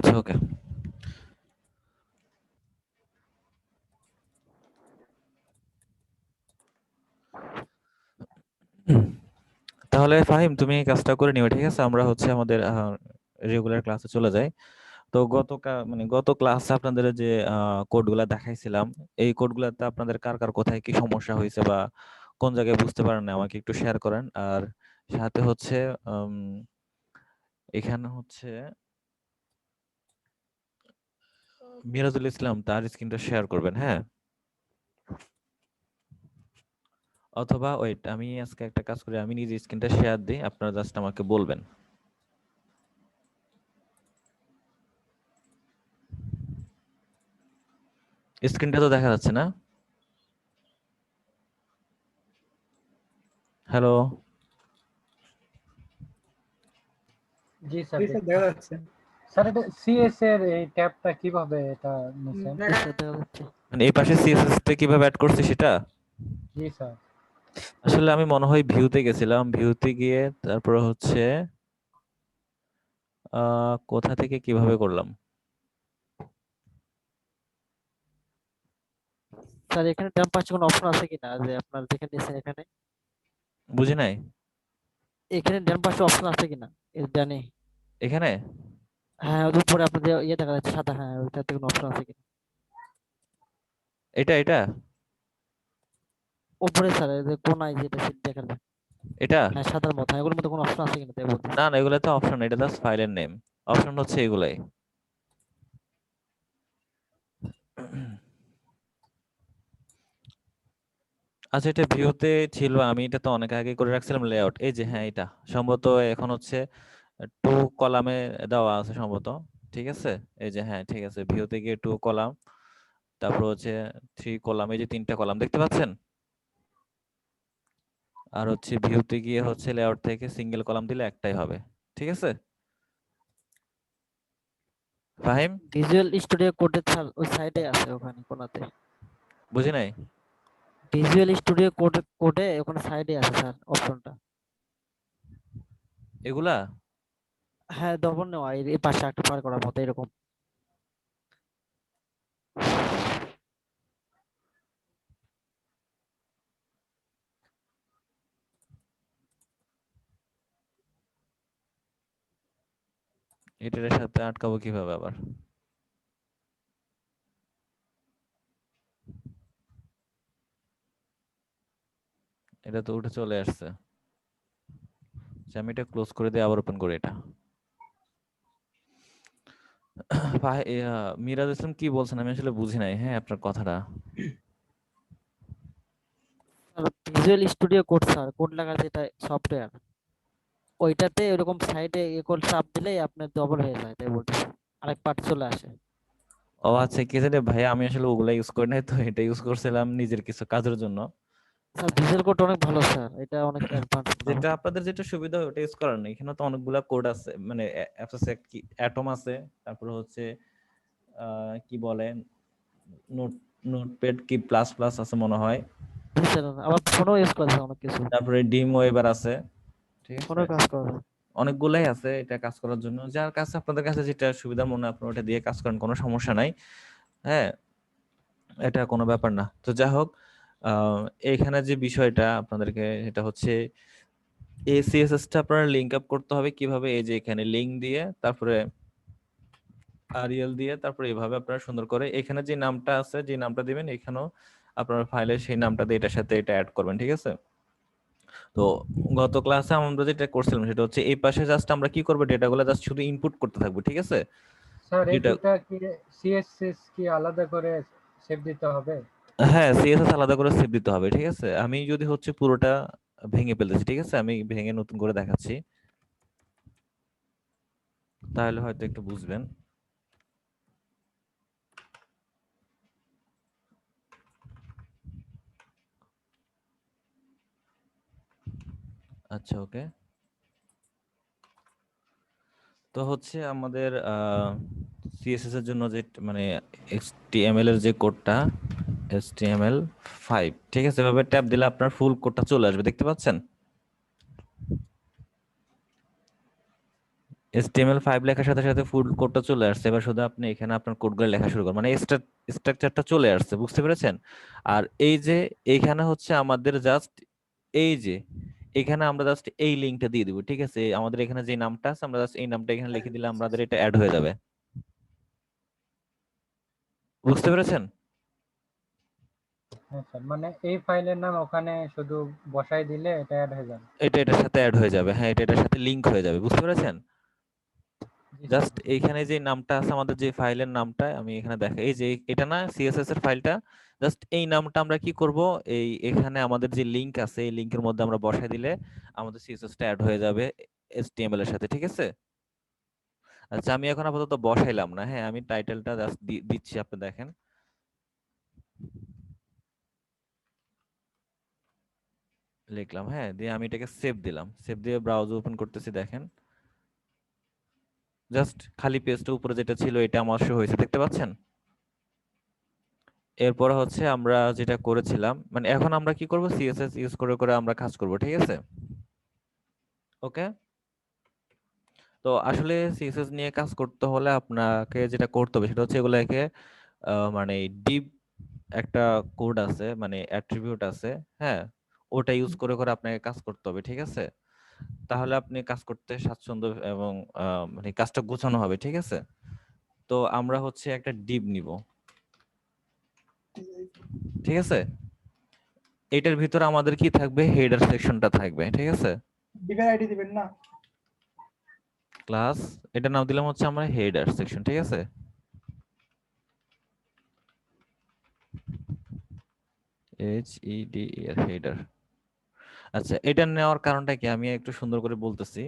আচ্ছা ওকে। তাহলে ফাহিম তুমি এই কাজটা করে নিও, ঠিক আছে? আমরা হচ্ছে আমাদের রেগুলার ক্লাসে চলে যাই। তো গত ক্লাসে আপনাদের যে কোডগুলা দেখাইছিলাম, এই কোডগুলাতে আপনাদের কার কার কোথায় কি সমস্যা হয়েছে বা কোন জায়গায় বুঝতে পারেন না আমাকে একটু শেয়ার করেন। আর সাথে হচ্ছে উম, এখানে হচ্ছে মিরাজুল ইসলাম তার স্ক্রিনটা শেয়ার করবেন, হ্যাঁ? অথবা ওয়েট, আমি আজকে একটা কাজ করি, আমি নিজে স্ক্রিনটা শেয়ার দিই, আপনারা জাস্ট আমাকে বলবেন। স্ক্রিনটা তো দেখা যাচ্ছে না? হ্যালো? জি স্যার, জি স্যার, দেখা যাচ্ছে। স্যার এটা সিএস এর এই ট্যাবটা কিভাবে এটা নিছেন? মানে এই পাশে সিএসএস তে কিভাবে অ্যাড করছি সেটা? জি স্যার। আসলে আমি মনে হয় ভিউতে গেছিলাম, ভিউতে গিয়ে তারপর হচ্ছে কোথা থেকে কিভাবে করলাম স্যার এখানে ডান পাশে কোনো অপশন আছে কিনা যে আপনার যেখানে নিয়েছেন এখানে? বুঝি নাই। এখানে ডান পাশে অপশন আছে কিনা এর ডানে? এখানে হ্যাঁ ওর উপরে আপনাদের ইয়ে দেখা যাচ্ছে সাদা, হ্যাঁ ওইটাতে কোনো অপশন আছে কিনা? এটা এটা উপরে স্যার এই যে কোনায় যেটা সিট দেখা যায়, এটা হ্যাঁ সাদার মতো, হ্যাঁ, এগুলোর মধ্যে কোনো অপশন আছে কিনা তাই বলতেছি। না না, এগুলো তো অপশন, এটা জাস্ট ফাইলের নেম। অপশন হচ্ছে এগুলাই। আচ্ছা, এটা ভিউতে ছিল, আমি এটা তো অনেক আগে করে রাখছিলাম লেআউট। এই যে হ্যাঁ, এটা সম্ভবত এখন হচ্ছে টু কলামে দেওয়া আছে সম্ভবত। ঠিক আছে, এই যে হ্যাঁ ঠিক আছে, ভিউতে গিয়ে টু কলাম, তারপর হচ্ছে থ্রি কলাম, এই যে তিনটা কলাম দেখতে পাচ্ছেন। আর হচ্ছে ভিউতে গিয়ে হচ্ছে লেআউট থেকে সিঙ্গেল কলাম দিলে একটাই হবে। ঠিক আছে ফাহিম? ভিজুয়াল স্টুডিও কোডের স্যার ওই সাইডে আছে ওখানে কোনাতে। বুঝি নাই। ভিজুয়াল স্টুডিও কোডে ওখানে সাইডে আছে স্যার অপশনটা। এগুলা হ্যাঁ ডবল নেওয়া এই পাশে একটা পার করার মতো এরকম। এটার সাথে আটকাবো কিভাবে আবার? এটা তো উঠে চলে আসছে। আচ্ছা, আমি এটা ক্লোজ করে দিয়ে আবার ওপেন করি এটা। মিরাজ ইসলাম কি বলছেন আমি আসলে বুঝি নাই, হ্যাঁ আপনার কথাটা। Visual studio code sir, code লাগার যেটা সফটওয়্যার, ওইটাতে এরকম সাইডে কোড চাপ দিলেই আপনার ডবল হয়ে যায় তাই বলতেছি, আরেক পার্ট চলে আসে। ও আচ্ছা, কি জানি ভাই, আমি আসলে ওগুলা ইউজ করি নাই তো, এটা ইউজ করছিলাম নিজের কিছু কাজের জন্য। স্যার ভিজুয়াল কোড অনেক ভালো স্যার, এটা অনেক অ্যাডভান্স ভালো। যেটা আপনাদের যেটা সুবিধা হয় ওটা ইউজ করার নেই, এখানে তো অনেকগুলা কোড আছে, মানে অ্যাপস আছে, কি অ্যাটম আছে, তারপর হচ্ছে কি বলে, নোট নোটপ্যাড কি প্লাস প্লাস আছে মনে হয়, জি স্যার, আবার ফোনও ইউজ করে স্যার অনেক কিছু, তারপরে ডিম ওয়েবার আছে। ঠিক আছে, ফোনের কাজ করে। অনেকগুলাই আছে এটা কাজ করার জন্য, যার কাছে আপনাদের কাছে যেটা সুবিধা মনে হয় আপনারা ওটা দিয়ে কাজ করেন, কোনো সমস্যা নাই। হ্যাঁ, এটা কোনো ব্যাপার না। তো যাই হোক, আহ, এখানে যে বিষয়টা আপনাদেরকে, এটা হচ্ছে এই সিএসএস টা আপনারা লিংক আপ করতে হবে কিভাবে, এই যে এখানে লিংক দিয়ে তারপরে আরিএল দিয়ে তারপরে এইভাবে আপনারা সুন্দর করে এখানে যে নামটা আছে, যে নামটা দিবেন এখানেও আপনার ফাইলে সেই নামটা দিয়ে এটার সাথে এটা অ্যাড করবেন। ঠিক আছে, তো গত ক্লাসে আমরা যেটা করছিলাম সেটা হচ্ছে এই পাশে জাস্ট আমরা কি করবো, ডেটাগুলো জাস্ট শুধু ইনপুট করতে থাকবো। ঠিক আছে, স্যার এই যেটা দুটা কি সিএসএস কি আলাদা করে সেভ দিতে হবে? হ্যাঁ, সিএসএস আলাদা করে সেভ দিতে হবে। ঠিক আছে, আমি যদি হচ্ছে পুরোটা ভেঙে ফেলতেছি, ঠিক আছে, আমি ভেঙে নতুন করে দেখাচ্ছি, তাহলে হয়তো একটু বুঝবেন। আচ্ছা ওকে, তো হচ্ছে আমাদের সিএসএস এর জন্য যে মানে এইচটিএমএল এর যে কোডটা, HTML5, ঠিক আছে, এভাবে ট্যাপ দিলে আপনার ফুল কোডটা চলে আসবে, দেখতে পাচ্ছেন? HTML5 লেখার সাথে সাথে ফুল কোডটা চলে আসছে, এবার শুধু আপনি এখানে আপনার কোডগুলো লেখা শুরু করুন, মানে স্ট্রাকচারটা চলে আসছে, বুঝতে পেরেছেন? আর এই যে এইখানে হচ্ছে আমাদের জাস্ট এই যে এখানে আমরা জাস্ট এই লিঙ্কটা দিয়ে দিব, ঠিক আছে? আমাদের এখানে যে নামটা আছে আমরা জাস্ট এই নামটা এখানে লিখে দিলে আমাদের এটা অ্যাড হয়ে যাবে, বুঝতে পেরেছেন? হ্যাঁ স্যার, মানে এই ফাইলের নাম ওখানে শুধু বসাই দিলে এটা অ্যাড হয়ে যাবে। এটা এটার সাথে অ্যাড হয়ে যাবে, হ্যাঁ এটা এটার সাথে লিংক হয়ে যাবে, বুঝতে পেরেছেন? জি স্যার। জাস্ট এইখানে যে নামটা আছে আমাদের যে ফাইলের নামটা আমি এখানে দেখাই, এই যে এটা না সিএসএস এর ফাইলটা, জাস্ট এই নামটা আমরা কি করব, এই এখানে আমাদের যে লিংক আছে এই লিংকের মধ্যে আমরা বসাই দিলে আমাদের সিএসএস টা অ্যাড হয়ে যাবে এইচটিএমএল এর সাথে, ঠিক আছে? আচ্ছা আমি এখন আপাতত বসাইলাম না, হ্যাঁ আমি টাইটেলটা জাস্ট দিচ্ছি, আপনি দেখেন লিখলাম, হ্যাঁ দিয়ে আমি এটাকে সেভ দিলাম, সেভ দিয়ে ব্রাউজার ওপেন করতেছি, দেখেন জাস্ট খালি পেজটা উপরে যেটা ছিল এটা আমার শো হয়েছে, দেখতে পাচ্ছেন? এরপর হচ্ছে আমরা যেটা করেছিলাম, মানে এখন আমরা কি করব, সিএসএস ইউজ করে করে আমরা কাজ করব, ঠিক আছে? ওকে, তো আসলে সিএসএস নিয়ে কাজ করতে হলে আপনাকে যেটা করতে হবে সেটা হচ্ছে এগুলাকে মানে ডিপ একটা কোড আছে, মানে অ্যাট্রিবিউট আছে, হ্যাঁ ওটা ইউজ করে করে আপনাকে কাজ করতে হবে, ঠিক আছে? তাহলে আপনি কাজ করতে স্বাচ্ছন্দ্য এবং মানে কাজটা গোছানো হবে, ঠিক আছে? তো আমরা হচ্ছে একটা ডিপ নিব, ঠিক আছে? এটার ভিতরে আমাদের কি থাকবে, হেডার সেকশনটা থাকবে, ঠিক আছে? ডিভের আইডি দিবেন না? ক্লাস, এটার নাম দিলাম হচ্ছে আমরা হেডার সেকশন, ঠিক আছে? HEDER header. আচ্ছা এটা নেওয়ার কারণটা কি আমি একটু সুন্দর করে বলতেছি।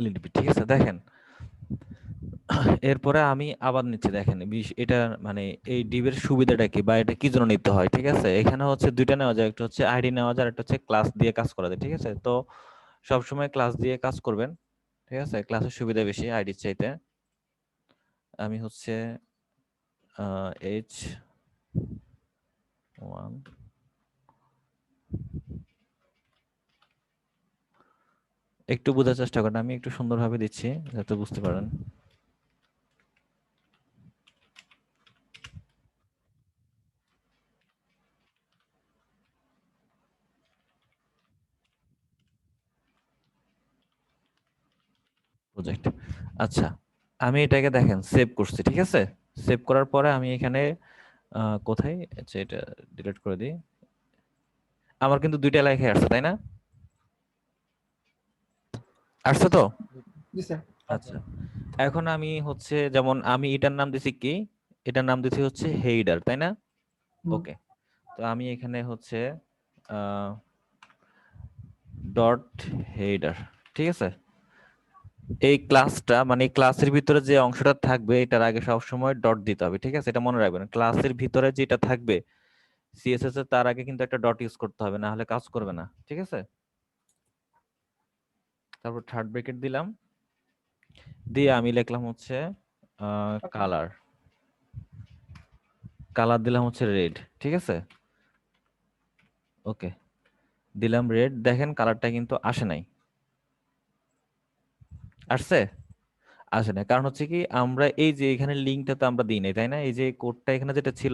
LDP, ঠিক আছে, দেখেন এরপরে আমি আবার নিচ্ছি, দেখেন এটা মানে এই ডিবের সুবিধাটা কি বা এটা কি জন্য নিতে হয়, ঠিক আছে? এখানে হচ্ছে দুইটা নেওয়া যায়, একটা হচ্ছে আইডি নেওয়া যায়, একটা হচ্ছে ক্লাস দিয়ে কাজ করা যায়, ঠিক আছে? তো সবসময় ক্লাস দিয়ে কাজ করবেন, ঠিক আছে? ক্লাসের সুবিধা বেশি আইডির চাইতে। আমি হচ্ছে H1 একটু বোঝার চেষ্টা করেন, আমি একটু সুন্দরভাবে দিচ্ছি যাতে বুঝতে পারেন। প্রজেক্ট, আচ্ছা আমি এটাকে দেখেন সেভ করছি, ঠিক আছে? সেভ করার পরে আমি এখানে কোথায়, আচ্ছা এটা ডিলিট করে দিই, আমার কিন্তু দুইটা লেখা আসছে তাই না? আসছে তো? জি স্যার। আচ্ছা এখন আমি হচ্ছে যেমন আমি এটার নাম দিছি কি, এটার নাম দিছি হচ্ছে হেইডার, তাই না? ওকে, তো আমি এখানে হচ্ছে ডট হেইডার, ঠিক আছে? এই ক্লাসটা মানে এই ক্লাসের ভিতরে যে অংশটা থাকবে এটার আগে সব সময় ডট দিতে হবে, ঠিক আছে? এটা মনে রাখবেন, ক্লাসের ভিতরে যেটা থাকবে সিএসএস এর তার আগে কিন্তু একটা ডট ইউজ করতে হবে, না হলে কাজ করবে না, ঠিক আছে? তারপর থার্ড ব্র্যাকেট দিলাম, দিয়ে আমি লিখলাম হচ্ছে কালার, কালার দিলাম হচ্ছে রেড, ঠিক আছে? ওকে, দিলাম রেড, দেখেন কালারটা কিন্তু আসে নাই, আসছে? আসে না, কারণ হচ্ছে কি আমরা এই যে এখানে লিঙ্কটা তো আমরা দিই নাই, তাই না? এই যে কোডটা এখানে যেটা ছিল,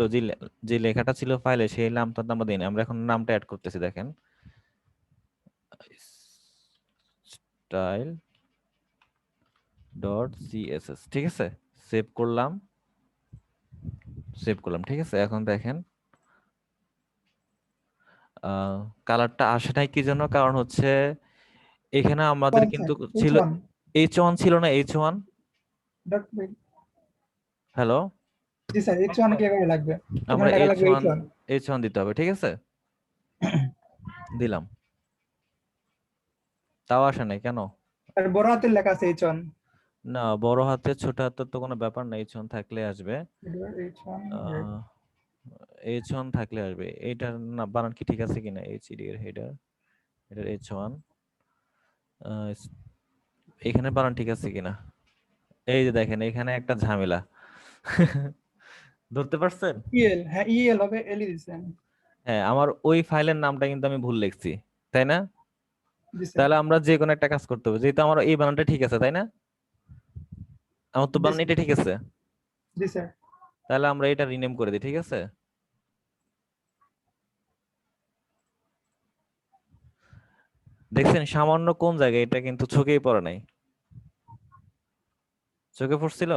যে লেখাটা ছিল ফাইলে সেই নামটা তো আমরা দিই নাই, আমরা এখন নামটা অ্যাড করতেছি, দেখেন স্টাইল ডট সিএসএস, ঠিক আছে? সেভ করলাম, সেভ করলাম, ঠিক আছে? এখন দেখেন কালারটা আসে নাই কি জন্য, কারণ হচ্ছে এখানে আমাদের কিন্তু ছিল H1 H1 ছিল না, H1, ডট। হ্যালো, জি স্যার, H1 কিভাবে লাগবে? আমরা ওখানে লেখা লাগবে H1 H1। H1 দিতে হবে, ঠিক আছে? দিলাম, তাও আসে নাই কেন? আর বড় হাতের লেখা আছে H1। না বড় হাতের ছোট হাতের তো কোনো ব্যাপার না, H1 থাকলে আসবে, H1 red। H1 থাকলে আসবে। এটার না বানান কি ঠিক আছে কিনা, HED এর হেডার, এটার H1 এখানে বানান ঠিক আছে কিনা, এই যে দেখেন এখানে একটা ঝামেলা ধরতে পারছেন? EL, হ্যাঁ EL হবে, এলই দিছেন। হ্যাঁ, আমার ওই ফাইলের নামটা কিন্তু আমি ভুল লিখছি, তাই না? জি স্যার। তাহলে আমরা যে কোনো একটা কাজ করতে হবে, যেহেতু আমার এই বানানটা ঠিক আছে, তাই না? আমার তো জি বানান স্যার। এটা ঠিক আছে, জি স্যার। তাহলে আমরা এটা রিনেম করে দিই, ঠিক আছে? দেখছেন সামান্য কোন জায়গায়, এটা কিন্তু চোখেই পড়ে নাই। চোখে পড়ছিল?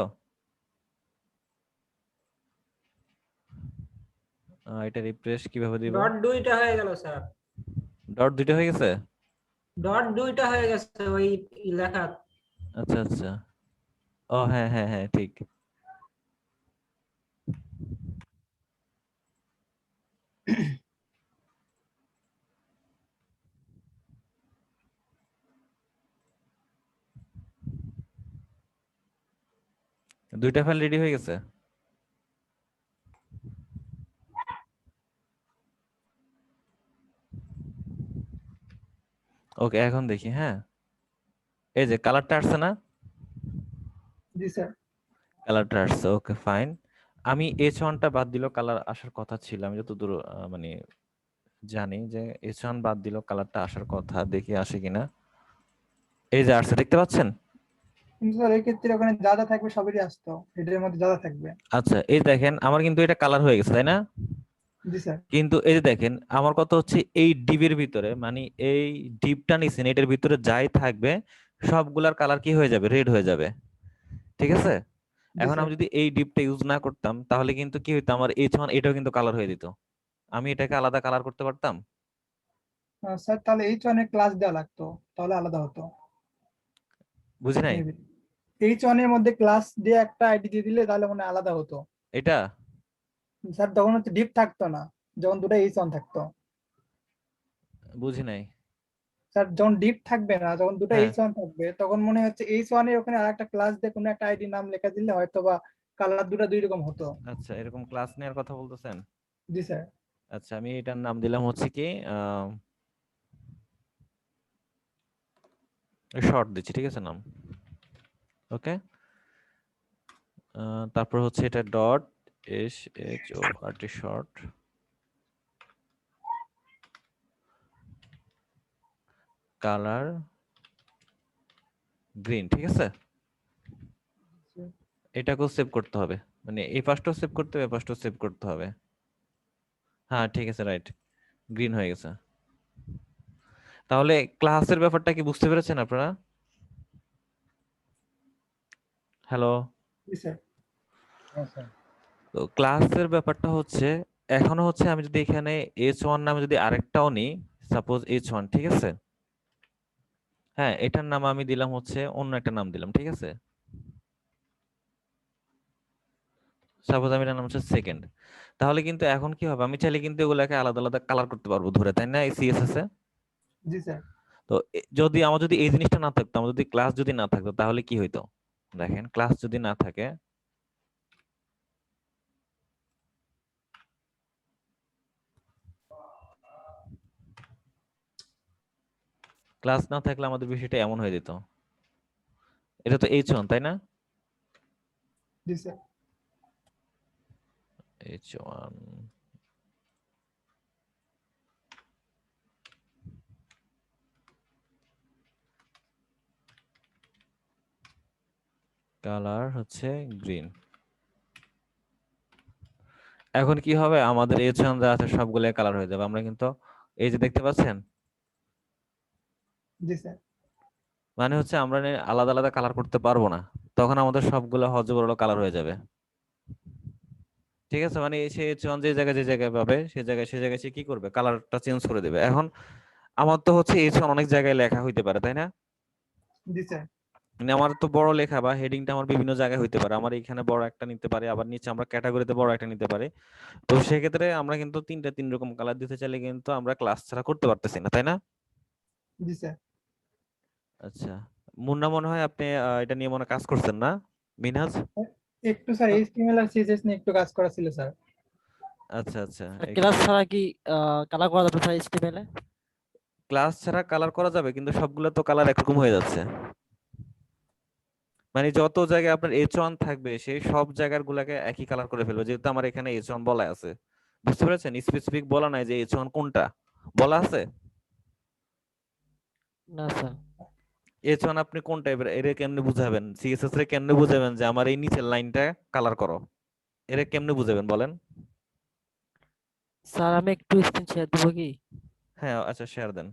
এটা রিফ্রেশ কিভাবে দিব? ডট দুইটা হয়ে গেল স্যার, ডট দুইটা হয়ে গেছে? ডট দুইটা হয়ে গেছে ওই লেখা। আচ্ছা আচ্ছা, ও হ্যাঁ হ্যাঁ হ্যাঁ ঠিক। দুইটা ফাইল রেডি হয়ে গেছে। ওকে, এখন দেখি। হ্যাঁ, এই যে কালারটা আসছে না? জি স্যার। কালারটা আসছে, ওকে ফাইন। আমি H1টা বাদ দিল, কালার আসার কথা ছিল, আমি যতদূর মানে জানি যে H1 বাদ দিল, কালারটা আসার কথা, দেখি আসে কিনা। এই যে আসছে, দেখতে পাচ্ছেন? কিন্তু স্যার এই ক্ষেত্রে ওখানে যা যা থাকবে সবেরই আসতো, এটার মধ্যে যা যা থাকবে। আচ্ছা, এই দেখেন আমার কিন্তু এটা কালার হয়ে গেছে, তাই না? জি স্যার। কিন্তু এই যে দেখেন আমার কথা হচ্ছে এই ডিবের ভিতরে, মানে এই ডিপটা নিছেন, এটার ভিতরে যাই থাকবে সবগুলার কালার কি হয়ে যাবে? রেড হয়ে যাবে, ঠিক আছে? জি এখন স্যার। আমি যদি এই ডিপটা ইউজ না করতাম, তাহলে কিন্তু কি হইতো, আমার H1 এটাও কিন্তু কালার হয়ে দিত। আমি এটাকে আলাদা কালার করতে পারতাম। স্যার তাহলে H1 এর ক্লাস দেওয়া লাগতো, তাহলে আলাদা হতো বুঝি নাই মেবি। H1 এর মধ্যে ক্লাস দিয়ে একটা আইডি দিয়ে দিলে তাহলে মনে হয় আলাদা হতো। এটা। স্যার তখন হচ্ছে ডিপ থাকতো না, যখন দুটো H1 থাকতো। বুঝি নাই। স্যার যখন ডিপ থাকবে না, যখন দুটো হ্যাঁ, H1 থাকবে, তখন মনে হচ্ছে H1 এর ওখানে আরেকটা ক্লাস দিয়ে কোনো একটা আইডি নাম লেখা দিলে হয়তো বা কালার দুটো দুই রকম হতো। আচ্ছা, এরকম ক্লাস নেওয়ার কথা বলতেছেন? জি স্যার। আচ্ছা, আমি এটার নাম দিলাম হচ্ছে কি শর্ট দিচ্ছি, ঠিক আছে নাম। ওকে, তারপর হচ্ছে এটা dot SHORT, short. Colour green, ঠিক আছে? এটাকেও সেভ করতে হবে, মানে এই পাশটাও সেভ করতে হবে, এই পাশটাও সেভ করতে হবে। হ্যাঁ ঠিক আছে, রাইট, গ্রিন হয়ে গেছে। তাহলে ক্লাসের ব্যাপারটা কি বুঝতে পেরেছেন আপনারা? হ্যালো? জি স্যার। হ্যাঁ স্যার। তো ক্লাসের ব্যাপারটা হচ্ছে, এখনো হচ্ছে আমি যদি এখানে H1 নামে যদি আরেকটাও নিই, সাপোজ H1, ঠিক আছে? হ্যাঁ, এটার নাম আমি দিলাম হচ্ছে অন্য একটা নাম দিলাম, ঠিক আছে? সাপোজ আমি এটার নাম হচ্ছে সেকেন্ড। তাহলে কিন্তু এখন কি হবে, আমি চাইলে কিন্তু এগুলাকে আলাদা আলাদা কালার করতে পারবো ধরে, তাই না, এই CSS এ? জি স্যার। তো যদি আমার যদি এই জিনিসটা না থাকতো, আমার যদি ক্লাস যদি না থাকতো, তাহলে কি হইতো? দেখেন, ক্লাস যদি না থাকে, ক্লাস না থাকলে আমাদের বিষয়টা এমন হয়ে যেত। এটা তো H1, তাই না? জি স্যার। H1 কালার হচ্ছে গ্রিন। এখন কি হবে, আমাদের H1 যা আছে সবগুলো কালার হয়ে যাবে। আমরা কিন্তু এই যে দেখতে পাচ্ছেন, জি স্যার। মানে হচ্ছে আমরা আলাদা আলাদা কালার করতে পারবো না, তখন আমাদের সবগুলো হজবরল কালার হয়ে যাবে, ঠিক আছে? মানে সে H1 যে জায়গায় পাবে, সে জায়গায় সে কি করবে, কালারটা চেঞ্জ করে দেবে। এখন আমার তো হচ্ছে H1 অনেক জায়গায় লেখা হইতে পারে, তাই না? জি স্যার। মানে আমার তো বড় লেখা বা হেডিংটা আমার বিভিন্ন জায়গায় হইতে পারে, আমার এখানে বড় একটা নিতে পারে, আবার নিচে আমরা ক্যাটাগরিতে বড় একটা নিতে পারে। তো সেক্ষেত্রে আমরা কিন্তু তিন রকম কালার দিতে চাইলে কিন্তু আমরা ক্লাস ছাড়া করতে পারতেছি না, তাই না? জি স্যার। আচ্ছা, মুন্না মনে হয় আপনি এটা নিয়ে মনে কাজ করছেন না, মিনহাজ? একটু স্যার HTML আর CSS নিয়ে একটু কাজ করা ছিল স্যার। আচ্ছা আচ্ছা, ক্লাস ছাড়া কি কালার করা যাবে স্যার HTML এ? ক্লাস ছাড়া কালার করা যাবে, কিন্তু সবগুলো তো কালার একরকম হয়ে যাচ্ছে। মানে যত জায়গায় আপনার H1 থাকবে, সেই সব জায়গার গুলাকে একই কালার করে ফেলবে, যেহেতু আমার এখানে H1 বলা আছে। বুঝতে পেরেছেন? স্পেসিফিক বলা নাই যে H1 কোনটা, বলা আছে? না স্যার। H1 আপনি কোন টাইপের, এর কেমনে বুঝাবেন? সিএসএস এর কেমনে বুঝাবেন যে আমার এই নিচের লাইনটা কালার করো? এর কেমনে বুঝাবেন বলেন? স্যার আমি একটু স্ক্রিন শেয়ার দেবো কি? হ্যাঁ, আচ্ছা শেয়ার দেন।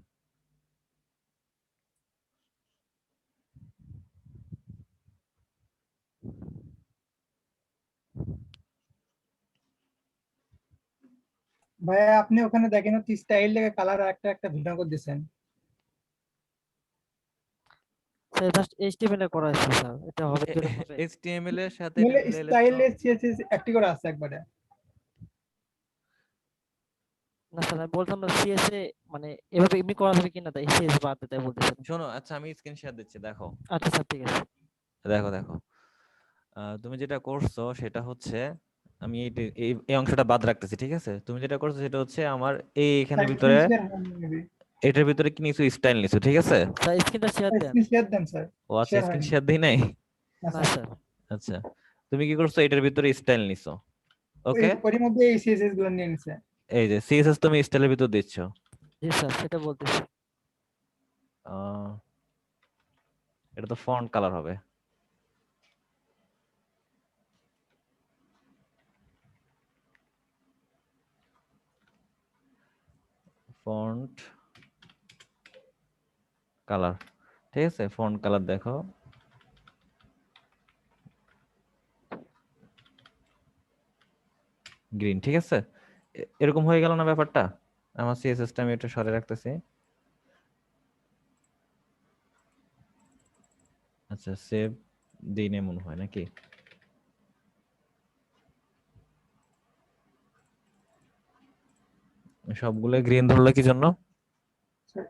ভাইয়া আপনি ওখানে দেখেন হচ্ছে স্টাইল লেগে কালার একটা একটা ভিন্ন করে দিয়েছেন। স্যার জাস্ট এইচটিএমএল এ করা হয়েছে স্যার, এটা হবে কি এরকম হবে? HTML এর সাথে এটা মিলে মিলাইলে স্টাইল তো সিএসএস একটি করে আছে একবারে। না স্যার আমি বলতাম না সিএসএ মানে এভাবে এমনি করা যাবে কিনা, তাই সিএস বাদ দিতে বলতেছেন। শোনো, আচ্ছা আমি স্ক্রিন শেয়ার দিচ্ছি, দেখো আচ্ছা স্যার ঠিক আছে। দেখো দেখো তুমি যেটা করছো সেটা হচ্ছে, আমি এই অংশটা বাদ রাখতেছি, ঠিক আছে? তুমি যেটা করছো সেটা হচ্ছে আমার এখানের ভিতরে, এটার ভিতরে কি নিছো, স্টাইল নিছো, ঠিক আছে? স্যার স্ক্রিনটা শেয়ার দেন। স্ক্রিন শেয়ার দেন স্যার। ও আচ্ছা, শেয়ার স্ক্রিন হয়নি। শেয়ার দেই নাই। না না স্যার, স্যার। আচ্ছা, তুমি কি করছো, এটার ভিতরে স্টাইল নিছো, ওই ওকে? ওর মধ্যে এই সিএসএস গুলো নিয়ে নিছে। এই যে সিএসএস তুমি স্টাইলের ভিতর দিচ্ছ। জি স্যার সেটা বলতেছি। আহ, এটা তো ফন্ট কালার হবে। ফন্ট কালার, ঠিক আছে? ফন্ট কালার দেখো, গ্রিন, ঠিক আছে? এরকম হয়ে গেল না ব্যাপারটা? আমার সিএসএসটা আমি এটা সরে রাখতেছি। আচ্ছা, সেভ দিই না মনে হয় নাকি? সবগুলো গ্রিন ধরলো কি জন্য? স্যার,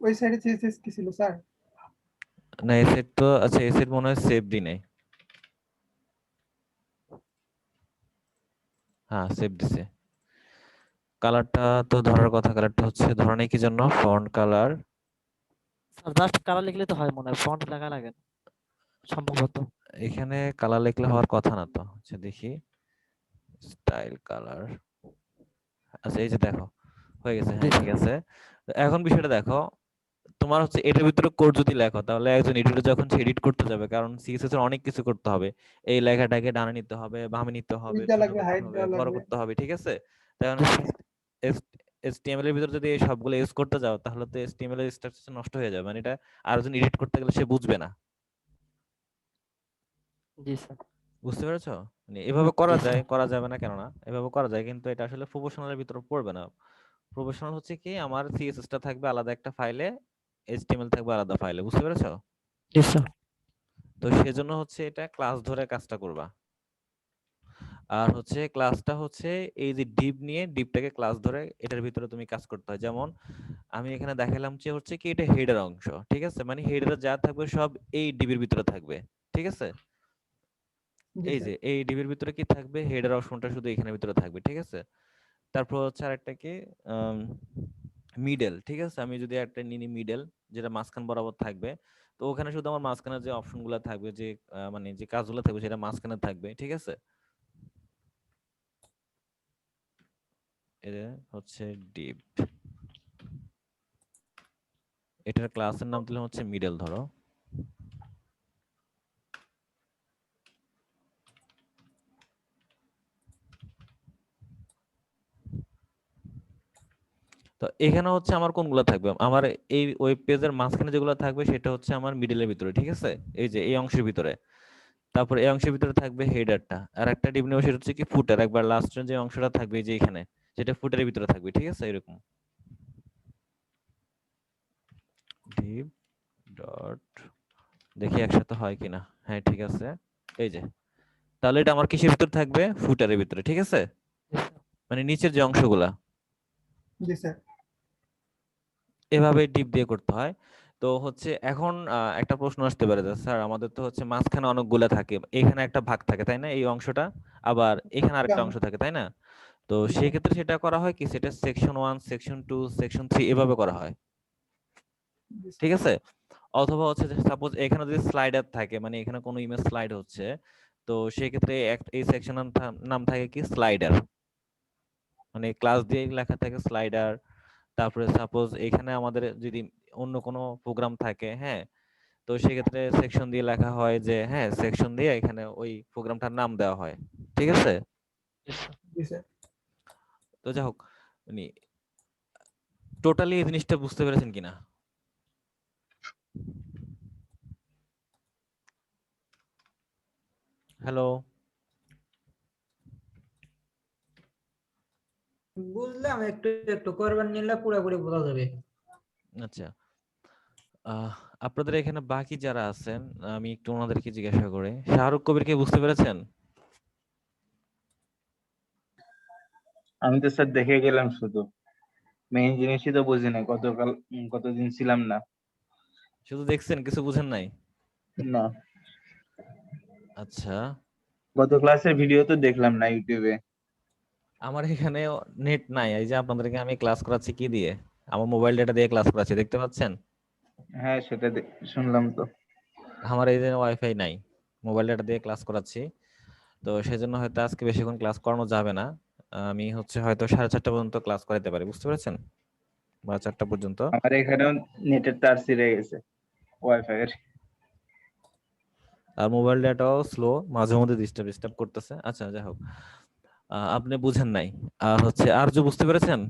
ওই সাইডে সিএসএস কি ছিল স্যার? না, এই সেট তো, আচ্ছা এই সেট মনে হয় সেভ দিই নাই। হ্যাঁ, সেভ দিছে। কালারটা তো ধরার কথা, কালারটা হচ্ছে ধরা নেই কি জন্য? Font colour. Sir just colour লিখলে তো হয় মনে হয়, ফন্ট লেখা লাগে না সম্ভবত। এখানে কালার লিখলে হওয়ার কথা না তো। আচ্ছা দেখি, স্টাইল কালার। আচ্ছা এই যে দেখো, হয়ে গেছে, হ্যাঁ ঠিক আছে। তো এখন বিষয়টা দেখো, তোমার হচ্ছে এটার ভিতরে কোড যদি লেখো, তাহলে একজন এডিটর যখন সে এডিট করতে যাবে, কারণ সিএসএস এর অনেক কিছু করতে হবে, এই লেখাটাকে ডানে নিতে হবে, বামে নিতে হবে, উইডা ছোট লাগবে, করতে হাইট হবে, দেওয়া বড় লাগবে। করতে হবে, ঠিক আছে? তখন জি স্যার। HTML এর ভিতরে যদি এই সবগুলো ইউজ করতে যাও, তাহলে তো HTML এর স্ট্রাকচার নষ্ট হয়ে যাবে, মানে এটা আরেকজন এডিট করতে গেলে সে বুঝবে না। জি স্যার। বুঝতে পেরেছো? মানে এভাবে করা জি যায়, স্যার। করা যাবে না কেন না? এভাবে করা যায়, কিন্তু এটা আসলে প্রফেশনালের ভিতরে পড়বে না। প্রফেশনাল হচ্ছে কি, আমার সিএসএস টা থাকবে আলাদা একটা ফাইলে, HTML থাকবে আলাদা ফাইলে, বুঝতে পেরেছো? জি স্যার। তো সেজন্য হচ্ছে এটা ক্লাস ধরে কাজটা করবা। আর হচ্ছে ক্লাসটা হচ্ছে এই যে ডিপ নিয়ে, ডিপটাকে ক্লাস ধরে এটার ভিতরে তুমি কাজ করতে হয়। যেমন আমি এখানে দেখালাম যে হচ্ছে কি এটা হেডার অংশ, ঠিক আছে? মানে হেডারে যা থাকবে সব এই ডিবির ভিতরে থাকবে, ঠিক আছে? জি এই স্যার। যে এই ডিবির ভিতরে কি থাকবে, হেডার অপশনটা শুধু এখানের ভিতরে থাকবে, ঠিক আছে? তারপর হচ্ছে আরেকটা কি, মিডল, ঠিক আছে? আমি যদি একটা নিনি মিডল, যেটা মাঝখান বরাবর থাকবে, তো ওখানে শুধু আমার মাঝখানে যে অপশনগুলো থাকবে, যে মানে যে কাজগুলো থাকবে সেটা মাঝখানে থাকবে, ঠিক আছে? এটা হচ্ছে ডিপ, এটার ক্লাসের নাম দিলাম হচ্ছে মিডল, ধরো। তো এখানে হচ্ছে আমার কোনগুলো থাকবে, আমার এই ওয়েব পেজের মাঝখানে যেগুলো থাকবে সেটা হচ্ছে আমার মিডলের ভিতরে, ঠিক আছে? এই যে এই অংশের ভিতরে। তারপর এই অংশের ভিতরে থাকবে হেডারটা, আর একটা ডিপ নেব, সেটা হচ্ছে কি ফুটার, একবার লাস্টের যে অংশটা থাকবে এই যে এখানে, যেটা ফুটারের ভিতরে থাকবে, ঠিক আছে? এরকম ডিপ ডট, দেখি একসাথে হয় কিনা। হ্যাঁ ঠিক আছে, এই যে, তাহলে এটা আমার কিসের ভিতরে থাকবে, ফুটারের ভিতরে, ঠিক আছে? জি স্যার। মানে নিচের যে অংশগুলা, জি স্যার। এভাবে ডিপ দিয়ে করতে হয়। তো হচ্ছে এখন একটা প্রশ্ন আসতে পারে যে স্যার আমাদের তো হচ্ছে মাঝখানে অনেকগুলা থাকে, এখানে একটা ভাগ থাকে তাই না, এই অংশটা, আবার এখানে আরেকটা অংশ থাকে তাই না? তো জি সেই স্যার। ক্ষেত্রে সেটা করা হয় কি, সেটা সেকশন 1, সেকশন 2, সেকশন 3 এভাবে করা হয়, জি স্যার। ঠিক আছে? অথবা হচ্ছে সাপোজ এখানে যদি স্লাইডার থাকে, মানে এখানে কোনো ইমেজ স্লাইড হচ্ছে, তো সেই ক্ষেত্রে এই সেকশনের নাম থাকে কি, স্লাইডার, মানে ক্লাস দিয়ে লেখা থাকে স্লাইডার, তারপরে সাপোজ এখানে আমাদের যদি অন্য কোনো প্রোগ্রাম থাকে, হ্যাঁ, তো সেক্ষেত্রে সেকশন দিয়ে লেখা হয় যে হ্যাঁ সেকশন দিয়ে এখানে ওই প্রোগ্রামটার নাম দেওয়া হয়, ঠিক আছে। জি স্যার। তো যাই হোক, মানে টোটালি এই জিনিসটা বুঝতে পেরেছেন কিনা? হ্যালো, বুঝলাম, একটু একটু করবেন নিলে পুরোপুরি বোঝা যাবে। আচ্ছা। আহ আপনাদের এখানে বাকি যারা আছেন, আমি একটু ওনাদেরকে জিজ্ঞাসা করি, শাহরুখ কবিরকে বুঝতে পেরেছেন? আমি তো স্যার দেখে গেলাম শুধু, মেইন জিনিসই তো বুঝি না, কতদিন ছিলাম না। শুধু দেখছেন, কিছু বুঝেন নাই? না, আচ্ছা, গত ক্লাসের ভিডিও তো দেখলাম না ইউটিউবে। আমার এখানে নেট নাই, এই যে আপনাদেরকে আমি ক্লাস করাচ্ছি কি দিয়ে, আমার মোবাইল ডেটা দিয়ে ক্লাস করাচ্ছি, দেখতে পাচ্ছেন? হ্যাঁ, সেটা শুনলাম তো। আমার এই যে ওয়াইফাই নাই, মোবাইল ডেটা দিয়ে ক্লাস করাচ্ছি, তো সেজন্য হয়তো আজকে বেশিক্ষণ ক্লাস করানো যাবে না। আমি হচ্ছে হয়তো 4:30 পর্যন্ত ক্লাস করাতে পারি, বুঝতে পেরেছেন, বা 4টা পর্যন্ত। আমার এখানেও নেটের তার ছিঁড়ে গেছে, ওয়াইফাই এর। আর মোবাইল ডেটাও স্লো, মাঝে মধ্যে ডিস্টার্ব করতেছে। আচ্ছা যাই হোক, আপনি বুঝেন নাই। আর হচ্ছে আরজু বুঝতে পেরেছেন?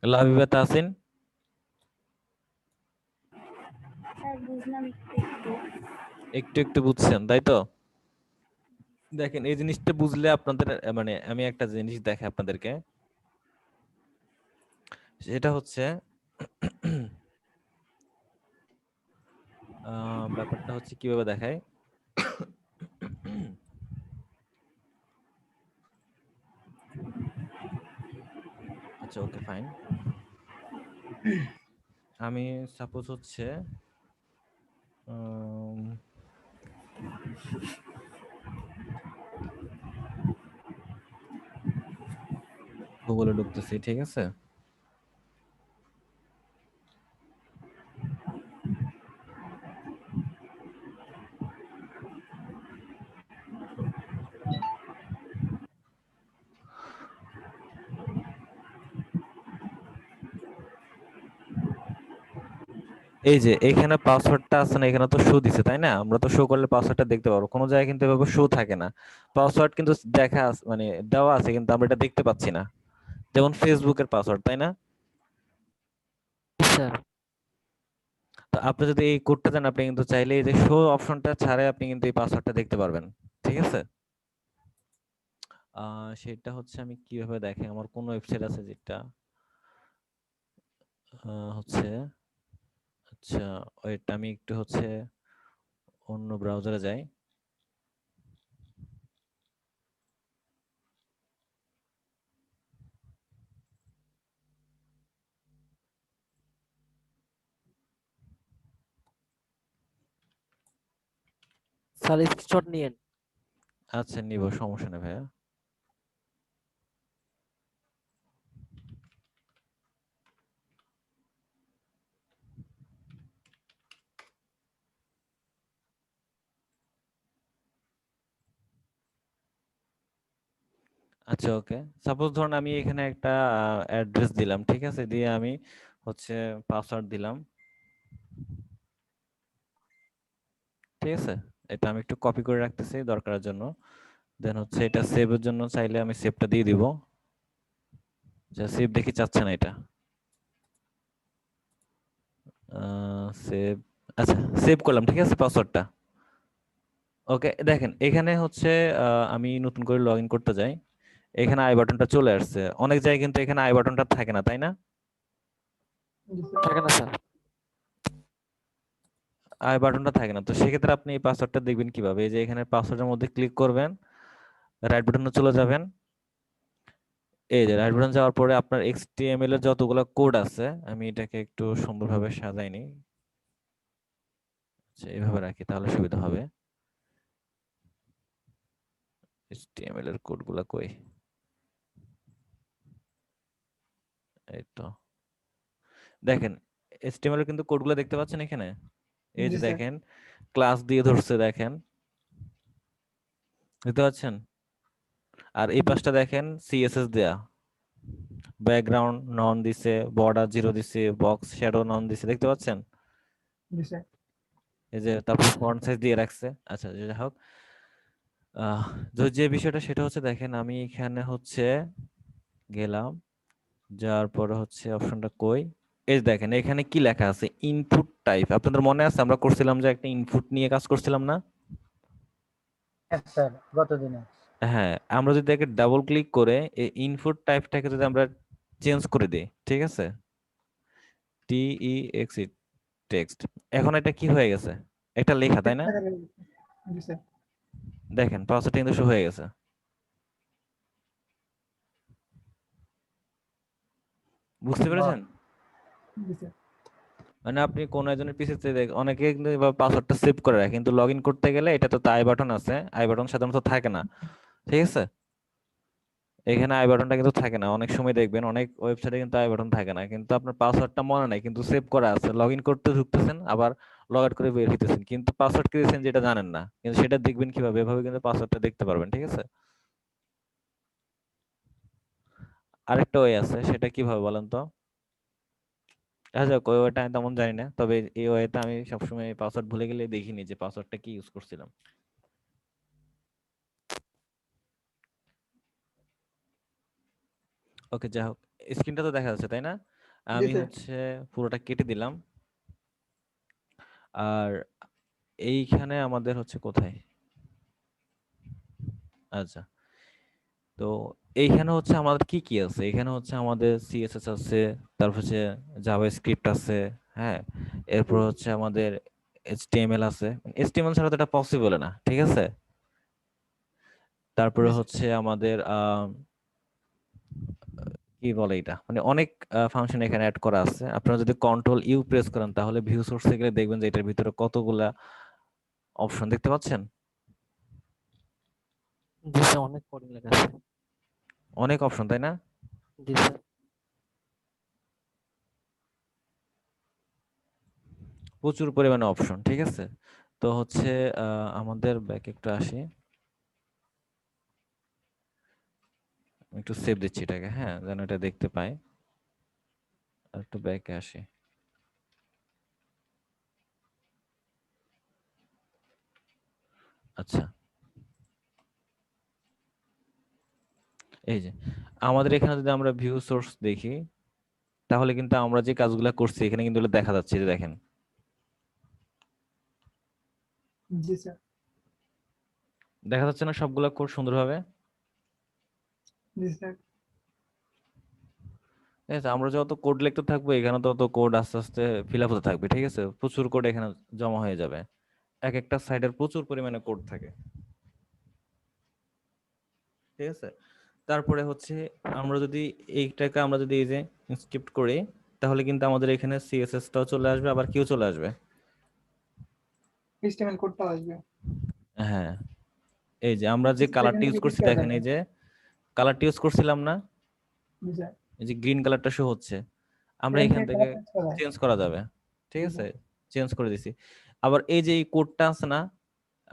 লাবিবা তাসিন স্যার বুঝলাম একটু একটু। একটু একটু বুঝছেন, তাই তো? দেখেন এই জিনিসটা বুঝলে আপনাদের মানে আমি একটা জিনিস দেখাই আপনাদেরকে, সেটা হচ্ছে ব্যাপারটা হচ্ছে কিভাবে দেখায়। আচ্ছা ওকে ফাইন, আমি সাপোজ হচ্ছে গুগলে ঢুকতেছি, ঠিক আছে। এই যে এখানে পাসওয়ার্ডটা আছে না, এখানে তো শো দিছে তাই না, আমরা তো শো করলে পাসওয়ার্ডটা দেখতে পারবো, কোনো জায়গায় কিন্তু এভাবে শো থাকে না। পাসওয়ার্ড কিন্তু মানে দেওয়া আছে কিন্তু আমরা এটা দেখতে পাচ্ছি না, যেমন ফেসবুকের পাসওয়ার্ড, তাই না? স্যার তো আপনি যদি এই কোডটা দেন, আপনি কিন্তু চাইলে এই যে শো অপশনটা ছাড়াই আপনি কিন্তু এই পাসওয়ার্ডটা দেখতে পারবেন, ঠিক আছে। সেটা হচ্ছে আমি কিভাবে দেখে, আমার কোন ওয়েবসাইট আছে যেটা হচ্ছে, আচ্ছা ওয়েট আমি একটু হচ্ছে অন্য ব্রাউজারে যাই। স্যার স্ক্রিনশট নিয়েন। আচ্ছা নিব, সমস্যা নেই ভাইয়া। আচ্ছা ওকে, সাপোজ ধরুন আমি এখানে একটা অ্যাড্রেস দিলাম, ঠিক আছে, দিয়ে আমি হচ্ছে পাসওয়ার্ড দিলাম, ঠিক আছে। এটা আমি একটু কপি করে রাখতেছি দরকারের জন্য, দেন হচ্ছে এটা সেভের জন্য চাইলে আমি সেভটা দিয়ে দিব, যা সেভ দেখি চাচ্ছে না এটা, সেভ, আচ্ছা সেভ করলাম, ঠিক আছে পাসওয়ার্ডটা। ওকে দেখেন এখানে হচ্ছে আমি নতুন করে লগ ইন করতে যাই, এখানে আই বাটনটা চলে আসছে, অনেক জায়গায় কিন্তু এখানে আই বাটনটা থাকে না, তাই না? জি স্যার। থাকে না স্যার। আই বাটনটা থাকে না, তো সেক্ষেত্রে আপনি এই পাসওয়ার্ডটা দেখবেন কিভাবে, এই যে এখানে পাসওয়ার্ডের মধ্যে ক্লিক করবেন, রাইট বাটনে চলে যাবেন, এই যে রাইট বাটন যাওয়ার পরে আপনার এইচটিএমএল এর যতগুলো কোড আছে, আমি এটাকে একটু সুন্দরভাবে সাজাই নিই, আচ্ছা এইভাবে রাখি তাহলে সুবিধা হবে। এইচটিএমএল এর কোডগুলো কই, এই তো দেখেন এইচটিএমএল এর কিন্তু কোডগুলো দেখতে পাচ্ছেন এখানে, এই জি যে স্যার। দেখেন ক্লাস দিয়ে ধরছে দেখেন, দেখতে পাচ্ছেন? আর এই পাশটা দেখেন সিএসএস দেয়া, ব্যাকগ্রাউন্ড নন দিছে, বর্ডার 0 দিছে, বক্স শ্যাডো নন দিছে, দেখতে পাচ্ছেন? জি স্যার। এই যে তারপর ফন্ট সাইজ দিয়ে রাখছে। আচ্ছা যাই হোক, যে বিষয়টা সেটা হচ্ছে দেখেন আমি এখানে হচ্ছে গেলাম, যার পরে হচ্ছে অপশনটা কই, এই যে দেখেন এখানে কি লেখা আছে, ইনপুট টাইপ। আপনাদের মনে আছে আমরা করছিলাম যে একটা ইনপুট নিয়ে কাজ করছিলাম না? হ্যাঁ স্যার, গত দিনে। হ্যাঁ, আমরা যদি একে ডাবল ক্লিক করে এই ইনপুট টাইপটাকে যদি আমরা চেঞ্জ করে দিই, ঠিক আছে, TEXT টেক্সট, এখন এটা কি হয়ে গেছে, একটা লেখা, তাই না? জি স্যার। দেখেন পাসওয়ার্ডটা কিন্তু শো হয়ে গেছে। বুঝতে বাহ। পেরেছেন? জি স্যার। মানে আপনি কোন একজনের পিসিতে অনেকে কিন্তু এভাবে পাসওয়ার্ডটা সেভ করে রাখে, কিন্তু লগ ইন করতে গেলে এটা তো আই বাটন আছে, আই বাটন সাধারণত থাকে না, ঠিক আছে? এখানে আই বাটনটা কিন্তু থাকে না, অনেক সময় দেখবেন অনেক ওয়েবসাইটে কিন্তু আই বাটন থাকে না, কিন্তু আপনার পাসওয়ার্ডটা মনে নাই কিন্তু সেভ করা আছে, লগ ইন করতে ঢুকতেছেন আবার লগ আউট করে বের হইতেছেন, কিন্তু পাসওয়ার্ড কি দিয়েছেন যেটা জানেন না, কিন্তু সেটা দেখবেন কিভাবে, এভাবে কিন্তু পাসওয়ার্ডটা দেখতে পারবেন, ঠিক আছে? আরেকটা ওয়ে আছে, সেটা কিভাবে বলেন তো? দেখা যাক, ওই ওয়েটা আমি তেমন জানি না, তবে এই ওয়েতে আমি সবসময় পাসওয়ার্ড ভুলে গেলে দেখিনি যে পাসওয়ার্ডটা কি ইউজ করছিলাম। ওকে যাই হোক, স্ক্রিনটা তো দেখা যাচ্ছে তাই না? জি আমি স্যার। হচ্ছে পুরোটা কেটে দিলাম। আর এইখানে আমাদের হচ্ছে কোথায়, আচ্ছা, তো এইখানে হচ্ছে আমাদের কি কি আছে, এখানে হচ্ছে আমাদের সিএসএস আছে, তারপর হচ্ছে জাভাস্ক্রিপ্ট আছে, হ্যাঁ, এরপর হচ্ছে আমাদের এইচটিএমএল আছে, এইচটিএমএল ছাড়া তো এটা পসিবল না, ঠিক আছে? তারপরে জি স্যার। হচ্ছে আমাদের কি বলে এটা, মানে অনেক ফাংশন এখানে অ্যাড করা আছে। আপনারা যদি কন্ট্রোল ইউ প্রেস করেন তাহলে ভিউ সোর্সে গেলে দেখবেন যে এটার ভিতরে কতগুলা অপশন দেখতে পাচ্ছেন, জি স্যার, অনেক কোডিং লেখা আছে। অনেক অপশন, তাই না? জি স্যার। প্রচুর পরিমাণে অপশন, ঠিক আছে? তো হচ্ছে আমাদের ব্যাক একটু আসি, আমি একটু সেভ দিচ্ছি এটাকে, হ্যাঁ, যেন এটা দেখতে পাই। আর একটু ব্যাকে আসি। আচ্ছা, এই যে আমাদের এখানে যদি আমরা ভিউ সোর্স দেখি তাহলে কিন্তু আমরা যে কাজগুলো করছি এখানে কিন্তু এগুলো দেখা যাচ্ছে, যে দেখেন জি স্যার। দেখা যাচ্ছে না সবগুলা কোড সুন্দরভাবে? জি স্যার। ঠিক আছে, আমরা যত কোড লিখতে থাকবো এখানে তত কোড আস্তে আস্তে ফিল আপ হতে থাকবে, ঠিক আছে, প্রচুর কোড এখানে জমা হয়ে যাবে, এক একটা সাইডের প্রচুর পরিমাণে কোড থাকে, ঠিক আছে? তারপরে হচ্ছে আমরা যদি এইটাকে আমরা যদি এই যে স্কিপ করি তাহলে কিন্তু আমাদের এখানে সিএসএস টাও চলে আসবে, আবার কিউ চলে আসবে। এইচটিএমএল কোডটা আসবে। হ্যাঁ, এই যে আমরা যে কালারটা ইউজ করছি দেখেন, এই যে কালারটা ইউজ করছিলাম না, জি স্যার। এই যে গ্রিন কালারটা শো হচ্ছে, আমরা এখান এখান থেকে থেকে কালার চেঞ্জ করা যায়। চেঞ্জ করা যাবে, ঠিক জি আছে, স্যার। চেঞ্জ করে দিছি। আবার এই যে এই কোডটা আছে না,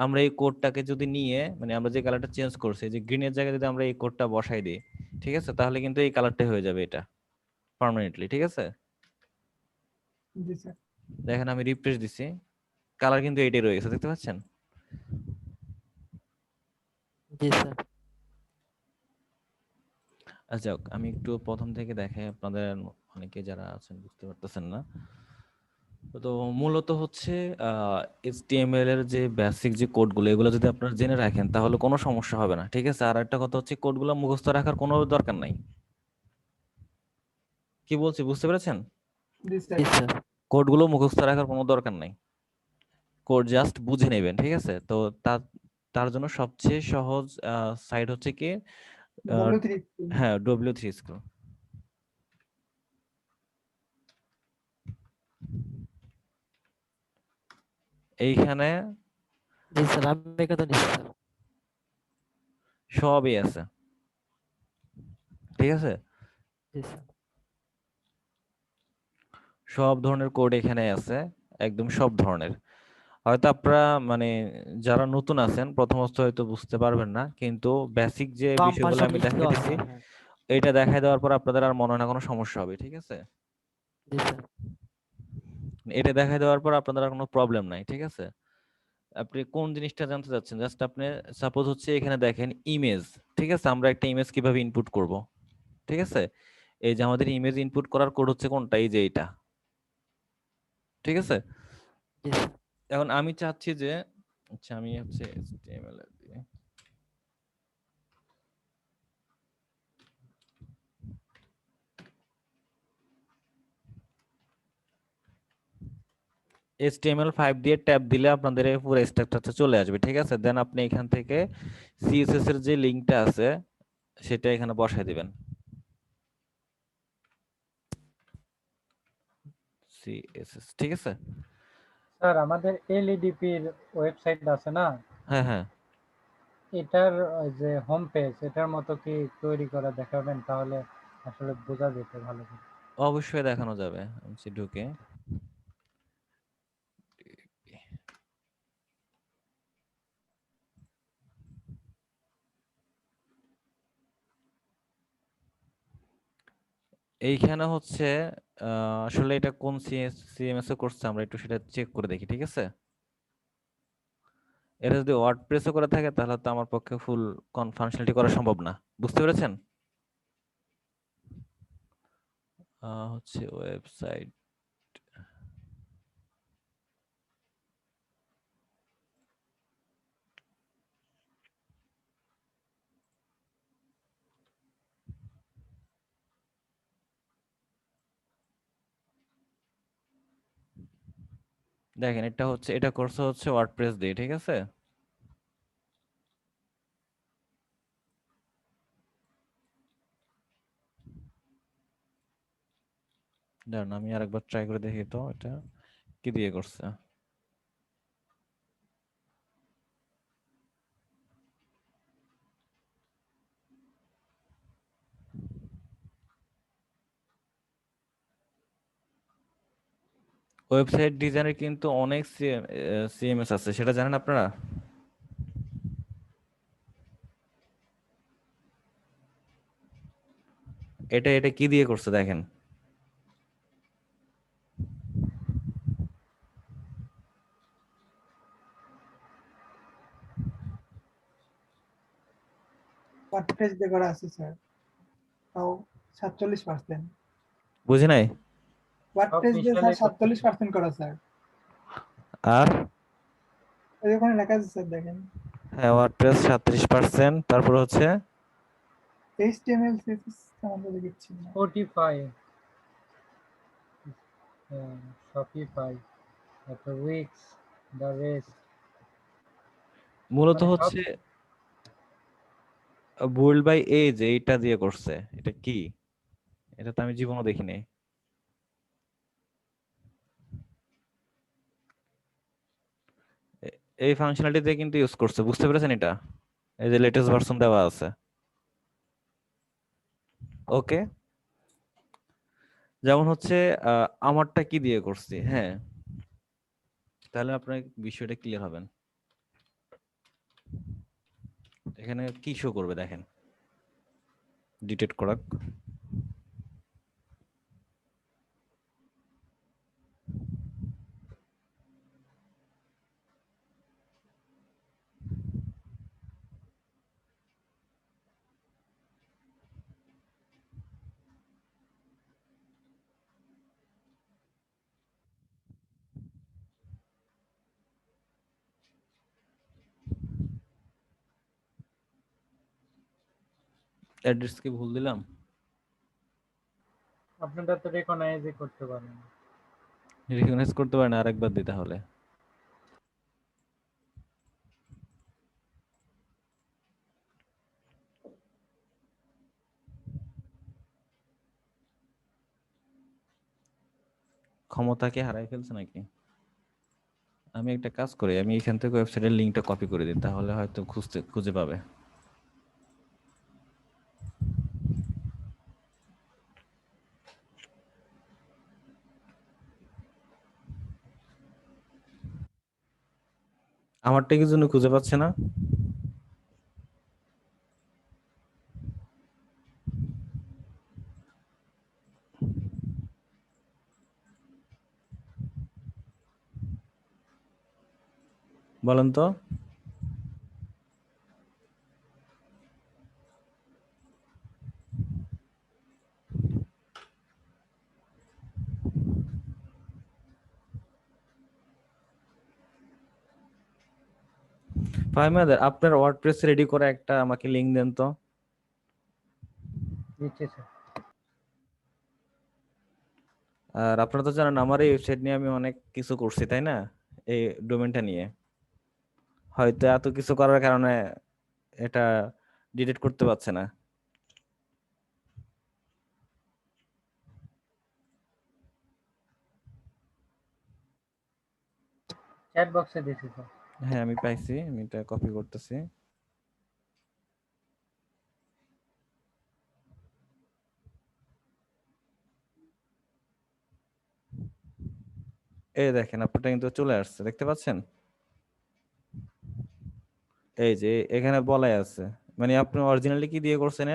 আমরা এই কোডটাকে যদি নিয়ে, মানে আমরা যে কালারটা চেঞ্জ করছি, যে গ্রিনের জায়গায় যদি আমরা এই কোডটা বসাই দিই, ঠিক আছে, তাহলে কিন্তু এই কালারটাই হয়ে যাবে এটা পার্মানেন্টলি, ঠিক আছে? জি স্যার। দেখেন আমি রিফ্রেশ দিছি, কালার কিন্তু এইটাই রয়ে গেছে, দেখতে পাচ্ছেন? জি স্যার। আচ্ছা যাক, আমি একটু প্রথম থেকে দেখাই, আপনাদের অনেকে যারা আছেন বুঝতে পারতেছেন না। তো মূলত হচ্ছে HTML এর যে বেসিক যে কোডগুলো, এগুলো যদি আপনারা জেনে রাখেন তাহলে কোনো সমস্যা হবে না, ঠিক আছে? আর একটা কথা হচ্ছে কোডগুলো মুখস্থ রাখার কোনো দরকার নাই। কি বলছি বুঝতে পেরেছেন? জি স্যার। জি স্যার। কোডগুলো মুখস্থ রাখার কোনো দরকার নাই, কোড জাস্ট বুঝে নেবেন, ঠিক আছে? তো তার তার জন্য সবচেয়ে সহজ সাইট হচ্ছে কি, আহ, W3 হ্যাঁ, W3 স্কুল। এইখানে জি স্যার, আমি এখানে নিচ্ছি স্যার। সবই আছে, ঠিক আছে? জি স্যার। সব ধরনের কোড এখানে আছে, একদম সব ধরনের। হয়তো আপনারা মানে যারা নতুন আছেন প্রথম অবস্থায় হয়তো বুঝতে পারবেন না, কিন্তু বেসিক যে বাম বিষয়গুলো পাশে আমি লিখে দেখাই দেওয়া দিছি স্যার, হ্যাঁ। এটা দেখাই দেওয়ার পর আপনাদের আর মনে হয় না কোনো সমস্যা হবে, ঠিক আছে? জি স্যার। এটা দেখাই দেওয়ার পর আপনাদের আর কোনো প্রবলেম নাই, ঠিক আছে? আপনি কোন জিনিসটা জানতে চাচ্ছেন? জাস্ট আপনি সাপোজ হচ্ছে এখানে দেখেন ইমেজ, ঠিক আছে? আমরা একটা ইমেজ কিভাবে ইনপুট করব, ঠিক আছে? এই যে আমাদের ইমেজ ইনপুট করার কোড হচ্ছে কোনটা, এই যে এইটা, ঠিক আছে? জি স্যার। এখন আমি চাচ্ছি যে আচ্ছা আমি হচ্ছে HTML এর দিয়ে HTML5 দিয়ে ট্যাব দিলে আপনাদের এই পুরো স্ট্রাকচারটা চলে আসবে, ঠিক আছে? দেন আপনি এখান থেকে CSS এর যে লিংকটা আছে সেটা এখানে বসায় দিবেন, CSS, ঠিক আছে? স্যার আমাদের এলইডিপির ওয়েবসাইট আছে না, হ্যাঁ হ্যাঁ, এটার ওই যে হোম পেজ এটার মতো কি তৈরি করা দেখাবেন, তাহলে আসলে বোঝা যেত ভালো করে। অবশ্যই দেখানো যাবে। আমি ঢুকে এইখানে হচ্ছে আসলে এটা কোন CMS এ করছে আমরা একটু সেটা চেক করে দেখি, ঠিক আছে? এটা যদি ওয়ার্ডপ্রেসে করে থাকে তাহলে তো আমার পক্ষে ফুল ফাংশনালিটি করা সম্ভব না, বুঝতে পেরেছেন? হচ্ছে ওয়েবসাইট, দেখেন এটা হচ্ছে, এটা করছে হচ্ছে ওয়ার্ডপ্রেস দিয়ে, ঠিক আছে? দাঁড়ান আমি আরেকবার ট্রাই করে দেখি তো এটা কি দিয়ে করছে। ওয়েবসাইট ডিজাইনের কিন্তু অনেক CMS আছে, সেটা জানেন আপনারা? এটা এটা কি দিয়ে করছে দেখেন, ওয়ার্ডপ্রেস দিয়ে করা আছে স্যার, তাও 47%। বুঝি নাই। ওয়ার্ডপ্রেস দিয়ে স্যার 47% করা স্যার, আর এই ওখানে লেখা আছে স্যার দেখেন। হ্যাঁ ওয়ার্ডপ্রেস 37%, তারপর হচ্ছে HTML CSS আমাদের দেখছি না। স্পটিফাই, শপিফাই, তারপর উইক্স, দ্য রেস্ট, মূলত মানে সব। হচ্ছে বুইল্ড বাই এজ এইটা দিয়ে করছে। এটা কি? এটা তো আমি জীবনও দেখি নাই। এই ফাংশনালিটি দিয়ে কিন্তু ইউজ করছে, বুঝতে পেরেছেন? এটা এই যে লেটেস্ট ভার্সন দেওয়া আছে, ওকে? যেমন হচ্ছে আমারটা কি দিয়ে করছি, হ্যাঁ, তাহলে আপনার বিষয়টা ক্লিয়ার হবেন। এখানে কি শো করবে দেখেন, ডিটেক্ট করা, অ্যাড্রেস কি ভুল দিলাম? আপনারা তো রেকগনাইজই করতে পারেন। রিকগনাইজ করতে পারেন, আরেকবার দিতে হলে। ক্ষমতা কি হারাই ফেলছে নাকি? আমি একটা কাজ করি, আমি এখান থেকে ওয়েবসাইটের লিংকটা কপি করে দিই, তাহলে হয়তো খুঁজে পাবে। আমারটা কি জন্য খুঁজে পাচ্ছে না? বলেন তো। ফাহিম, আপনার ওয়ার্ডপ্রেস রেডি করে একটা আমাকে লিংক দেন তো। দিচ্ছি স্যার। আর আপনারা তো জানেন আমার এই ওয়েবসাইট নিয়ে আমি অনেক কিছু করছি, তাই না? এই ডোমেনটা নিয়ে হয়তো এত কিছু করার কারণে এটা ডিলিট করতে পারছে না। চ্যাট বক্সে দিচ্ছি স্যার। হ্যাঁ আমি পাইছি, আমি এটা কপি করতেছি। এই দেখেন আপনারটা কিন্তু চলে আসছে, দেখতে পাচ্ছেন? এই যে এখানে বলাই আছে, মানে আপনি অরিজিনালি কি দিয়ে করছেন?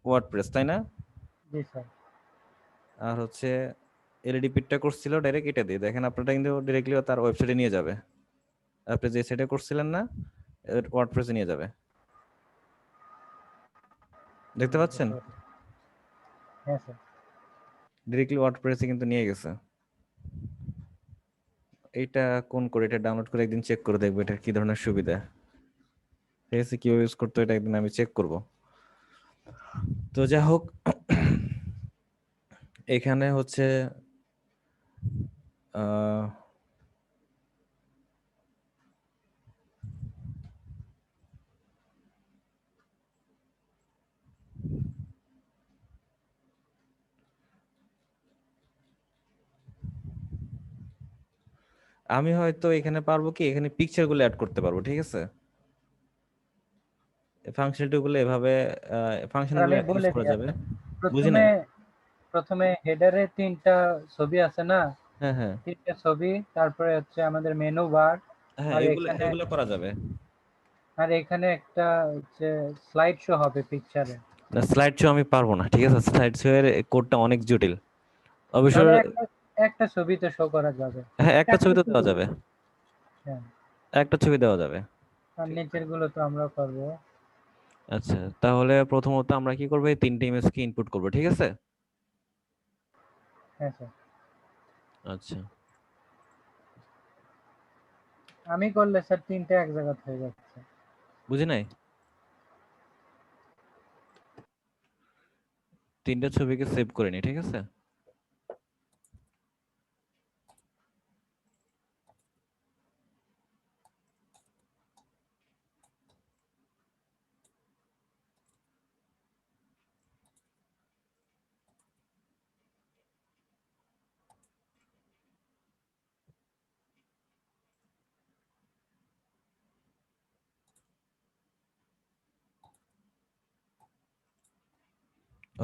ওয়ার্ডপ্রেস, তাই না? জি স্যার। আর হচ্ছে এলইডি পিটটা করছিল ডাইরেক্ট এটা দিয়ে, দেখেন আপনারটা কিন্তু ডাইরেক্টলি তার ওয়েবসাইটে নিয়ে যাবে। আপনি যে সেটে করছিলেন না, ওয়ার্ডপ্রেসে নিয়ে যাবে। দেখতে পাচ্ছেন? হ্যাঁ স্যার। ডাইরেক্টলি ওয়ার্ডপ্রেসে কিন্তু নিয়ে গেছে। এইটা কোন করে এটা ডাউনলোড করে একদিন চেক করে দেখবো এটা কি ধরনের সুবিধা, ঠিক আছে? কিভাবে ইউজ করতে হয় এটা একদিন আমি চেক করব। তো যাই হোক, এখানে হচ্ছে আহ আমি হয়তো এখানে পারবো কি, এখানে পিকচার গুলো অ্যাড করতে পারবো, ঠিক আছে? ফাংশনালিটি গুলো এভাবে ফাংশন স্যার গুলো আমি ইউজ বলে করা দিই যাবে। আপনাকে। বুঝি প্রথমে নাই। প্রথমে হেডারে 3টা ছবি আছে না? হ্যাঁ হ্যাঁ 3টা ছবি, তারপরে হচ্ছে আমাদের মেনু বার, হ্যাঁ, আর এগুলো এখানে এগুলো করা যাবে। একটা হচ্ছে স্লাইড শো হবে পিকচারে। না, স্লাইড শো আমি পারবো না, ঠিক আছে? স্লাইড শো এর কোডটা অনেক জটিল। অবশ্য তাহলে একটা ছবিতে শো করা যাবে। হ্যাঁ, একটা ছবি তো দেওয়া ছবি। যাবে, হ্যাঁ, একটা ছবি দেওয়া যাবে। আর নিচের গুলো তো আমরা করবো। আচ্ছা, তাহলে প্রথমত আমরা কি করবো, এই 3টে ইমেজকে ইনপুট করব, ঠিক আছে? হ্যাঁ স্যার। আচ্ছা, আমি করলে স্যার 3টা এক জায়গাতে হয়ে যাচ্ছে। বুঝি নাই। 3টা ছবিকে সেভ করে নি, ঠিক আছে?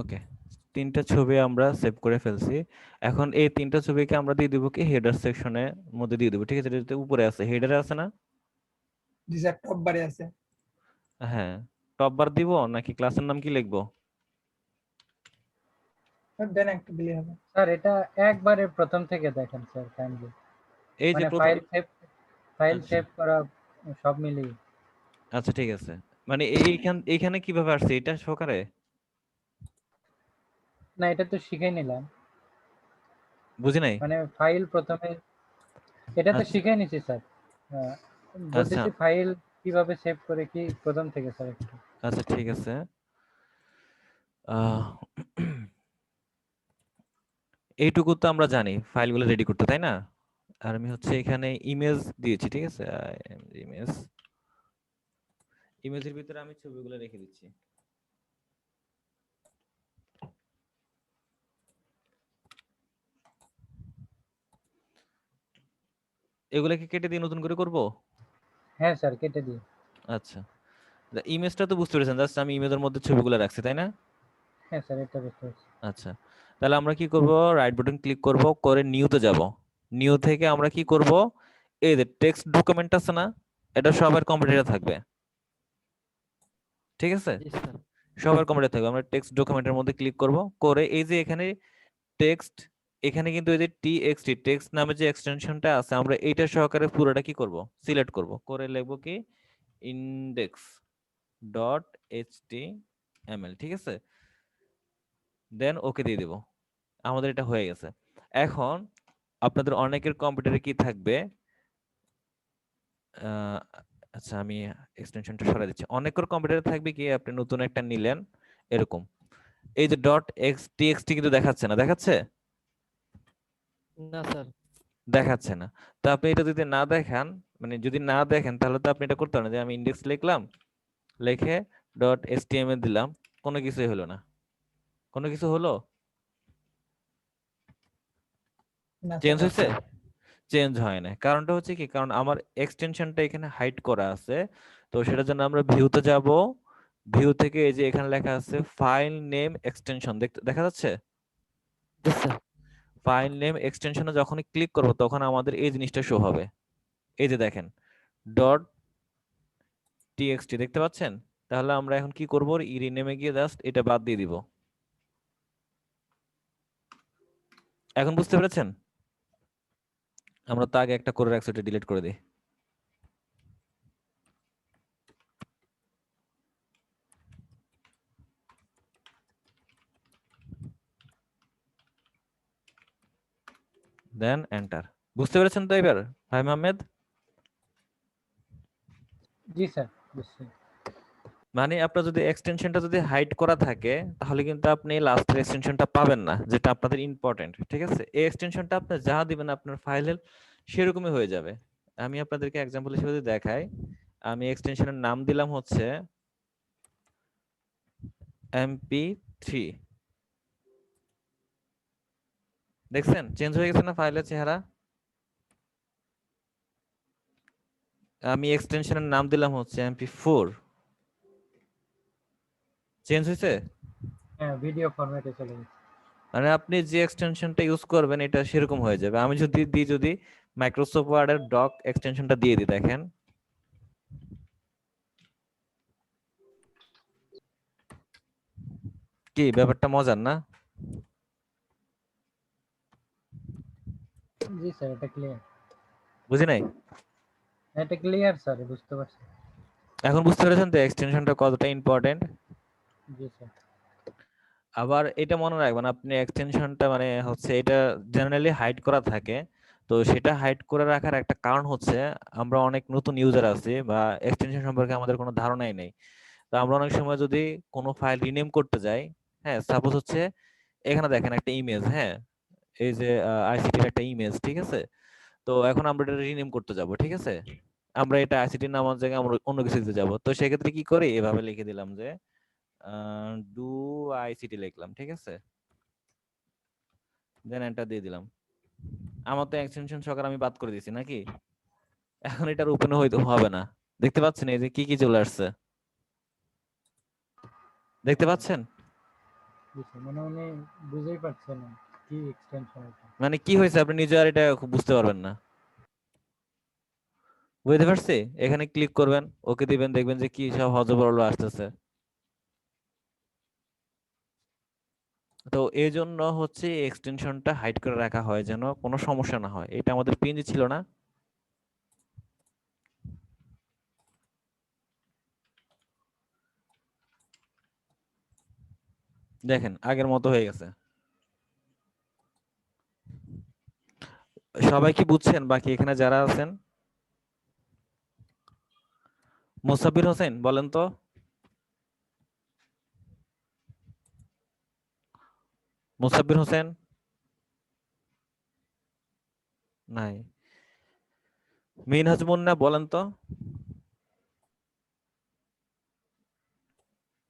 ওকে, 3টা ছবি আমরা সেভ করে ফেলছি। এখন এই 3টা ছবিকে আমরা দিয়ে দিব কি হেডার সেকশনের মধ্যে দিয়ে দিব, ঠিক আছে? এটা উপরে আছে, হেডারে আছে না? জি স্যার, টপ বারে আছে। হ্যাঁ, টপ বার দিব নাকি ক্লাসের নাম কি লিখবো? স্যার দেন একটা দিলে হবে। স্যার এটা একবারে প্রথম থেকে দেখেন স্যার কাইন্ডলি। এই যে মানে প্রথম। ফাইল আচ্ছা সেভ করা সব মিলিয়ে। আচ্ছা, ঠিক আছে। মানে এইখানে কিভাবে আসছে এটা সহকারে? না, এটা তো শিখে নিলাম। বুঝি নাই। মানে ফাইল প্রথমে, এটা তো আচ্ছা শিখে নিছি স্যার। আহ, আচ্ছা বলতেছি ফাইল কিভাবে সেভ করে কি প্রথম থেকে স্যার একটু। আচ্ছা, ঠিক আছে। আহ এইটুকু তো আমরা জানি ফাইলগুলো রেডি করতে, তাই না? আর আমি হচ্ছে এখানে ইমেজ দিয়েছি, ঠিক আছে? ইমেজ, ইমেজের ভিতরে আমি ছবিগুলো রেখে দিচ্ছি। এগুলোকে কেটে দিয়ে নতুন করে করব। হ্যাঁ স্যার, কেটে দিই। আচ্ছা, ইমেজটা তো বুঝতে পেরেছেন, জাস্ট আমি ইমেজের মধ্যে ছবিগুলো রাখছি, তাই না? হ্যাঁ স্যার, এটা বুঝতে পারছি। আচ্ছা, তাহলে আমরা কি করব, রাইট বাটন ক্লিক করব, করে নিউতে যাব। নিউ থেকে আমরা কি করব, এই যে টেক্সট ডকুমেন্ট আছে না, এটা সবার কম্পিউটারে থাকবে, ঠিক আছে? জি স্যার। সবার কম্পিউটারে থাকবে। আমরা টেক্সট ডকুমেন্টের মধ্যে ক্লিক করব, করে এই যে এখানে টেক্সট, এখানে কিন্তু এই যে টিএক্সটি টেক্সট নামে যে এক্সটেনশনটা আছে, আমরা এইটা সহকারে পুরোটা কি করব, সিলেক্ট করব, করে লিখবো কি ইনডেক্স ডট এইচটিএমএল, ঠিক আছে? দেন ওকে দিয়ে দিব। আমাদের এটা হয়ে গেছে। এখন আপনাদের অনেকের কম্পিউটারে কি থাকবে, আহ, আচ্ছা আমি এক্সটেনশনটা সরাই দিচ্ছি। অনেকের কম্পিউটারে থাকবে কি, আপনি নতুন একটা নিলেন এরকম, এই যে ডট টিএক্সটি কিন্তু দেখাচ্ছে না, দেখাচ্ছে? না স্যার। দেখাচ্ছে না। তো আপনি এটা যদি না দেখান, মানে যদি না দেখেন, তাহলে তো আপনি এটা করতে পারেন যে আমি ইনডেক্স লিখলাম, লিখে ডট এচটিএমএল দিলাম, কোনো কিছুই হলো না। কোনো কিছু হলো? না চেঞ্জ স্যার। হয়েছে? চেঞ্জ হয় না। কারণটা হচ্ছে কি, কারণ আমার এক্সটেনশনটা এখানে হাইড করা আছে। তো সেটার জন্য আমরা ভিউতে যাব, ভিউ থেকে এই যে এখানে লেখা আছে ফাইল নেম এক্সটেনশন, দেখা যাচ্ছে? জি স্যার। ফাইল নেম এক্সটেনশনে যখনই ক্লিক করব তখন আমাদের এই জিনিসটা শো হবে। এই যে দেখেন ডট টিএক্সটি, দেখতে পাচ্ছেন? তাহলে আমরা এখন কি করব, রিনেমে গিয়ে জাস্ট এটা বাদ দিয়ে দিব। এখন বুঝতে পেরেছেন? আমরা তো আগে একটা করে রাখছি, এটা ডিলিট করে দিই। দেন এন্টার। বুঝতে পেরেছেন তো এবার ভাই মোহাম্মদ? জি স্যার, বুঝছি। মানে আপনার যদি এক্সটেনশনটা যদি হাইড করা থাকে, তাহলে কিন্তু আপনি লাস্টের এক্সটেনশনটা পাবেন না, যেটা আপনাদের ইম্পর্টেন্ট, ঠিক আছে? এই এক্সটেনশনটা আপনি যা দিবেন আপনার ফাইলের সেরকমই হয়ে যাবে। আমি আপনাদেরকে এক্সাম্পল হিসেবে যদি দেখাই, আমি এক্সটেনশনের নাম দিলাম হচ্ছে mp3, দেখছেন চেঞ্জ হয়ে গেছে না ফাইলের চেহারা? আমি এক্সটেনশনের নাম দিলাম হচ্ছে mp4, চেঞ্জ হয়েছে? হ্যাঁ, ভিডিও ফরম্যাটে চলে গেছে। মানে আপনি যে এক্সটেনশনটা ইউজ করবেন এটা সেরকম হয়ে যাবে। আমি যদি মাইক্রোসফট ওয়ার্ডের ডক এক্সটেনশনটা দিয়ে দিই, দেখেন কি ব্যাপারটা মজার না? জি স্যার, এটা ক্লিয়ার। বুঝি নাই? এটা ক্লিয়ার স্যার, বুঝতে পারছি। এখন বুঝতে পেরেছেন তো এক্সটেনশনটা কতটা ইম্পর্টেন্ট? জি স্যার। আবার এটা মনে রাখবেন, আপনি এক্সটেনশনটা মানে হচ্ছে এটা জেনারেলি হাইড করা থাকে। তো সেটা হাইড করে রাখার একটা কারণ হচ্ছে, আমরা অনেক নতুন ইউজার আছি বা এক্সটেনশন সম্পর্কে আমাদের কোনো ধারণাই নেই। তো আমরা অনেক সময় যদি কোনো ফাইল রিনেম করতে যাই, হ্যাঁ সাপোজ হচ্ছে এখানে দেখেন একটা ইমেজ, হ্যাঁ এই যে আইসিটির একটা ইমেজ, ঠিক আছে? তো এখন আমরা এটা রিনেম করতে যাব, ঠিক আছে? আমরা এটা আইসিটি নামার জায়গায় আমরা অন্য কিছু দিতে যাব। তো সেক্ষেত্রে কি করি, এভাবে লিখে দিলাম যে ডু আইসিটি লিখলাম, ঠিক আছে? দেন এন্টার দিয়ে দিলাম। আমার তো এক্সটেনশন সহকারে আমি বাদ করে দিছি নাকি? এখন এটার ওপেন হইতে হবে না। দেখতে পাচ্ছেন এই যে কি কি চলে আসছে, দেখতে পাচ্ছেন? জি স্যার, মানে উনি বুঝতেই পারছেন না কি এক্সটেনশন এটা। মানে কি হয়েছে আপনি নিজে আর এটা বুঝতে পারবেন না। বুঝতে পারছি? এখানে ক্লিক করবেন, ওকে দিবেন, দেখবেন যে কি সব হজবরল আসতেছে। তো এই জন্য হচ্ছে এক্সটেনশনটা হাইড করে রাখা হয় যেন কোনো সমস্যা না হয়। এটা আমাদের পিএনজি ছিল না? দেখেন আগের মতো হয়ে গেছে। সবাই কি বুঝছেন বাকি এখানে যারা আছেন? মুসাব্বির হোসেন বলেন তো। মুসাব্বির হোসেন নাই। মিনহাজ মুন্না বলেন তো।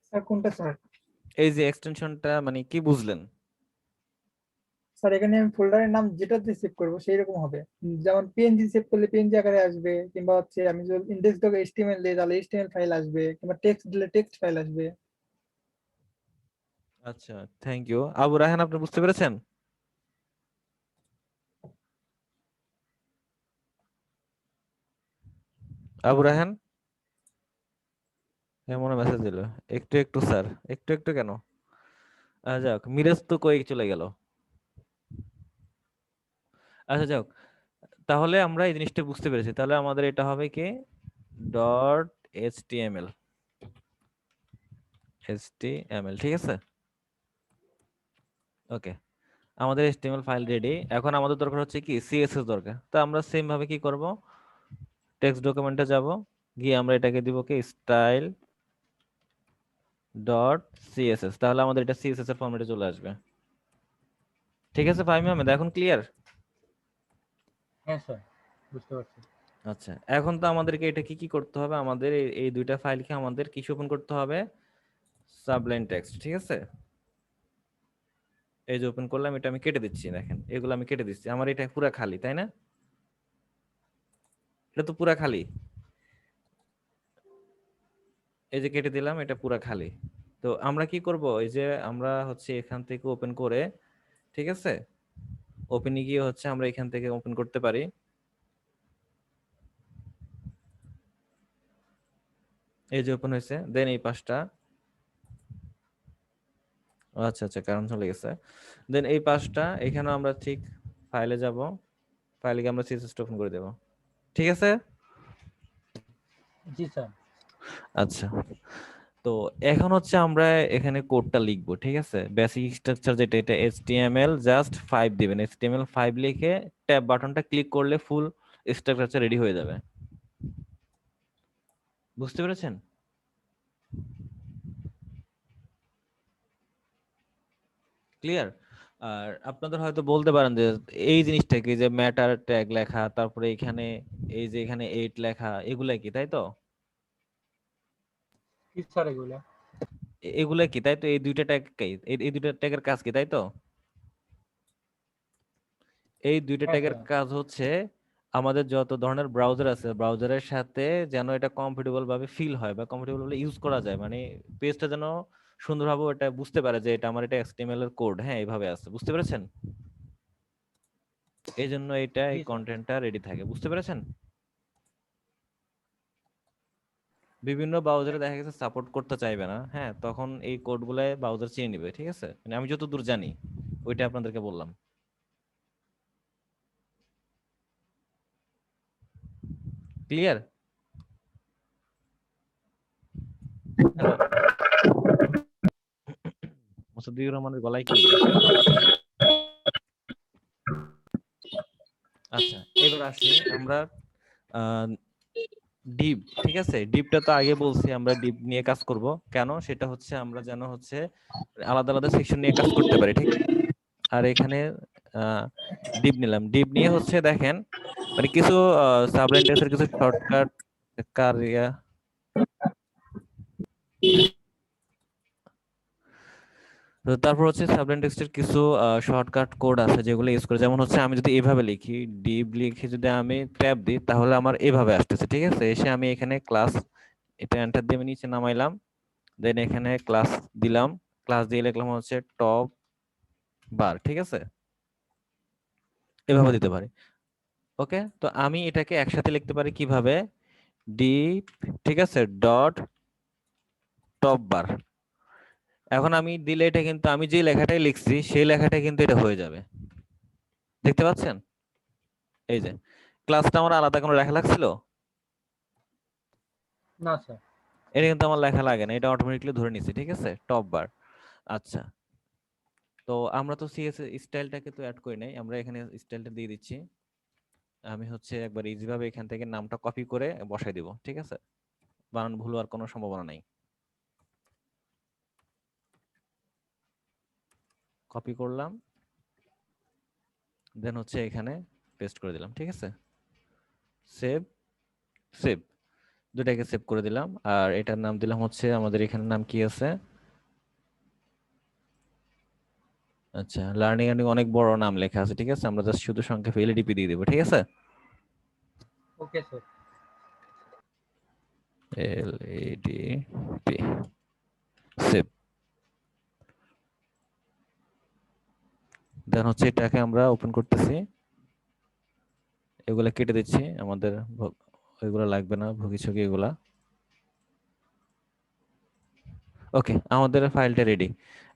স্যার কোনটা স্যার? এই যে এক্সটেনশনটা মানে কি বুঝলেন? স্যার এখানে আমি ফোল্ডারের নাম যেটাতে সেভ করবো সেই রকম হবে। যেমন পিএনজি সেভ করলে পিএনজি আকারে আসবে, কিংবা হচ্ছে আমি যদি ইন্ডেক্স ডক এইচটিএমএল দিই তাহলে এইচটিএমএল ফাইল আসবে, কিংবা টেক্সট দিলে টেক্সট ফাইল আসবে। আচ্ছা থ্যাংক ইউ। আবু রায়হান আপনি বুঝতে পেরেছেন? আবু রায়হান হ্যাঁ মনে মেসেজ দিল একটু একটু স্যার একটু একটু কেন যাক মিরাজ তো কই চলে গেল আচ্ছা যাক তাহলে আমরা এই জিনিসটা বুঝতে পেরেছি তাহলে আমাদের এটা হবে কি ডট এইচটিএমএল ঠিক আছে ওকে আমাদের এইচটিএমএল ফাইল রেডি এখন আমাদের দরকার হচ্ছে কি সিএসএস দরকার তো আমরা সেম ভাবে কি করব টেক্সট ডকুমেন্টে যাব গিয়ে আমরা এটাকে দিব কি স্টাইল ডট সিএসএস তাহলে আমাদের এটা সিএসএস এর ফরম্যাটে চলে আসবে ঠিক আছে ফাহিম আহমেদ এখন ক্লিয়ার হ্যাঁ স্যার, বুঝতে পারছি। আচ্ছা এখন তো আমাদেরকে এটা কি কি করতে হবে আমাদের এই দুইটা ফাইলকে আমাদের কি ওপেন করতে হবে সাবলাইন টেক্সট ঠিক আছে এই যে ওপেন করলাম এটা আমি কেটে দিচ্ছি দেখেন এগুলো আমি কেটে দিচ্ছি আমার এটা পুরো খালি তাই না এটা তো পুরো খালি এই যে কেটে দিলাম এটা পুরো খালি তো আমরা কি করব এই যে আমরা হচ্ছে এখান থেকে ওপেন করে ঠিক আছে ওপেনে গিয়ে হচ্ছে আমরা এখান থেকে ওপেন করতে পারি এই যে ওপেন হয়েছে দেন এই পাশটা আচ্ছা আচ্ছা কারণ চলে গেছে দেন এই পাশটা এখানে আমরা ঠিক ফাইলে যাব ফাইলে গিয়ে আমরা সিএসএস ওপেন করে দেব ঠিক আছে জি স্যার। আচ্ছা তো এখন হচ্ছে আমরা এখানে কোডটা লিখবো ঠিক আছে বেসিক স্ট্রাকচার যেটা এটা HTML জাস্ট 5 দিবেন HTML 5 লিখে ট্যাব বাটনটা ক্লিক করলে ফুল স্ট্রাকচার রেডি হয়ে যাবে বুঝতে পেরেছেন ক্লিয়ার আর আপনাদের হয়তো বলতে পারেন যে এই জিনিসটা কি যে ম্যাটার ট্যাগ লেখা তারপরে এখানে এই যে এখানে 8 লেখা এগুলা কি তাই তো কি স্যার এগুলা? এগুলা কি তাই তো এই দুইটা ট্যাগ কি এই দুইটা ট্যাগের কাজ কি তাই তো এই দুইটা হ্যাঁ ট্যাগের স্যার। কাজ হচ্ছে আমাদের যত ধরনের ব্রাউজার আছে ব্রাউজারের সাথে যেন এটা কমফোর্টেবল ভাবে ফিল হয় বা কমফোর্টেবল ভাবে ইউজ করা যায় মানে পেজটা যেন সুন্দরভাবে এটা বুঝতে পারে যে এটা আমার এটা HTML এর কোড হ্যাঁ এইভাবে আছে বুঝতে পেরেছেন এই জন্য এটা এই জি স্যার। কন্টেন্টটা রেডি থাকে বুঝতে পেরেছেন বিভিন্ন ব্রাউজারে দেখা গেছে সাপোর্ট করতে চাইবে না হ্যাঁ তখন এই কোডগুলো ব্রাউজার চিনে নেবে ঠিক আছে মানে আমি যতদূর জানি ওইটা আপনাদেরকে বললাম ক্লিয়ার হ্যালো মুসাদ্দিকুর রহমানের গলায় কি আচ্ছা এবার আসি আমরা ডিপ ঠিক আছে ডিপটা তো আগে বলছি আমরা ডিপ নিয়ে কাজ করব কেন সেটা হচ্ছে আমরা যেন হচ্ছে আলাদা আলাদা সেকশন নিয়ে কাজ করতে পারি ঠিক আর এখানে ডিপ নিলাম ডিপ নিয়ে হচ্ছে দেখেন মানে কিছু সাবলাইন টেক্সটের কিছু শর্টকাট কারিয়া তো তারপর হচ্ছে সাবলাইন টেক্সটের কিছু শর্টকাট কোড আছে যেগুলো ইউজ করে যেমন হচ্ছে আমি যদি এভাবে লিখি ডিপ লিখে যদি আমি ট্যাব দিই তাহলে আমার এভাবে আসতেছে ঠিক আছে এসে আমি এখানে ক্লাস এটা এন্টার দিয়ে আমি নিচে নামাইলাম দেন এখানে ক্লাস দিলাম ক্লাস দিয়ে লিখলাম হচ্ছে টপ বার ঠিক আছে এভাবে দিতে পারি ওকে তো আমি এটাকে একসাথে লিখতে পারি কিভাবে ডিপ ঠিক আছে ডট টপ বার এখন আমি দিলে এটা কিন্তু আমি যে লেখাটাই লিখছি সেই লেখাটাই কিন্তু এটা হয়ে যাবে দেখতে পাচ্ছেন এই যে ক্লাসটা আমার আলাদা কোনো লেখা লাগছিল না স্যার। এটা কিন্তু আমার লেখা লাগে না এটা অটোমেটিক্যালি ধরে নিছে ঠিক আছে টপ বার আচ্ছা তো আমরা তো সিএসএস স্টাইলটাকে তো অ্যাড করি নাই আমরা এখানে স্টাইলটা দিয়ে দিচ্ছি আমি হচ্ছে একবার ইজি ভাবে এখান থেকে নামটা কপি করে বসাই দিব ঠিক আছে বানান ভুল হওয়ার কোনো সম্ভাবনা নাই কপি করলাম দেন হচ্ছে এখানে পেস্ট করে দিলাম ঠিক আছে সেভ সেভ দুটাকে সেভ করে দিলাম আর এটার নাম দিলাম হচ্ছে আমাদের এখানে নাম কি আছে আচ্ছা লার্নিং এন্ড অনেক বড় নাম লেখা আছে ঠিক আছে আমরা জাস্ট শুধু সংক্ষেপে এলডিপি দিয়ে দেব ঠিক আছে ওকে স্যার। এলএডিপি সেভ দেন হচ্ছে এটাকে আমরা ওপেন করতেছি এগুলা কেটে দিচ্ছি আমাদের ওইগুলো লাগবে না, ভুগি ছবি এগুলা। ওকে, আমাদের ফাইলটা রেডি।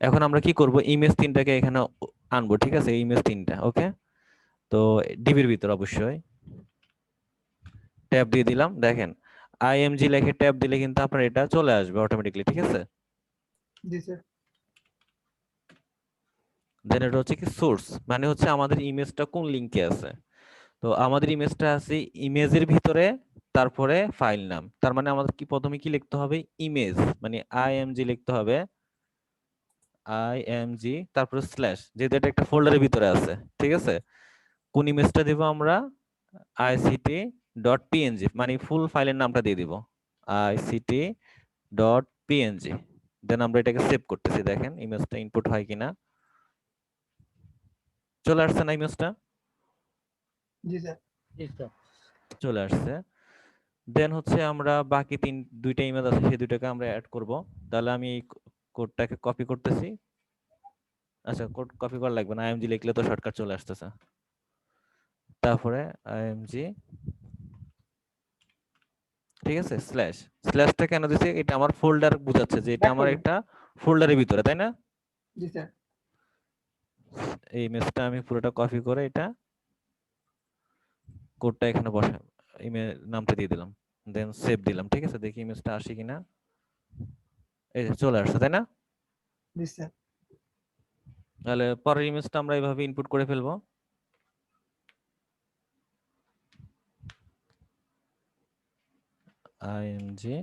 এখন আমরা কি করব, ইমেজ 3টাকে এখানে আনবো, ঠিক আছে, ইমেজ 3টা। ওকে, তো ডিবির ভিতর অবশ্যই ট্যাব দিয়ে দিলাম। দেখেন আইএমজি লিখে ট্যাব দিলে কিন্তু আপনার এটা চলে আসবে অটোমেটিকলি, ঠিক আছে। জি স্যার। দেন এটা হচ্ছে কি সোর্স, মানে হচ্ছে আমাদের ইমেজটা কোন লিংকে আছে। তো আমাদের ইমেজটা আছে ইমেজের ভিতরে, তারপরে ফাইল নাম। তার মানে আমাদের কি প্রথমে কি লিখতে হবে, ইমেজ মানে আইএমজি লিখতে হবে, আইএমজি তারপরে স্ল্যাশ, যেহেতু এটা একটা ফোল্ডারের ভিতরে আছে, ঠিক আছে। কোন ইমেজটা দিব আমরা, আইসিটি ডট পিএনজি, মানে ফুল ফাইলের নামটা দিয়ে দিব, আইসিটি ডট পিএনজি। দেন আমরা এটাকে সেভ করতেছি, দেখেন ইমেজটা ইনপুট হয় কিনা। চলে আসছে না ইমেজটা? জি স্যার। জি স্যার। চলে আসছে। দেন হচ্ছে আমরা বাকি দুইটা ইমেজ আছে, সেই দুইটাকে আমরা অ্যাড করব। তাহলে আমি এই কোডটাকে কপি করতেছি। আচ্ছা, কোড কপি করা লাগবে না, আইএমজি লিখলে তো শর্টকাট চলে আসতেছে। তারপরে আইএমজি, ঠিক আছে, স্ল্যাশ। স্ল্যাশটা কেন দিছি, এটা আমার ফোল্ডার বোঝাচ্ছে যে এটা ব্যাক আমার করুন। একটা ফোল্ডারের ভিতরে, তাই না। জি স্যার। এই ইমেজটা আমি পুরোটা কপি করে এটা কোডটা এখানে বসা, ইমেল নামটা দিয়ে দিলাম, দেন সেভ দিলাম, ঠিক আছে। দেখি ইমেজটা আসে কিনা। এই যে চলে আসছে, তাই না। জি স্যার। তাহলে পরের ইমেজটা আমরা এইভাবে ইনপুট করে ফেলবো। আইএমজি,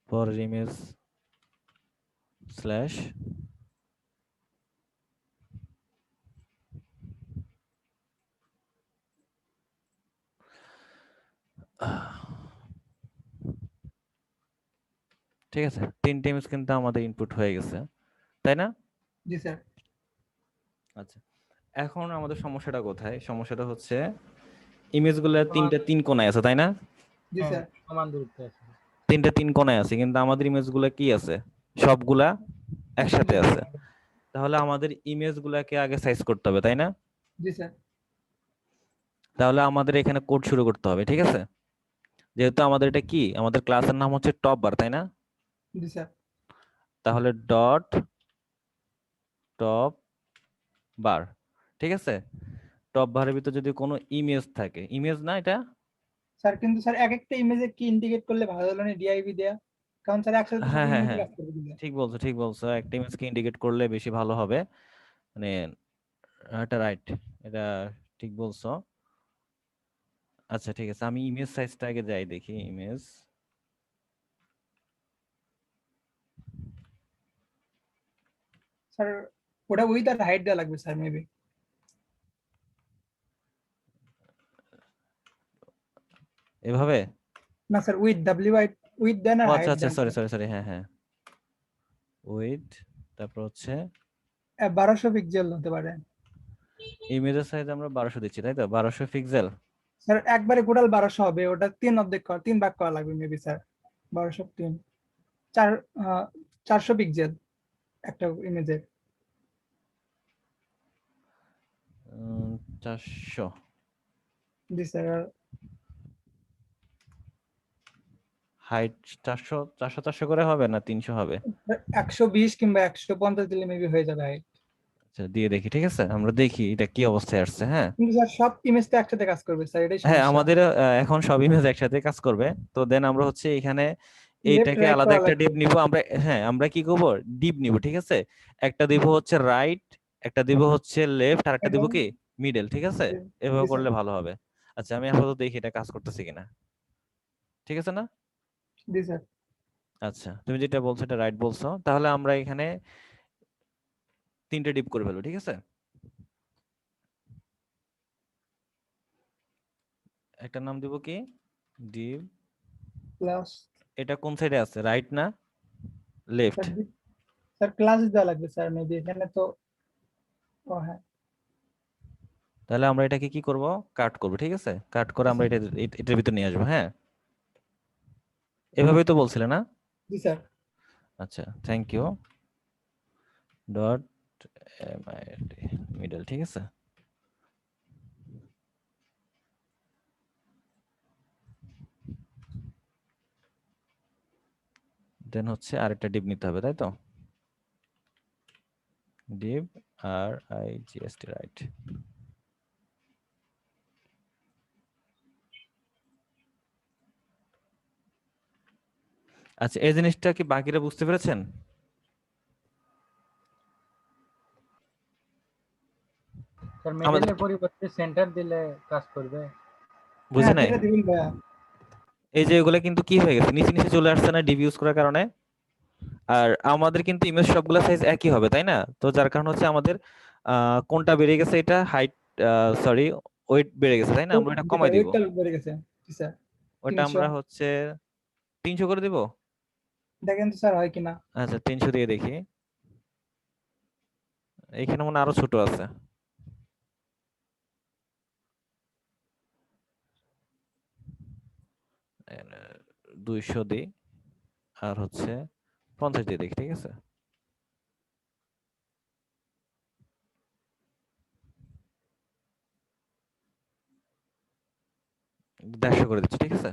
পরের ইমেজ স্ল্যাশ, ঠিক আছে। 3টে ইমেজ কিন্তু আমাদের ইনপুট হয়ে গেছে, তাই না। জি স্যার। আচ্ছা, এখন আমাদের সমস্যাটা কোথায়, সমস্যাটা হচ্ছে ইমেজগুলো সমান, 3 কোণায় আছে, তাই না। জি হ্যাঁ, স্যার। সমান দূরত্বে আছে। 3 কোণায় আছে, কিন্তু আমাদের ইমেজগুলো কি আছে, সবগুলা একসাথে আছে। তাহলে আমাদের ইমেজগুলোকে আগে সাইজ করতে হবে, তাই না। জি স্যার। তাহলে আমাদের এখানে কোড শুরু করতে হবে, ঠিক আছে। যেহেতু আমাদের এটা কি, আমাদের ক্লাসের নাম হচ্ছে টপ বার, তাই না। জি স্যার। তাহলে ডট টপ বার, ঠিক আছে। টপ বারের ভিতর যদি কোনো ইমেজ থাকে, ইমেজ না এটা। স্যার কিন্তু স্যার এক একটা ইমেজে কি ইন্ডিকেট করলে ভালো হলো না, ডিআইভি দেয়া, কারণ স্যার একসাথে তো সব হ্যাঁ হ্যাঁ ইমেজে হ্যাঁ, কাজ করবে দিলে। ঠিক বলছো ঠিক বলছো, একটা ইমেজকে ইন্ডিকেট করলে বেশি ভালো হবে, মানে এটা রাইট, এটা ঠিক বলছো। আচ্ছা ঠিক আছে, আমি ইমেজ সাইজটা আগে যাই দেখি, ইমেজ স্যার ওটা উইথ আর হাইট দেওয়া লাগবে স্যার মেবি। এভাবে। না sir width W I, width then আর ও আচ্ছা হাইট আচ্ছা, then sorry sir. Sorry sorry, হ্যাঁ হ্যাঁ, উইথ, তারপর হচ্ছে 1200 পিক্সেল হতে পারে। ইমেজের সাইজ আমরা 1200 দিচ্ছি, তাই তো, 1200 পিক্সেল। স্যার একবারে টোটাল 1200 হবে, ওটা 3 ভাগ করা লাগবে মেবি স্যার। 1200 3 4 400 পিক্সেল একটা ইমেজের। 400, জি স্যার। হাইট 400 400 400 করে হবে না 300 হবে। 120 কিংবা 150 দিলে মেবি হয়ে যাবে হাইট। আচ্ছা দিয়ে দেখি, ঠিক আছে, আমরা দেখি এটা কি অবস্থায় আসছে। হ্যাঁ কিন্তু স্যার সব ইমেজ তো একসাথে কাজ করবে স্যার, এটাই হ্যাঁ, সমস্যা। আমাদের এখন সব ইমেজ একসাথে কাজ করবে। তো দেন আমরা হচ্ছে এখানে লেফট এইটাকে রাইট আলাদা করা একটা লাগবে। ডিপ নিব আমরা। হ্যাঁ, আমরা কি করব, ডিপ নিব, ঠিক আছে। একটা দিব হচ্ছে রাইট, একটা দিব হচ্ছে লেফট, আর একটা দিব এবং কি মিডল, ঠিক আছে। জি এভাবে জি স্যার। করলে ভালো হবে। আচ্ছা, আমি আপাতত দেখি এটা কাজ করতেছে কিনা, ঠিক আছে না। জি স্যার। আচ্ছা, তুমি যেটা বলছো এটা রাইট বলছো, তাহলে আমরা এখানে 3টে ডিপ করে ফেলবো, ঠিক আছে। একটা নাম দিব কি, ডিপ। প্লাস এটা কোন সাইডে আছে, রাইট না লেফট। স্যার, স্যার ক্লাস দেওয়া লাগবে স্যার মেবি এখানে তো। ও হ্যাঁ। তাহলে আমরা এটাকে কি করব, কাট করব, ঠিক আছে। কাট করে জি আমরা স্যার। এটার ভিতর নিয়ে আসবো। হ্যাঁ, এভাবেই তো বলছিলে না। জি স্যার। আচ্ছা, থ্যাংক ইউ। ডট মিডল, ঠিক আছে। দেন হচ্ছে আরেকটা ডিপ নিতে হবে, তাই তো? Deep RIGST, right. আচ্ছা, এই জিনিসটা কি বাকিরা বুঝতে পেরেছেন? স্যার আমাদের মিডলের পরিবর্তে সেন্টার দিলে কাজ করবে? বুঝি হ্যাঁ নাই? সেটা দিবেন ভাইয়া। এই যে এগুলা কিন্তু কি হয়ে গেছে, নিচে নিচে চলে আসছে না ডিপ ইউজ করার কারণে। আর আমাদের কিন্তু ইমেজ সবগুলা সাইজ একই হবে, তাই না? তো যার কারণে হচ্ছে আমাদের কোনটা বেড়ে গেছে, এটা হাইট, সরি, ওয়েট বেড়ে গেছে, তাই না? আমরা এটা জি কমাই স্যার, দিব। ওয়েটটা বেড়ে গেছে। জি স্যার, ওটা 300। আমরা হচ্ছে 300 করে দিব। দেখেন তো স্যার হয় কিনা। আচ্ছা, 300 দিয়ে দেখি। এখানে মনে হয় আরো ছোট আছে। 200 দিই, আর হচ্ছে 50 দিয়ে দেখি, ঠিক আছে? দেড়শো করে দিচ্ছি, ঠিক আছে?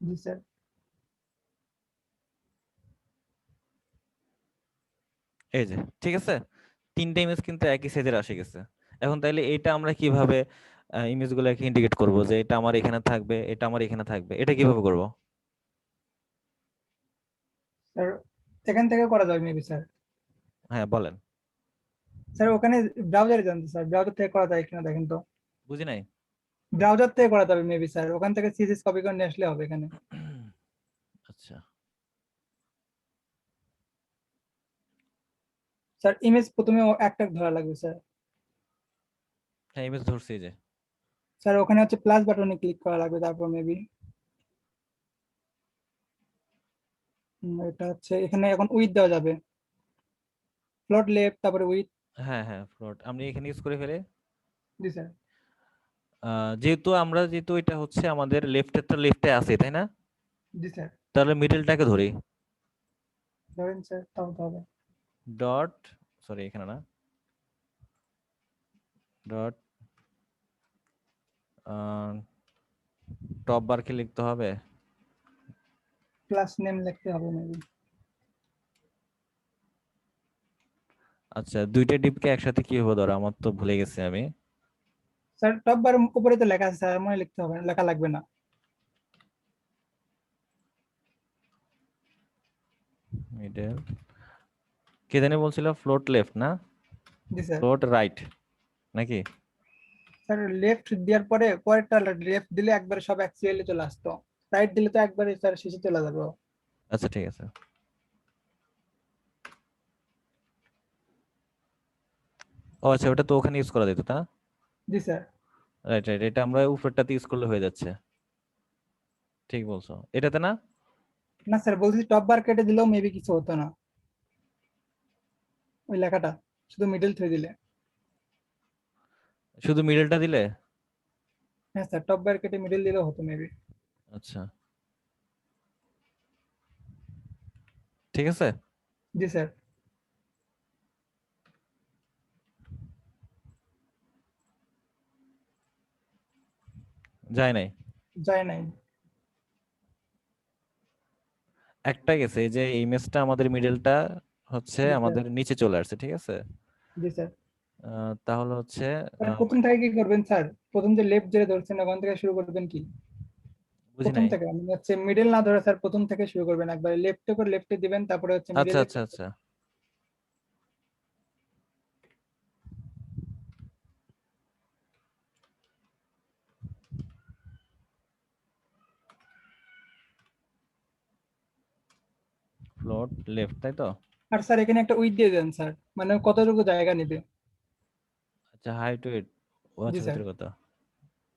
জি স্যার। এই যে, ঠিক আছে, তিনটা ইমেজ কিন্তু একই সাইজের আসে গেছে। এখন তাইলে এটা আমরা কিভাবে ইমেজ গুলোকে ইন্ডিকেট করব যে এটা আমার এখানে থাকবে, এটা আমার এখানে থাকবে, এটা কিভাবে করব? স্যার এখান থেকে করা যাবে মেবি স্যার। হ্যাঁ, বলেন। স্যার ওখানে ব্রাউজারে যান তো স্যার, ব্রাউজার থেকে করা যায় কিনা দেখেন তো। বুঝি নাই। ব্রাউজার থেকে করা যাবে মেবি স্যার, ওখান থেকে সিএসএস কপি করে নিয়ে আসলে হবে এখানে। আচ্ছা, স্যার ইমেজ প্রথমে একটা ধরা লাগবে স্যার। হ্যাঁ, ইমেজ ধরছি, এই যে। স্যার ওখানে হচ্ছে প্লাস বাটনে ক্লিক করা লাগবে, তারপর মেবি এটা হচ্ছে এখানে এখন উইথ দেওয়া যাবে, ফ্লোট লেফট তারপরে উইথ। হ্যাঁ হ্যাঁ, ফ্লোট আমি এখানে ইউজ করে ফেলে। জি স্যার। যেহেতু এটা হচ্ছে আমাদের লেফটেরটা লেফটে আছে, তাই না? জি স্যার। তাহলে মিডলটাকে ধরি। ধরেন স্যার, তাও তো হবে। ডট, সরি এখানে না, ডট টপ বারকে লিখতে হবে। ক্লাস নেম লিখতে হবে মেবি। আচ্ছা, দুইটা ডিপকে একসাথে কিভাবে ধরো, আমার তো ভুলে গেছি আমি। স্যার টপ বার উপরে তো লেখা আছে স্যার, মনে লিখতে হবে না, লেখা লাগবে না। মিডল, কে জানি বলছিল ফ্লোট লেফট না জি স্যার। ফ্লোট রাইট নাকি? স্যার লেফট দেওয়ার পরে পরেরটা লেফট দিলে একবারে সব অ্যাকচুয়ালি চলে আসতো, রাইট দিলে তো একবারে স্যার শেষে চলে যাবে। আচ্ছা, ঠিক আছে। ও আচ্ছা, ওটা তো ওখানে ইউজ করা যেত, তা? জি স্যার। রাইট রাইট, এটা আমরা উপরটাতে ইউজ করলে হয়ে যাচ্ছে। ঠিক বলছো, এটাতে না? না স্যার বলছি টপ বার কেটে দিলেও মেবি কিছু হতো না, ওই লেখাটা শুধু মিডল থয়ে দিলে। শুধু মিডলটা দিলে? হ্যাঁ স্যার, টপ বার কেটে মিডল দিলেও হতো মেবি। আচ্ছা, ঠিক আছে। জি স্যার। যায় নাই। যায় নাই। একটা গেছে, এই যে ইমেজটা আমাদের মিডলটা হচ্ছে জি স্যার। আমাদের নিচে চলে আসছে, ঠিক আছে? জি স্যার। তাহলে হচ্ছে স্যার প্রথম থেকে কি করবেন স্যার? প্রথম যে লেফট যেটা ধরছেন ওখান থেকে শুরু করবেন কি? বুঝি প্রথম নাই। থেকে মানে হচ্ছে মিডল না ধরে স্যার প্রথম থেকে শুরু করবেন, একবার লেফটে করে লেফটে দিবেন, তারপরে হচ্ছে আচ্ছা মিডলে। আচ্ছা আচ্ছা, ফ্লোট লেফট, তাই তো? আর স্যার এখানে একটা উইথ দিয়ে দেন স্যার, মানে কতটুকু জায়গা নেবে। আচ্ছা, হাইট ওয়েট, ও জি আচ্ছা, স্যার। ভিতরে কথা,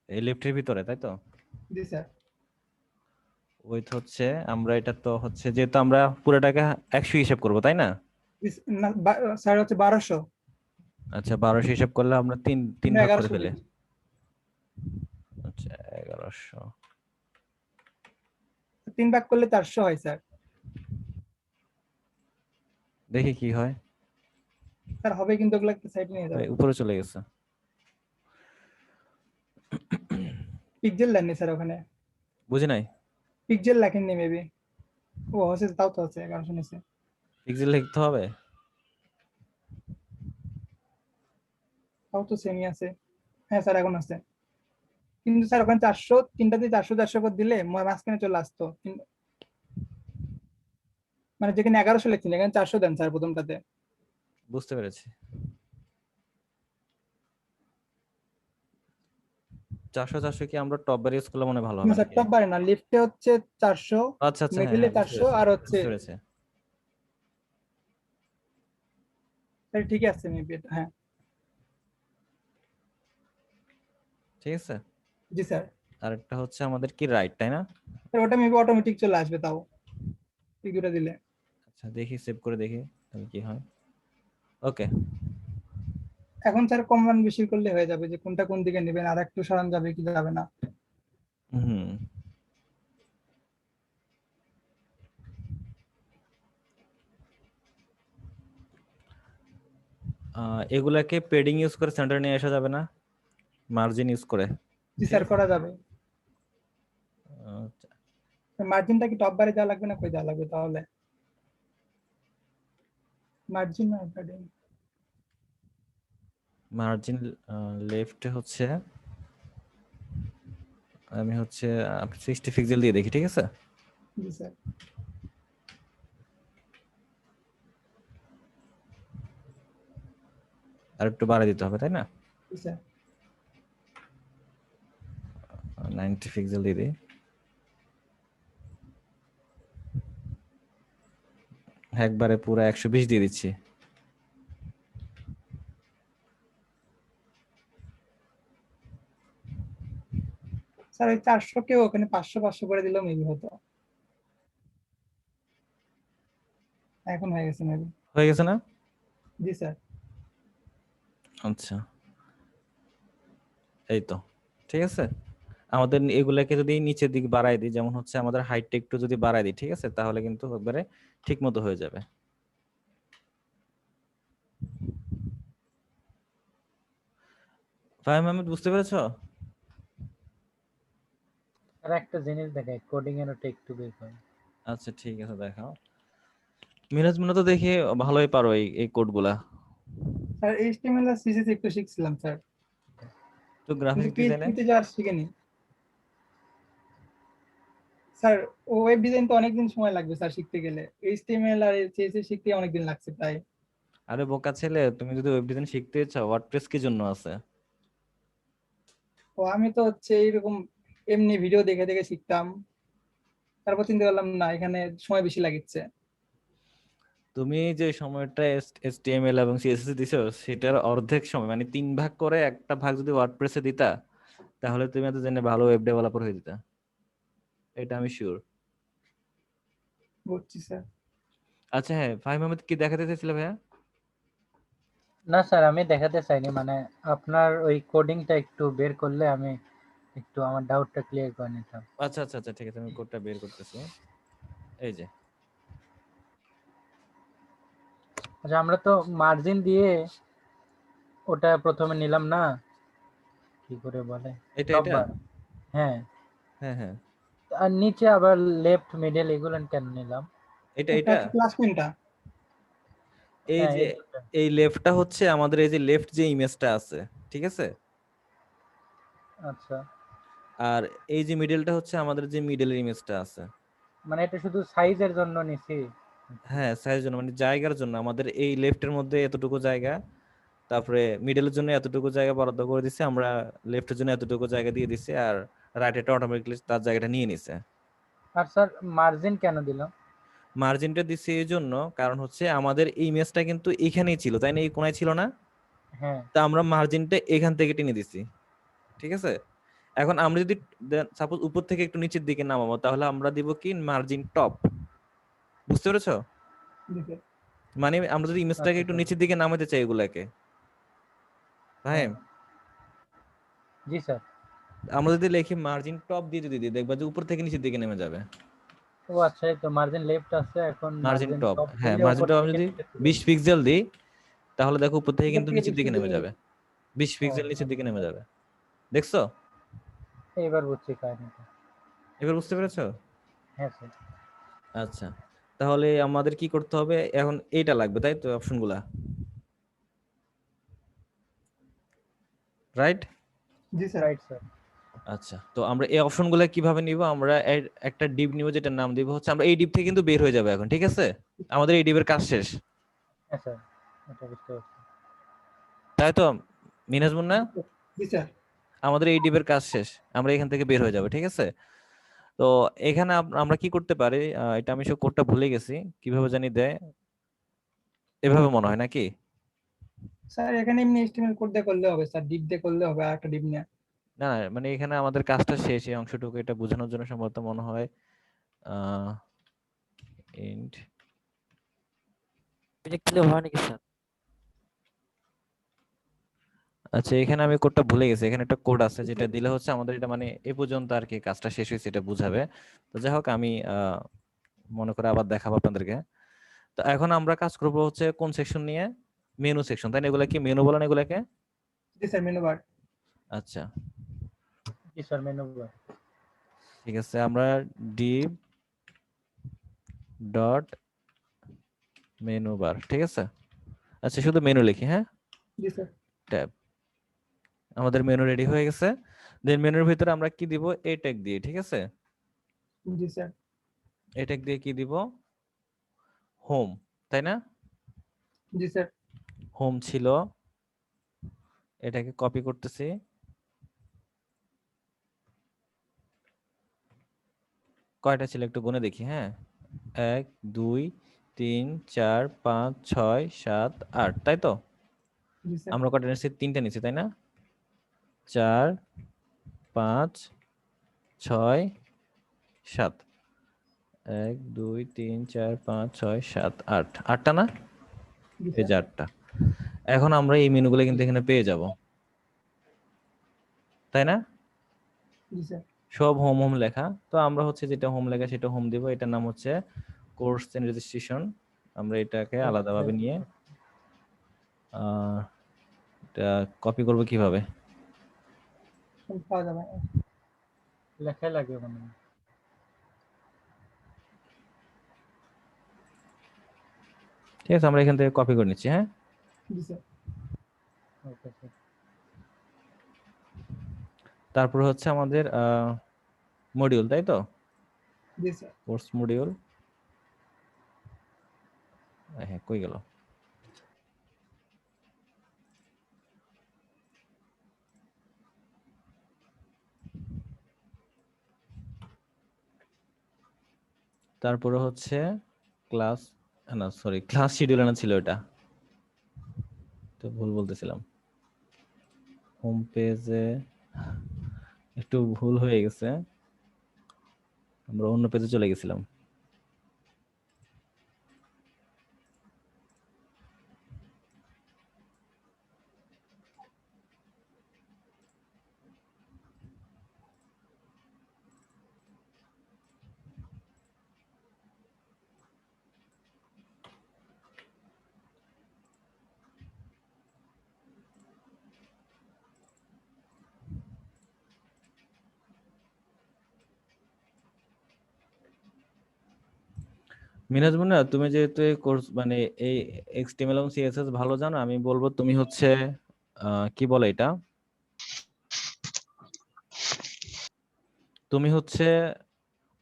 এই লেফটের ভিতরে, তাই তো? জি স্যার। ওয়েট হচ্ছে, আমরা এটা তো হচ্ছে যেহেতু আমরা পুরোটাকে 100 হিসাব করব, তাই না? না স্যার হচ্ছে 1200। আচ্ছা, 1200 হিসাব করলে আমরা তিন তিন আমরা ভাগ করে 1100 ফেলে। দিই। আচ্ছা, 1100। 3 ভাগ করলে 400 হয় স্যার। দেখি কি হয়। স্যার হবে, কিন্তু ওগুলো একটা সাইড নিয়ে যাবেন। উপরে চলে গেছে। পিক্সেল দেননি স্যার ওখানে, বুঝি নাই। Pixel লেখেননি maybe. ও আছে, তাও তো আছে 1100 নিচে। পিক্সেল লিখতে হবে? তাও তো সেমই আছে। হ্যাঁ স্যার এখন আছে, কিন্তু স্যার ওখানে 400, তিনটাতে 400 400 করে দিলে মাঝখানে চলে আসতো মানে যেখানে 1100 লিখছেন এখানে 400 দেন স্যার প্রথমটাতে। বুঝতে পেরেছি। 400 কি আমরা টপ বার ইউজ করলে মনে হয় ভালো না হবে স্যার নাকি? টপ বারে না, লিফটে হচ্ছে 400, আচ্ছা আচ্ছা, হ্যাঁ মিডিলে হ্যাঁ, বুঝতে 400 পেরেছি আর হচ্ছে বুঝতে পেরেছি। স্যার ঠিকই আছে মেবি এটা, হ্যাঁ। ঠিক আছে। জি স্যার। আর একটা হচ্ছে আমাদের কি রাইট, তাই না? স্যার ওটা মেবি অটোমেটিক চলে আসবে তাও এই দুটো দিলে। আচ্ছা দেখি, সেভ করে দেখি তাহলে কি হয়। ওকে। এখন স্যার কম মান বেশি করলে হয়ে যাবে, যে কোনটা কোন দিকে নেবেন আর একটু সরান যাবে কি যাবে না। হুম। এগুলাকে পেডিং ইউজ করে সেন্টার নিয়ে আসা যাবে না, মার্জিন ইউজ করে? জি ঠিক স্যার আছে। করা যাবে। আচ্ছা, মার্জিনটা কি টপ বারে দেওয়া লাগবে না কই দেওয়া লাগবে তাহলে? মার্জিন না padding? মার্জিন লেফটে হচ্ছে, আমি হচ্ছে 60 পিক্সেল দিয়ে দেখি, ঠিক আছে। জি স্যার। আর একটু বাড়িয়ে দিতে হবে, তাই না? জি স্যার। 90 পিক্সেল দিয়ে দিই। একবারে পুরো 120 দিয়ে দিচ্ছি। স্যার ওই 400 কেও ওখানে 500 500 করে দিলেও মেবি হতো। এখন হয়ে গেছে মেবি। হয়ে গেছে না? জি স্যার। আচ্ছা, এই তো ঠিক আছে। আমাদের এগুলাকে যদি নিচের দিক বাড়াই দিই, যেমন হচ্ছে আমাদের হাইটটা একটু যদি বাড়াই দিই, ঠিক আছে, তাহলে কিন্তু একবারে ঠিক মতো হয়ে যাবে। ফাহিম আহমেদ, বুঝতে পেরেছো? আর একটা জিনিস দেখাই, কোডিং এর ওটা একটু বের করে। আচ্ছা ঠিক আছে, দেখাও। মিরাজ মনে তো দেখি ভালোই পারো এই কোড গুলা। স্যার এইচটিএমএল আর সিএসএস একটু শিখছিলাম স্যার, তো কিন্তু গ্রাফিক্স ডিজাইনে পিএইচপি তে যাওয়ার শিখিনি স্যার। ওয়েব ডিজাইন তো অনেকদিন সময় লাগবে স্যার শিখতে গেলে, এইচটিএমএল আর সিএসএস শিখতে অনেকদিন লাগছে প্রায়। আরে বোকা ছেলে, তুমি যদি ওয়েব ডিজাইন শিখতে চাও, ওয়ার্ডপ্রেস কি জন্য আছে? ও আমি তো হচ্ছে এইরকম এমনি ভিডিও দেখে দেখে শিখতাম, তারপর চিন্তা করলাম না এখানে সময় বেশি লাগছে। তুমি যে সময়টা HTML এবং CSS দিছো, সেটার অর্ধেক সময় মানে 3 ভাগ করে একটা ভাগ যদি ওয়ার্ডপ্রেসে দিতা, তাহলে তুমি এত জেনে ভালো ওয়েব ডেভেলপার হয়ে যেতা, এটা আমি শিওর। বুঝছি স্যার। আচ্ছা হ্যাঁ, ফাহিম আহমেদ কি দেখাতে চাইছিলে ভাইয়া? না স্যার আমি দেখাতে চাইনি, মানে আপনার ওই কোডিংটা একটু বের করলে আমি একটু আমার ডাউটটা ক্লিয়ার করে নিতাম। আচ্ছা আচ্ছা আচ্ছা, ঠিক আছে, আমি কোডটা বের করতেছি। এই যে আচ্ছা আমরা তো মার্জিন দিয়ে ওটা প্রথমে নিলাম না, কি করে বলে, এটা টপ এটা বার। হ্যাঁ, হ্যাঁ হ্যাঁ, আর নিচে আবার লেফট মিডল এগুলো কেন নিলাম? এটা এটা এটা কি প্লাস পয়েন্টটা? এই হ্যাঁ যে এই দুটো। এই লেফটটা হচ্ছে আমাদের এই যে লেফট যে ইমেজটা আছে, ঠিক আছে। আচ্ছা, আর এই যে মিডলটা হচ্ছে আমাদের যে মিডলের ইমেজটা আছে। মানে এটা শুধু সাইজের জন্য নিছি। হ্যাঁ, সাইজের জন্য মানে জায়গার জন্য আমাদের এই লেফটের মধ্যে এতটুকু জায়গা, তারপরে মিডলের জন্য এতটুকু জায়গা বরাদ্দ করে দিছি আমরা, লেফটের জন্য এতটুকু জায়গা দিয়ে দিছি, আর রাইটেরটা অটোমেটিক্যালি তার জায়গাটা নিয়ে নিছে। আর স্যার মার্জিন কেন দিলাম? মার্জিনটা দিছি এই জন্য, কারণ হচ্ছে আমাদের এই ইমেজটা কিন্তু এখানেই ছিল, তাই না, এই কোনায় ছিল না। হ্যাঁ তা আমরা মার্জিনটা এখান থেকে টেনে দিছি, ঠিক আছে। এখন আমরা যদি সাপোজ উপর থেকে একটু নিচের দিকে নামাবো, তাহলে আমরা দিব কি মার্জিন টপ। বুঝতে পেরেছো? জি স্যার। মানে আমরা যদি ইমেজটাকে আচ্ছা একটু স্যার। নিচের দিকে নামাতে চাই এগুলাকে, ভাই, হ্যাঁ জি স্যার। আমরা যদি লিখি মার্জিন টপ দিয়ে যদি দিই, দেখবা যে উপর থেকে নিচের দিকে নেমে যাবে। ও আচ্ছা, এই তো মার্জিন লেফট আছে, এখন মার্জিন মার্জিন টপ, টপ হ্যাঁ, দিলে মার্জিন উপর টপ আমি থেকে যদি নিচে চলে 20 যাবে। পিক্সেল দিই, তাহলে দেখো উপর থেকে উপর কিন্তু থেকে নিচের বেশি দিকে নেমে দিলে যাবে, 20 ও পিক্সেল নিচের দিকে নেমে আচ্ছা, যাবে। দেখছো? এইবার বুঝছি কাহিনীটা। এবার বুঝতে পেরেছো? হ্যাঁ স্যার। আচ্ছা, তাহলে আমাদের কি করতে হবে এখন? এইটা লাগবে তাই তো, অপশনগুলা, রাইট? জি স্যার। Right sir. আচ্ছা, তো আমরা এই অপশনগুলো কিভাবে নিব? আমরা একটা ডিপ নিব, যেটার নাম দিব হচ্ছে, আমরা এই ডিপ থেকে কিন্তু বের হয়ে যাবে এখন, ঠিক আছে? আমাদের এই ডিপের কাজ শেষ, হ্যাঁ স্যার, এটা বুঝতে পারছি। তাই তো মিনাজ মুন্না? জি স্যার। আমাদের এই ডিপের কাজ শেষ, আমরা এখান থেকে বের হয়ে যাবে, ঠিক আছে? তো এখানে আমরা কি করতে পারি, এটা আমি সব কোডটা ভুলে গেছি, কিভাবে জানি দেয়, এভাবে মনে হয় নাকি? স্যার এখানে এমনি HTML কোড দিয়ে করলে হবে স্যার, ডিপ দিয়ে করলে হবে, আর একটা ডিপ নিয়ে। না না, মানে এখানে আমাদের কাজটা শেষ, এই অংশটুকু এটা বোঝানোর জন্য সম্ভবত মনে হয় ইন্ট। ডিরেক্ট দিলে হয় নাকি স্যার? আচ্ছা, এখানে আমি কোডটা ভুলে গেছি, এখানে একটা কোড আছে যেটা দিলে হচ্ছে আমাদের এটা মানে এ পর্যন্ত আর কি কাজটা শেষ হয়েছে এটা বুঝাবে। তো যাই হোক, আমি মনে করে আবার দেখাবো আপনাদেরকে। তো এখন আমরা কাজ করব হচ্ছে কোন সেকশন নিয়ে? মেনু সেকশন, তাই না? এগুলা কি মেনু বলেন এগুলাকে? জি স্যার, মেনু বার। আচ্ছা, জি স্যার, মেনু বার। ঠিক আছে, আমরা ডিভ ডট মেনু বার, ঠিক আছে। আচ্ছা, শুধু মেনু লিখি, হ্যাঁ, জি স্যার। ট্যাব। আমাদের মেনু রেডি হয়ে গেছে। দেন মেনুর ভিতরে আমরা কি দিব? এ ট্যাগ দিয়ে, ঠিক আছে। জি স্যার। এ ট্যাগ দিয়ে কি দিব? হোম, তাই না? জি স্যার। হোম ছিল, এটাকে কপি করতেছি, কয়টা ছিল একটু গুনে দেখি, হ্যাঁ, 1 2 3 4 5 6 7 8, তাই তো? জি স্যার। আমরা কয়টা নিচ্ছি? 3টা নিচ্ছি, তাই না? 4 5 6 7, 1 2 3 4 5 6 7 8, 8টা না? জি এই যে স্যার। 8টা। এখন আমরা এই মেনুগুলো কিন্তু এখানে পেয়ে যাব, তাই না? জি স্যার। সব হোম হোম লেখা। তো আমরা হচ্ছে যেটা হোম লেখা সেটা হোম দিব। এটার নাম হচ্ছে কোর্স এন্ড রেজিস্ট্রেশন। আমরা এটাকে আলাদাভাবে নিয়ে এটা কপি করব কিভাবে? পাওয়া যাবে। লেখাই লাগে মনে হয়। ঠিক আছে, আমরা এখান থেকে কপি করে নিচ্ছি, হ্যাঁ। জি স্যার। Okay sir. তারপর হচ্ছে আমাদের মডিউল, তাই তো? জি স্যার। কোর্স মডিউল, হ্যাঁ, কই গেল? তারপরে হচ্ছে ক্লাস, না সরি, ক্লাস শিডিউল না ছিল এটা, তো ভুল বলতেছিলাম। হোম পেজে একটু ভুল হয়ে গেছে, আমরা অন্য পেজে চলে গেছিলাম। মিনাজ মুন্না, তুমি যেহেতু এই কোর্স মানে এই HTML এবং CSS ভালো জানো, আমি বলবো তুমি হচ্ছে কি বলে এটা, তুমি হচ্ছে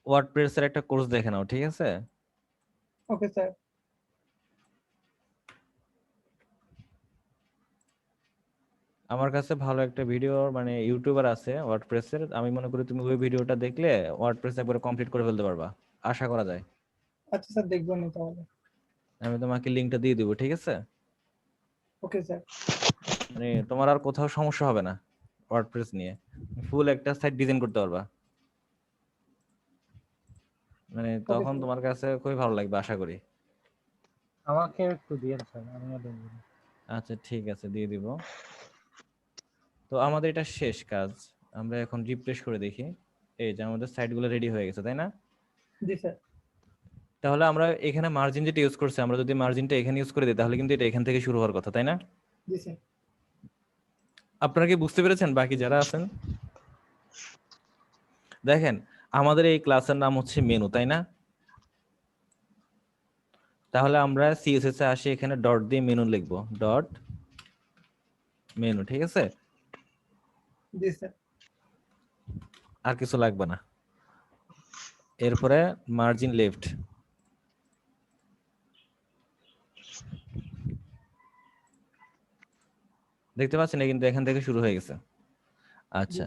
ওয়ার্ডপ্রেস এর একটা কোর্স দেখে নাও, ঠিক আছে? Okay sir. আমার কাছে ভালো একটা ভিডিও মানে ইউটিউবার আছে ওয়ার্ডপ্রেস এর, আমি মনে করি তুমি ওই ভিডিওটা দেখলে ওয়ার্ডপ্রেস একবারে কমপ্লিট করে ফেলতে পারবা, আশা করা যায়। আচ্ছা স্যার, দেখবো না তাহলে। আমি তোমাকে লিংকটা দিয়ে দিব, ঠিক আছে? Okay sir. মানে তোমার আর কোথাও সমস্যা হবে না ওয়ার্ডপ্রেস নিয়ে, ফুল একটা সাইট ডিজাইন করতে পারবা, মানে ওকে তখন স্যার। তোমার কাছে খুবই ভালো লাগবে আশা করি। আমাকে একটু দিয়েন স্যার, আমিও দেখবো। আচ্ছা, ঠিক আছে, দিয়ে দিব। তো আমাদের এটা শেষ কাজ, আমরা এখন রিফ্রেশ করে দেখি। এই যে আমাদের সাইটগুলো রেডি হয়ে গেছে, তাই না? জি স্যার। তাহলে আমরা এখানে মার্জিন যেটা ইউজ করছি, আমরা যদি মার্জিনটা এখানে ইউজ করে দিই তাহলে কিন্তু এটা এখান থেকে শুরু হওয়ার কথা, তাই না? জি স্যার। আপনারা কি বুঝতে পেরেছেন বাকি যারা আছেন? দেখেন, আমাদের এই ক্লাসের নাম হচ্ছে মেনু, তাই না? তাহলে আমরা সিএসএস এ আসি, এখানে ডট দিয়ে মেনু লিখবো, ডট মেনু, ঠিক আছে? জি স্যার। আর কিছু লাগবে না। এরপরে মার্জিন লেফট, দেখতে পাচ্ছেন কিন্তু এখান থেকে শুরু হয়ে গেছে। আচ্ছা,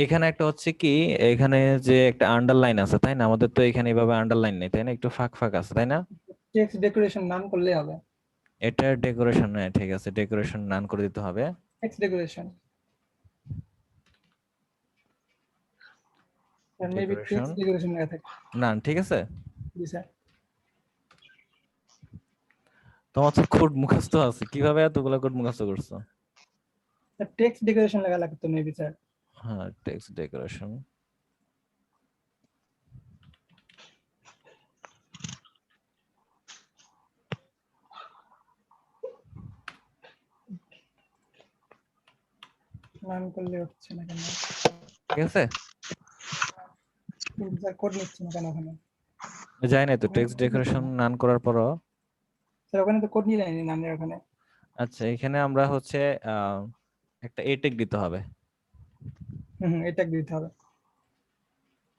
এখানে একটা হচ্ছে কি, এখানে যে একটা আন্ডারলাইন আছে তাই না, আমাদের তো এখানে এভাবে আন্ডারলাইন নেই তাই না, একটু ফাঁক ফাঁক আছে তাই না? টেক্সট ডেকোরেশন নাম করলে হবে। এটা ডেকোরেশন, হ্যাঁ ঠিক আছে, ডেকোরেশন নান করে দিতে হবে। টেক্সট ডেকোরেশন আর মেবি ডেকোরেশন টেক্সট ডেকোরেশন লেখা থাকে। নান, ঠিক আছে। জি স্যার। তোমার তো কোড মুখস্থ আছে, কিভাবে এতগুলো কোড মুখস্থ করছো? টেক্সট ডেকোরেশন লেখা লাগতো মেবি স্যার। হ্যাঁ, টেক্সট ডেকোরেশন। নাম করলে হচ্ছে না কেন? ঠিক আছে, কিন্তু স্যার কোড নিচ্ছে না কেন ওখানে? যাই না তো টেক্সট ডেকোরেশন নান করার পরও। স্যার ওখানে তো কোড নিয়ে যায়নি নামের ওখানে। আচ্ছা, এখানে আমরা হচ্ছে একটা এ ট্যাগ দিতে হবে। এটা দিতে হবে।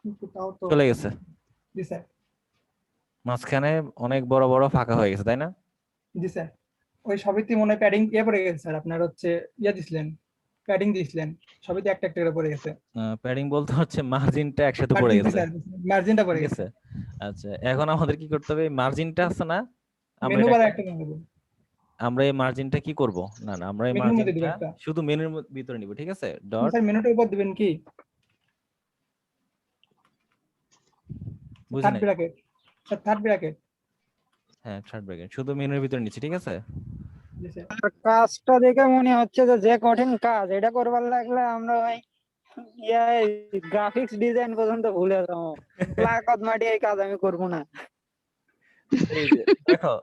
কিন্তু তাও তো চলে গেছে, জি স্যার। মাঝখানে অনেক বড় বড় ফাঁকা হয়ে গেছে তাই না? জি স্যার। ওই সবইতে মনে হয় প্যাডিং পড়ে গেছে স্যার, আপনার হচ্ছে দিছিলেন, প্যাডিং দিছিলেন, সবইতে একটা একটা করে পড়ে গেছে। প্যাডিং বলতে হচ্ছে মার্জিনটা একসাথে পড়ে জি গেছে, স্যার, মার্জিনটা পড়ে ঠিক গেছে। আছে। আচ্ছা, এখন আমাদের কি করতে হবে, মার্জিনটা আছে না, আমরা মেনু বারে এটাকে, একটা করে দেবো। আমরা এই মার্জিনটা কি করব, না না আমরা এই মেনুর মধ্যে দিব মার্জিনটা একটা। শুধু মেনুর ভিতরে নিব, ঠিক আছে। ডট, স্যার মেনুটার উপর দিবেন কি? বুঝি থার্ড নাই। Bracket sir, third bracket. হ্যাঁ, থার্ড ব্র্যাকেট শুধু মেনুর ভিতরে নিচ্ছি, ঠিক আছে। জি স্যার। কাজটা দেখে মনে হচ্ছে যে কঠিন কাজ, এটা করবার লাগলে আমরা ওই গ্রাফিক্স ডিজাইন পর্যন্ত ভুলে যাবো। লাগাত মাটি এই কাজ আমি করবো না। এই যে দেখো,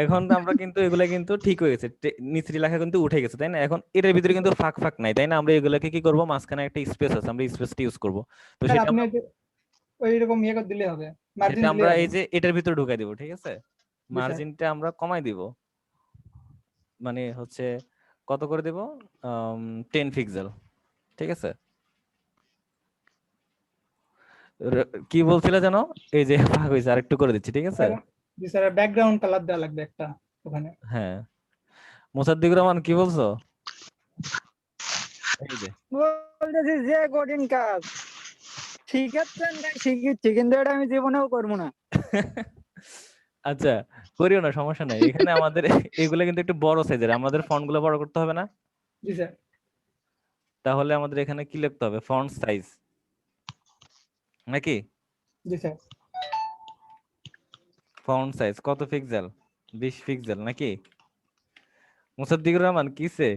এখন তো আমরা কিন্তু এগুলা কিন্তু ঠিক হয়ে গেছে, নিচের লেখা কিন্তু উঠে গেছে তাই না। এখন এটার ভিতরে কিন্তু ফাঁক ফাঁক নাই তাই না, আমরা এগুলাকে কি করব, মাঝখানে একটা স্পেস আছে, আমরা স্পেসটা ইউজ করব। তো স্যার সেটা আপনি আমরা, ওই রকম করে দিলে হবে, মার্জিন সেটা দিলে আমরা হবে। এই যে এটার ভিতরে ঢুকাই দিব, ঠিক আছে। জি স্যার। মার্জিনটা আমরা কমাই দিব, মানে হচ্ছে কত করে দেব, 10 পিক্সেল, ঠিক আছে। কি বলছিলে যেন, এই যে ভাগ হয়েছে, আরেকটু করে দিচ্ছি, ঠিক আছে। জি স্যার, ব্যাকগ্রাউন্ড কালার দেওয়া লাগবে একটা ওখানে। হ্যাঁ, মোসাদ্দিকুর রহমান কি বলছো? এই যে বলতেছি যে কঠিন কাজ শিখাচ্ছেন, শিখিচ্ছি, কিন্তু এটা আমি জীবনেও করবো না। আচ্ছা, করিও না, সমস্যা নাই। এখানে আমাদের এগুলো কিন্তু একটু বড় সাইজের, আমাদের ফন্ট গুলো বড় করতে হবে না। জি স্যার। তাহলে আমাদের এখানে কি লিখতে হবে, ফন্ট সাইজ নাকি, জি স্যার। ফন্ট সাইজ কত পিক্সেল, 20 পিক্সেল নাকি। মুসাদ্দিকুর রহমান কিসে,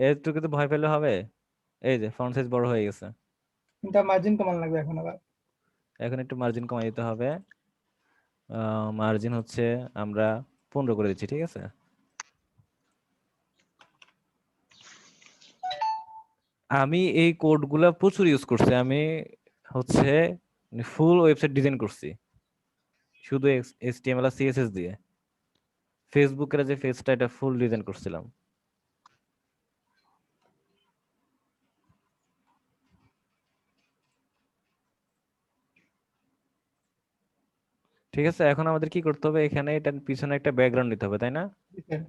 এটুকু তো ভয় পেলে হবে। এই যে ফন্ট সাইজ বড় হয়ে গেছে, কিন্তু মার্জিন কমান লাগবে এখন আবার। এখন একটু মার্জিন কমাই দিতে হবে। মার্জিন হচ্ছে আমরা 15 করে দিচ্ছি, ঠিক আছে। আমি এই কোডগুলা প্রচুর ইউজ করছি, আমি হচ্ছে ফুল ওয়েবসাইট ডিজাইন করছি শুধু HTML আর CSS দিয়ে। ফেসবুকের যে পেজটা, এটা ফুল ডিজাইন করছিলাম। ঠিক আছে, এখন আমাদের কি করতে হবে, এখানে এটার পিছনে একটা ব্যাকগ্রাউন্ড নিতে হবে তাই না। জি স্যার।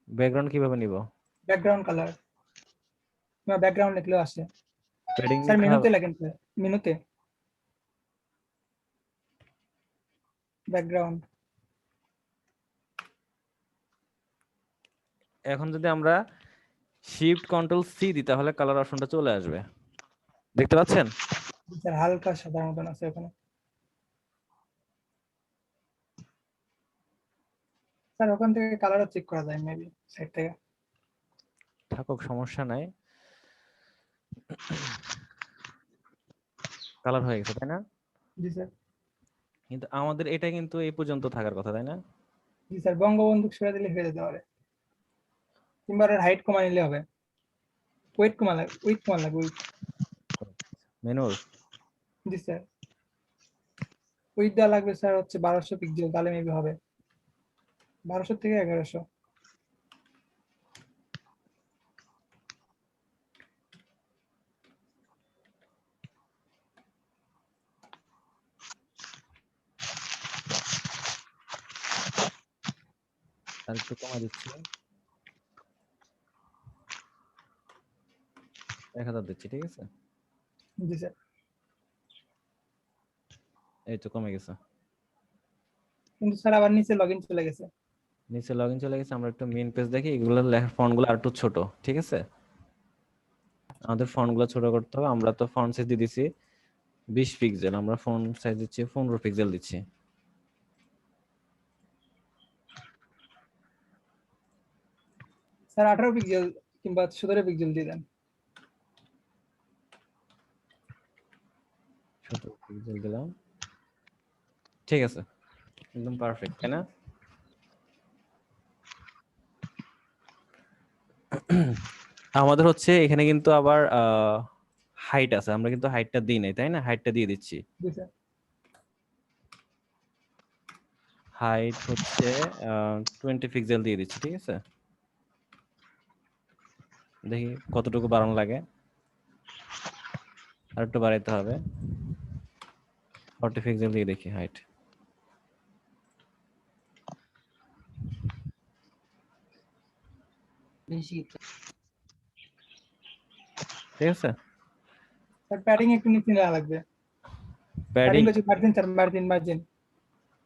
ব্যাকগ্রাউন্ড কিভাবে নিব, ব্যাকগ্রাউন্ড কালার বা ব্যাকগ্রাউন্ড লিখলেও আসে প্যাডিং স্যার। নিতে মেনুতে হবে। লাগেন স্যার, মেনুতে ব্যাকগ্রাউন্ড। এখন যদি আমরা শিফট কন্ট্রোল সি দিই তাহলে কালার অপশনটা চলে আসবে, দেখতে পাচ্ছেন। স্যার হালকা সাদা মতন আছে ওখানে। স্যার ওখান থেকে কালারও চেক করা যায় মেবি সাইড থেকে। থাকুক, সমস্যা নাই, কালার হয়ে গেছে তাই না। জি স্যার। কিন্তু আমাদের এটা কিন্তু এই পর্যন্ত থাকার কথা তাই না। জি স্যার, বঙ্গবন্ধু সরে দিলে হয়ে যেতে পারে, কিংবা হাইট কমা নিলে হবে। ওয়েট কমা লাগবে, উইথ কমা লাগবে, উইথ। মেনুর জি স্যার। ওইটা লাগবে স্যার হচ্ছে 1200 পিক্সেল, তাহলে মেবি হবে 1200 থেকে 1100। আর একটু কমাই দিচ্ছি, 1000 দিচ্ছি, ঠিক আছে? জি স্যার। এই তো কমে গেছে। কিন্তু স্যার আবার নিচে লগইন চলে গেছে। নিচে লগইন চলে গেছে। আমরা একটু মেইন পেজ দেখি, এগুলো লেখার ফন্টগুলো আর একটু ছোট, ঠিক আছে? আমাদের ফন্টগুলো ছোট করতে হবে। আমরা তো ফন্ট সাইজ দিয়ে দিছি 20 পিক্সেল, আমরা ফন্ট সাইজ দিচ্ছি 15 পিক্সেল দিচ্ছি। স্যার 18 পিক্সেল কিংবা 17 পিক্সেল দিয়ে দেন। 17 পিক্সেল দিলাম, ঠিক আছে, একদম পারফেক্ট, তাই না? আমাদের হচ্ছে এখানে কিন্তু আবার হাইট আছে, আমরা কিন্তু হাইটটা দিই নাই, তাই না? হাইটটা দিয়ে দিচ্ছি। জি স্যার। হাইট হচ্ছে 20 পিক্সেল দিয়ে দিচ্ছি, ঠিক আছে? দেখি কতটুকু বাড়ানো লাগে, আর একটু বাড়াইতে হবে। 40 পিক্সেল দিয়ে দেখি হাইট। ঠিক আছে, স্যার প্যাডিং একটু নিচে নেওয়া লাগবে। প্যাডিং। প্যাডিং হচ্ছে মার্জিন স্যার, মার্জিন।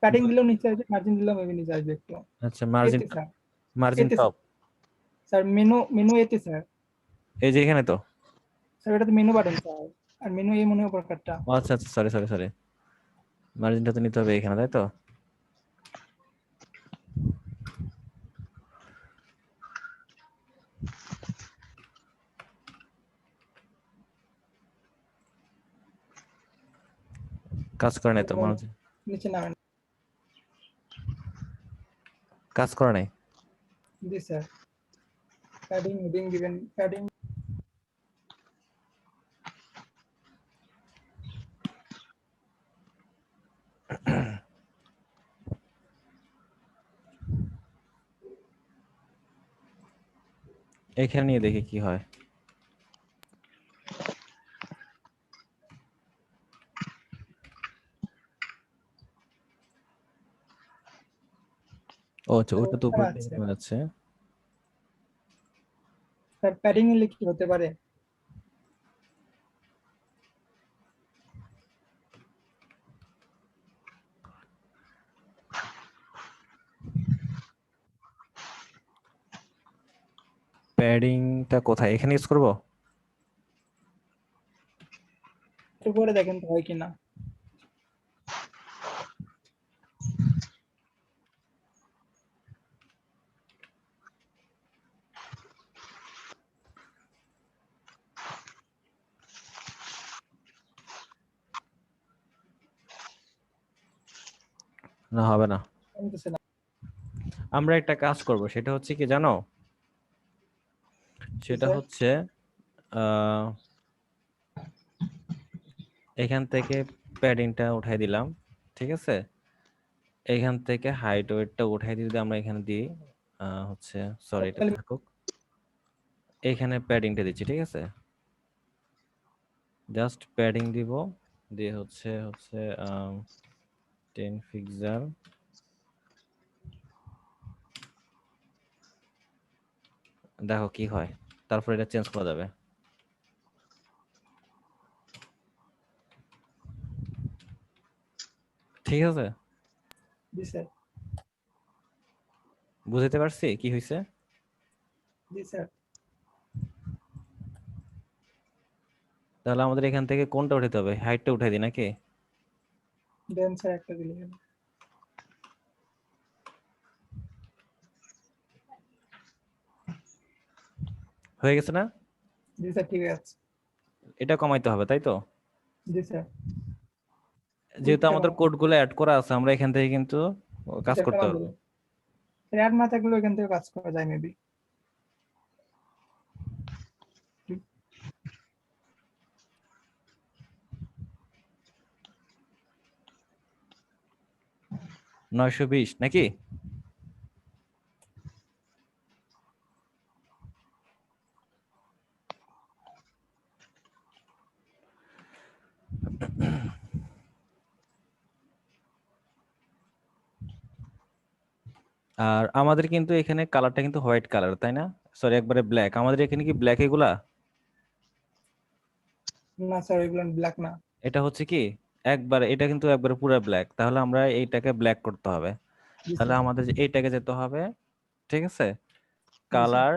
প্যাডিং দিলেও নিচে আসবে, মার্জিন দিলেও মেবি নিচে আসবে একটু। আচ্ছা, মার্জিন, এতে স্যার, মার্জিন এতে টপ। স্যার মেনু এতে স্যার। এই যে এখানে তো। স্যার এটা তো মেনু বাটন স্যার, আর মেনু এই মনে উপরকারটা। ও আচ্ছা আচ্ছা, সরি সরি সরি, মার্জিনটা তো নিতে হবে এখানে, তাই তো? কাজ করে নাই তো মার্জিন, নিচে নামেন। কাজ করে নাই। জি স্যার। প্যাডিং হেডিং দিবেন, প্যাডিং। এখানে নিয়ে দেখি কি হয়। ও আচ্ছা, ওটা তো উপর দিকে নেমে যাচ্ছে। স্যার প্যাডিং নিলে কি হতে পারে? প্যাডিংটা কোথায়, এখানে ইউজ করব? একটু করে দেখেন তো হয় কিনা। না, হবে না। কমতেছে না। আমরা একটা কাজ করব, সেটা হচ্ছে কি জানো? সেটা স্যার? হচ্ছে আহ এখান থেকে প্যাডিংটা উঠাই দিলাম, ঠিক আছে? এখান থেকে হাইট ওয়েটটা উঠাই দিয়ে যদি আমরা এখানে দিই, হচ্ছে, সরি, এটা তাহলে থাকুক। এখানে প্যাডিংটা দিচ্ছি, ঠিক আছে? জাস্ট প্যাডিং দিব, দিয়ে হচ্ছে হচ্ছে 10 পিক্সেল। দেখো কি হয়, তারপর এটা চেঞ্জ করা যাবে। ঠিক আছে, জি স্যার। বুঝতে পারছি কি হয়েছে? জি স্যার। তাহলে আমাদের এখান থেকে কোনটা উঠাতে হবে, হাইটটা উঠাই দিই নাকি? দেন স্যার একটা দিলে গেল। হয়ে গেছে না? জি স্যার ঠিক আছে। এটা কমাইতে হবে, তাই তো? জি স্যার। যেহেতু আমাদের কোডগুলো অ্যাড করা আছে, আমরা এখান থেকে কিন্তু কাজ স্যার করতে কমান পারবো। দিলেন। অ্যাড না থাকলেও এখান থেকে কাজ করা যায় মেবি। 920 নাকি? আর আমাদের কিন্তু এখানে কালারটা কিন্তু হোয়াইট কালার, তাই না? সরি, একবারে ব্ল্যাক। আমাদের এখানে কি ব্ল্যাক এগুলা? না স্যার, এগুলো ব্ল্যাক না। এটা হচ্ছে কি একবার, এটা কিন্তু একবারে পুরো ব্ল্যাক। তাহলে আমরা এইটাকে ব্ল্যাক করতে হবে। জি তাহলে স্যার। আমাদের এইটাকে যেতে হবে, ঠিক আছে? জি স্যার। কালার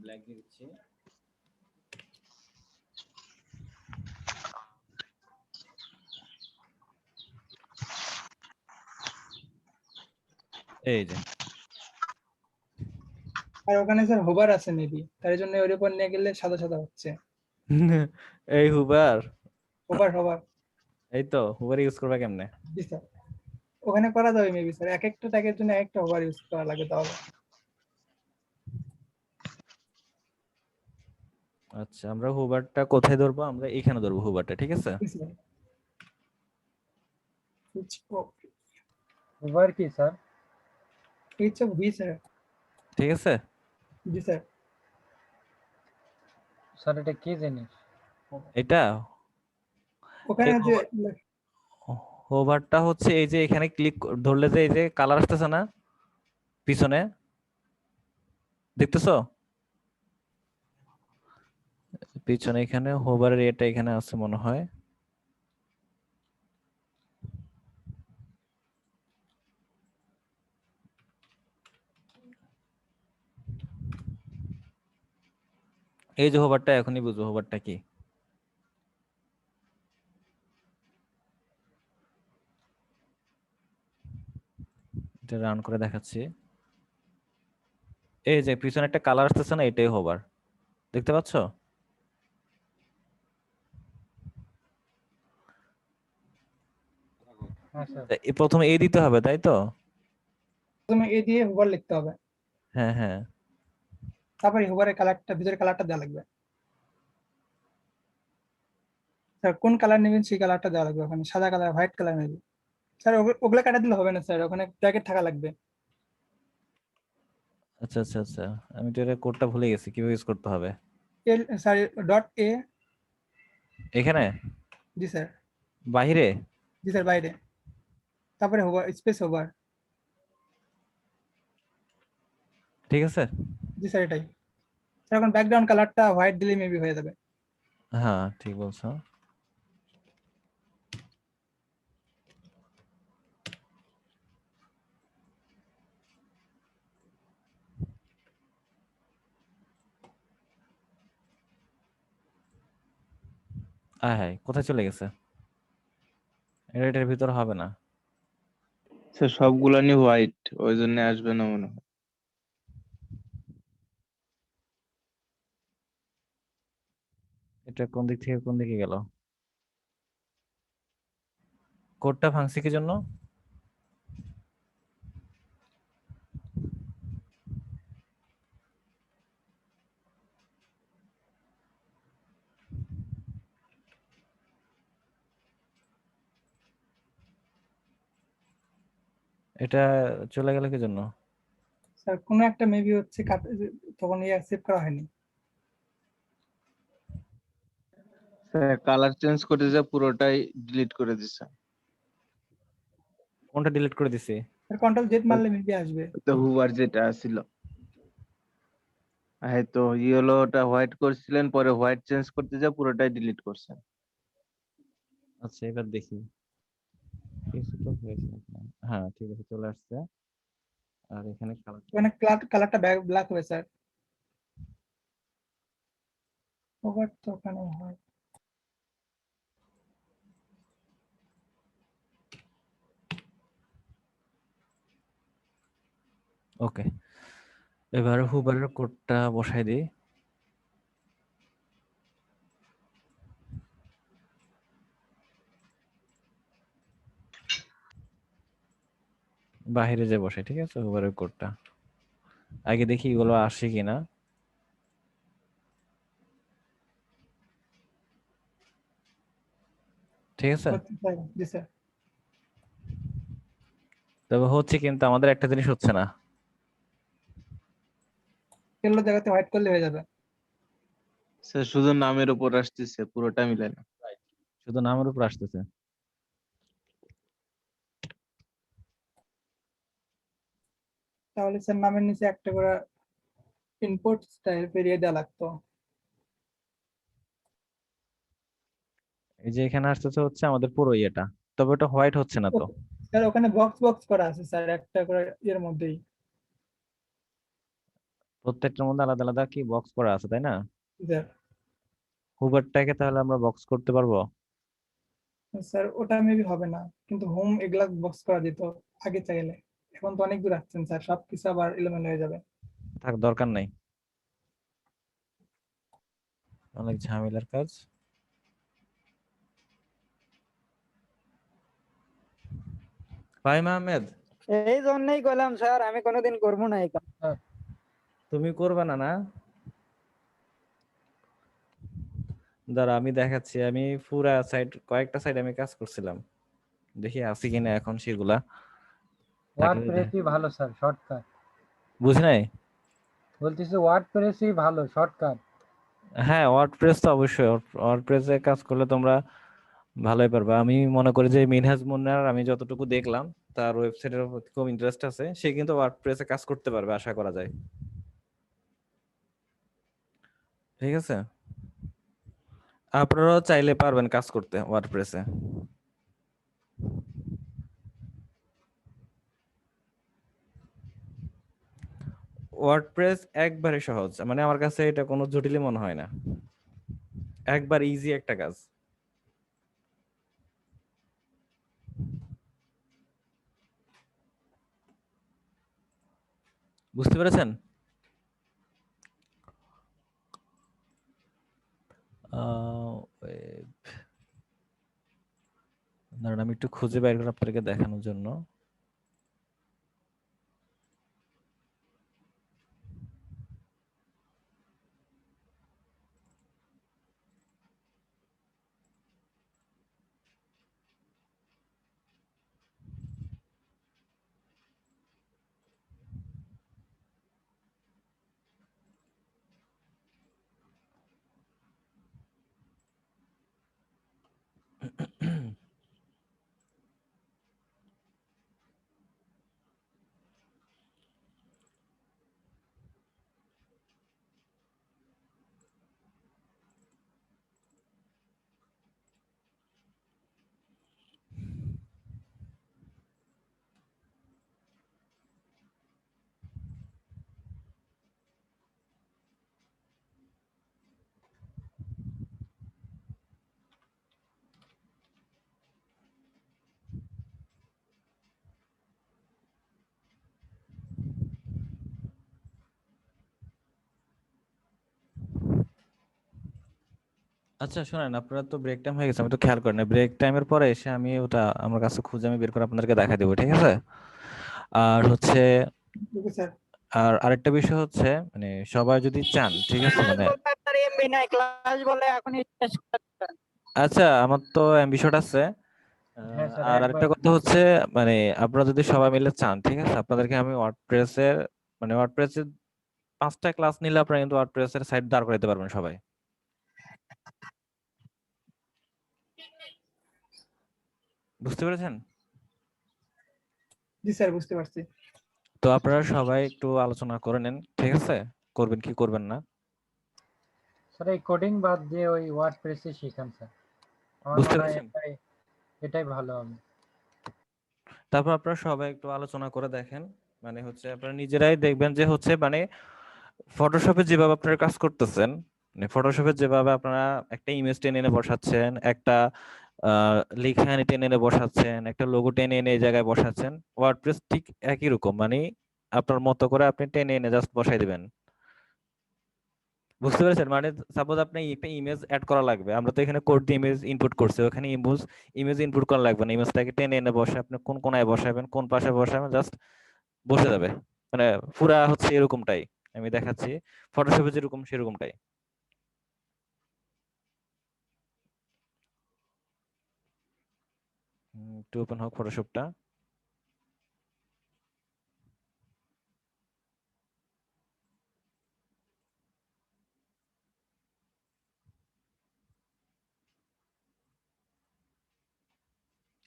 ব্ল্যাক দিয়ে দিচ্ছি। এই যে আর ওখানে স্যার হোভার আছে মেবি, তার জন্য ওর উপর নিয়ে গেলে সাদা সাদা হচ্ছে। এই হুবার, হোভার হোভার। এই তো হুবার ইউজ করবে কেমনে? জি স্যার, ওখানে করা যাবে মেবি স্যার, এক একটা ট্যাগের জন্য একটা হোভার ইউজ করা লাগে তাহলে। আচ্ছা, আমরা হুবারটা কোথায় ধরবো? আমরা এখানে ধরবো হুবারটা, ঠিক আছে? জি স্যার। হোভার কি sir? H of V sir. ঠিক আছে। জি স্যার। স্যার এটা কি জিনিস? এটা ওখানে এই যে হোভারটা হচ্ছে এই যে এখানে ক্লিক ধরলে যে এই যে কালার আসতেছে না পিছনে, দেখতেছো? পিছনে এখানে হোভারের এটা এখানে আছে মনে হয়। এই যে হোভারটা, এখনই বুঝো হোভারটা কি। এটা রান করে দেখাচ্ছি। এই যে পিছনে একটা কালার আসতেছে না, এটাই হোভার, দেখতে পাচ্ছো? হ্যাঁ স্যার। প্রথমে এ দিতে হবে, তাই তো? প্রথমে এ দিয়ে হোভার লিখতে হবে, হ্যাঁ হ্যাঁ। তারপরে হোভারের কালারটা, ভিতরে কালারটা দেওয়া লাগবে। স্যার কোন কালার নেবেন সেই কালারটা দেওয়া লাগবে, ওখানে সাদা কালার, হোয়াইট কালার নেবে স্যার। ওগুলা কাটা দিলে হবে না স্যার, ওখানে প্যাকেট থাকা লাগবে। আচ্ছা আচ্ছা আচ্ছা, আমি তো এটা কোডটা ভুলে গেছি, কিভাবে ইউজ করতে হবে এল স্যার, ডট এ। এখানে জি স্যার। বাহিরে? জি স্যার, বাইরে, তারপরে হোভার, স্পেস হোভার। ঠিক আছে। জি স্যার, এটাই স্যার। এখন ব্যাকগ্রাউন্ড কালারটা হোয়াইট দিলে মেবি হয়ে যাবে। হ্যাঁ ঠিক বলছো। হ্যাঁ, কোথায় চলে গেছে? এটার ভিতর হবে না। স্যার সবগুলানি হোয়াইট, ওই জন্য আসবে না মনে হয়। এটা কোন দিক থেকে কোন দিকে গেল? কোডটা ভাঙছে কি জন্য? এটা চলে গেল কি জন্য? স্যার কোনো একটা মেবি হচ্ছে তখন ইয়ে সেভ করা হয়নি। স্যার কালার চেঞ্জ করে যা পুরোটাই ডিলিট করে দিছে। কোনটা ডিলিট করে দিছি? স্যার কন্ট্রোল জেড মারলে মেবি আসবে। তো হুবার যেটা ছিল, হ্যাঁ, তো ইয়েলোটা হোয়াইট করছিলেন, পরে হোয়াইট চেঞ্জ করতে যা পুরোটাই ডিলিট করছেন। আচ্ছা এবার দেখি কিছু তো হয়েছে এখানে। হ্যাঁ ঠিক আছে, চলে আসছে। আর এখানে কালার, ওখানে কালারটা ব্ল্যাক হবে স্যার। ওভার তো ওখানে হয়। ওকে। এবার হুবারের কোডটা বসাই দিই। বাহিরে যে বসে, ঠিক আছে, হুবারের কোডটা আগে দেখি এগুলো আসে কিনা। ঠিক আছে। জি স্যার। তবে হচ্ছে কিন্তু আমাদের একটা জিনিস হচ্ছে না। ইয়েলো জায়গাতে হোয়াইট করলে হয়ে যাবে। স্যার শুধু নামের উপর আসতেছে, পুরোটা মিলে না। শুধু নামের উপর আসতেছে। তাহলে স্যার নামের নিচে একটা করে ইনপুট স্টাইল পেরিয়ে দেওয়া লাগতো। এই যে এখানে আসতেছে হচ্ছে আমাদের পুরো ইয়েটা, তবে ওটা হোয়াইট হচ্ছে না তো। স্যার ওখানে বক্স বক্স করা আছে স্যার, একটা করে এর মধ্যেই। প্রত্যেকটার মধ্যে আলাদা আলাদা কি বক্স করা আছে, তাই না? স্যার হুবারটাকে তাহলে আমরা বক্স করতে পারবো? স্যার ওটা মেবি হবে না, কিন্তু হোম এগুলা বক্স করা যেত আগে চাইলে। এখন তো অনেক দূর আসছেন স্যার, সবকিছু আবার এলোমেলো হয়ে যাবে। থাক, দরকার নাই, অনেক ঝামেলার কাজ। ফাহিম আহমেদ, এই জন্যই কইলাম স্যার আমি কোনোদিন করবো না এই কাজ। তুমি করবে না না? দাঁড়া আমি দেখাচ্ছি, আমি পুরা সাইড, কয়েকটা সাইড আমি কাজ করছিলাম, দেখি আছে কিনা এখন সেগুলা। থাকলে ওয়ার্ডপ্রেসই ভালো স্যার, শর্টকাট। বুঝি নাই। বলতেছি ওয়ার্ডপ্রেসই ভালো, শর্টকাট। হ্যাঁ, ওয়ার্ডপ্রেস তো অবশ্যই, ওয়ার্ডপ্রেসে কাজ করলে তোমরা ভালোই পারবা। আমি মনে করি যে মিনহাজ মুন্নার আমি যতটুকু দেখলাম, তার ওয়েবসাইটের প্রতি খুব ইন্টারেস্ট আছে, সে কিন্তু ওয়ার্ডপ্রেসে কাজ করতে পারবে আশা করা যায়। ঠিক আছে, আপনারাও চাইলে পারবেন কাজ করতে ওয়ার্ডপ্রেসে। ওয়ার্ডপ্রেস একবারে সহজ, মানে আমার কাছে এটা কোনো জটিলই মনে হয় না, একবার ইজি একটা কাজ। বুঝতে পেরেছেন? দাঁড়ান আমি একটু খুঁজে বের করে আপনাদেরকে দেখানোর জন্য। আচ্ছা শোনেন, আপনারা তো ব্রেক টাইম হয়ে গেছে, আমি তো খেয়াল করি না, ব্রেক টাইমের পরে এসে আমি ওটা আমার কাছে খুঁজে আমি বের করে আপনাদেরকে দেখা দেবো, ঠিক আছে? আর হচ্ছে, ওকে স্যার। আর আরেকটা বিষয় হচ্ছে, মানে সবাই যদি চান, ঠিক আছে, মানে আপনার এমবি নাই, ক্লাস বলে এখনই শেষ করতে। আচ্ছা আমার তো বিষয়টা আছে। হ্যাঁ স্যার, আর একবার আরেকটা কথা হচ্ছে, মানে আপনারা যদি সবাই মিলে চান, ঠিক আছে, আপনাদেরকে আমি ওয়ার্ডপ্রেসের, মানে ওয়ার্ডপ্রেসের 5টা ক্লাস নিলে আপনারা কিন্তু ওয়ার্ডপ্রেসের সাইট দাঁড় করাতে পারবেন সবাই। বুঝতে পেরেছেন? জি স্যার বুঝতে পারছি। তো আপনারা সবাই একটু আলোচনা করে নেন, ঠিক আছে, করবেন কি করবেন না। স্যার এই কোডিং বাদ দিয়ে ওই ওয়ার্ডপ্রেসই শিখান স্যার, আমার বুঝতে মনে হয় পেরেছেন? এটাই এটাই ভালো হবে। তারপর আপনারা সবাই একটু আলোচনা করে দেখেন, মানে হচ্ছে আপনারা নিজেরাই দেখবেন যে হচ্ছে, মানে ফটোশপে যেভাবে আপনারা কাজ করতেছেন, মানে ফটোশপে যেভাবে আপনারা একটা ইমেজ টেনে এনে বসাচ্ছেন, একটা লেখা টেনে এনে বসাচ্ছেন, একটা লোগো টেনে এনে এই জায়গায় বসাচ্ছেন, ওয়ার্ডপ্রেস ঠিক একই রকম, মানে আপনার মতো করে আপনি টেনে এনে জাস্ট বসাই দিবেন। বুঝতে পেরেছেন? মানে সাপোজ আপনি একটা ইমেজ অ্যাড করা লাগবে, আমরা তো এখানে কোড দিয়ে ইমেজ ইনপুট করছি, ওখানে ইমেজ ইনপুট করা লাগবে না, ইমেজটাকে টেনে এনে বসে আপনি কোন কোনায় বসাবেন, কোন পাশে বসাবেন, জাস্ট বসে যাবে। মানে পুরা হচ্ছে এরকমটাই আমি দেখাচ্ছি, ফটোশপে যেরকম সেরকমটাই। একটু ওপেন হোক ফটোশপটা।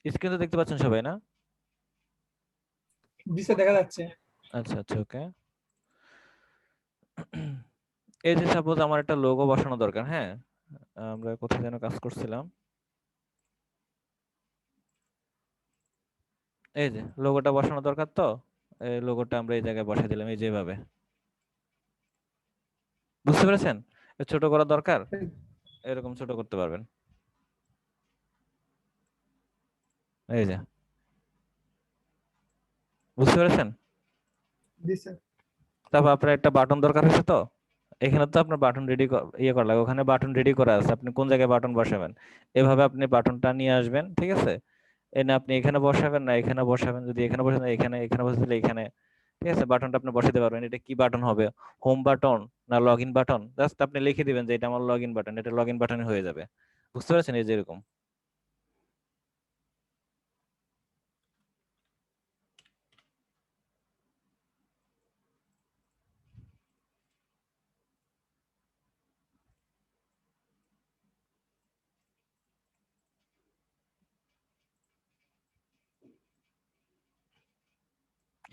স্ক্রিন তো দেখতে পাচ্ছেন সবাই না? জি স্যার, দেখা যাচ্ছে। আচ্ছা আচ্ছা, ওকে। এই যে সাপোজ আমার একটা লোগো বসানো দরকার, হ্যাঁ? আমরা কোথায় যেন কাজ করছিলাম, এই যে লোগোটা বসানো দরকার, তো এই লোগোটা আমরা এই জায়গায় বসাই দিলাম, এই যেভাবে। বুঝতে পেরেছেন? ছোট করা দরকার, এরকম ছোট করতে পারবেন, এই যে। বুঝতে পেরেছেন? জি স্যার। তারপর আপনার একটা বাটন দরকার হয়েছে, তো এখানে তো আপনার বাটন রেডি ইয়ে করা লাগে, ওখানে বাটন রেডি করা আছে, আপনি কোন জায়গায় বাটন বসাবেন এভাবে আপনি বাটনটা নিয়ে আসবেন, ঠিক আছে? এনে আপনি এখানে বসাবেন না এখানে বসাবেন, যদি এখানে বসান এখানে, এখানে বসালে এখানে, ঠিক আছে? বাটনটা আপনি বসাতে পারবেন। এটা কি বাটন হবে, হোম বাটন না লগ ইন বাটন, জাস্ট আপনি লিখে দিবেন যে এটা আমার লগ ইন বাটন, এটা লগ ইন বাটনে হয়ে যাবে। বুঝতে পারছেন? এই যে এরকম।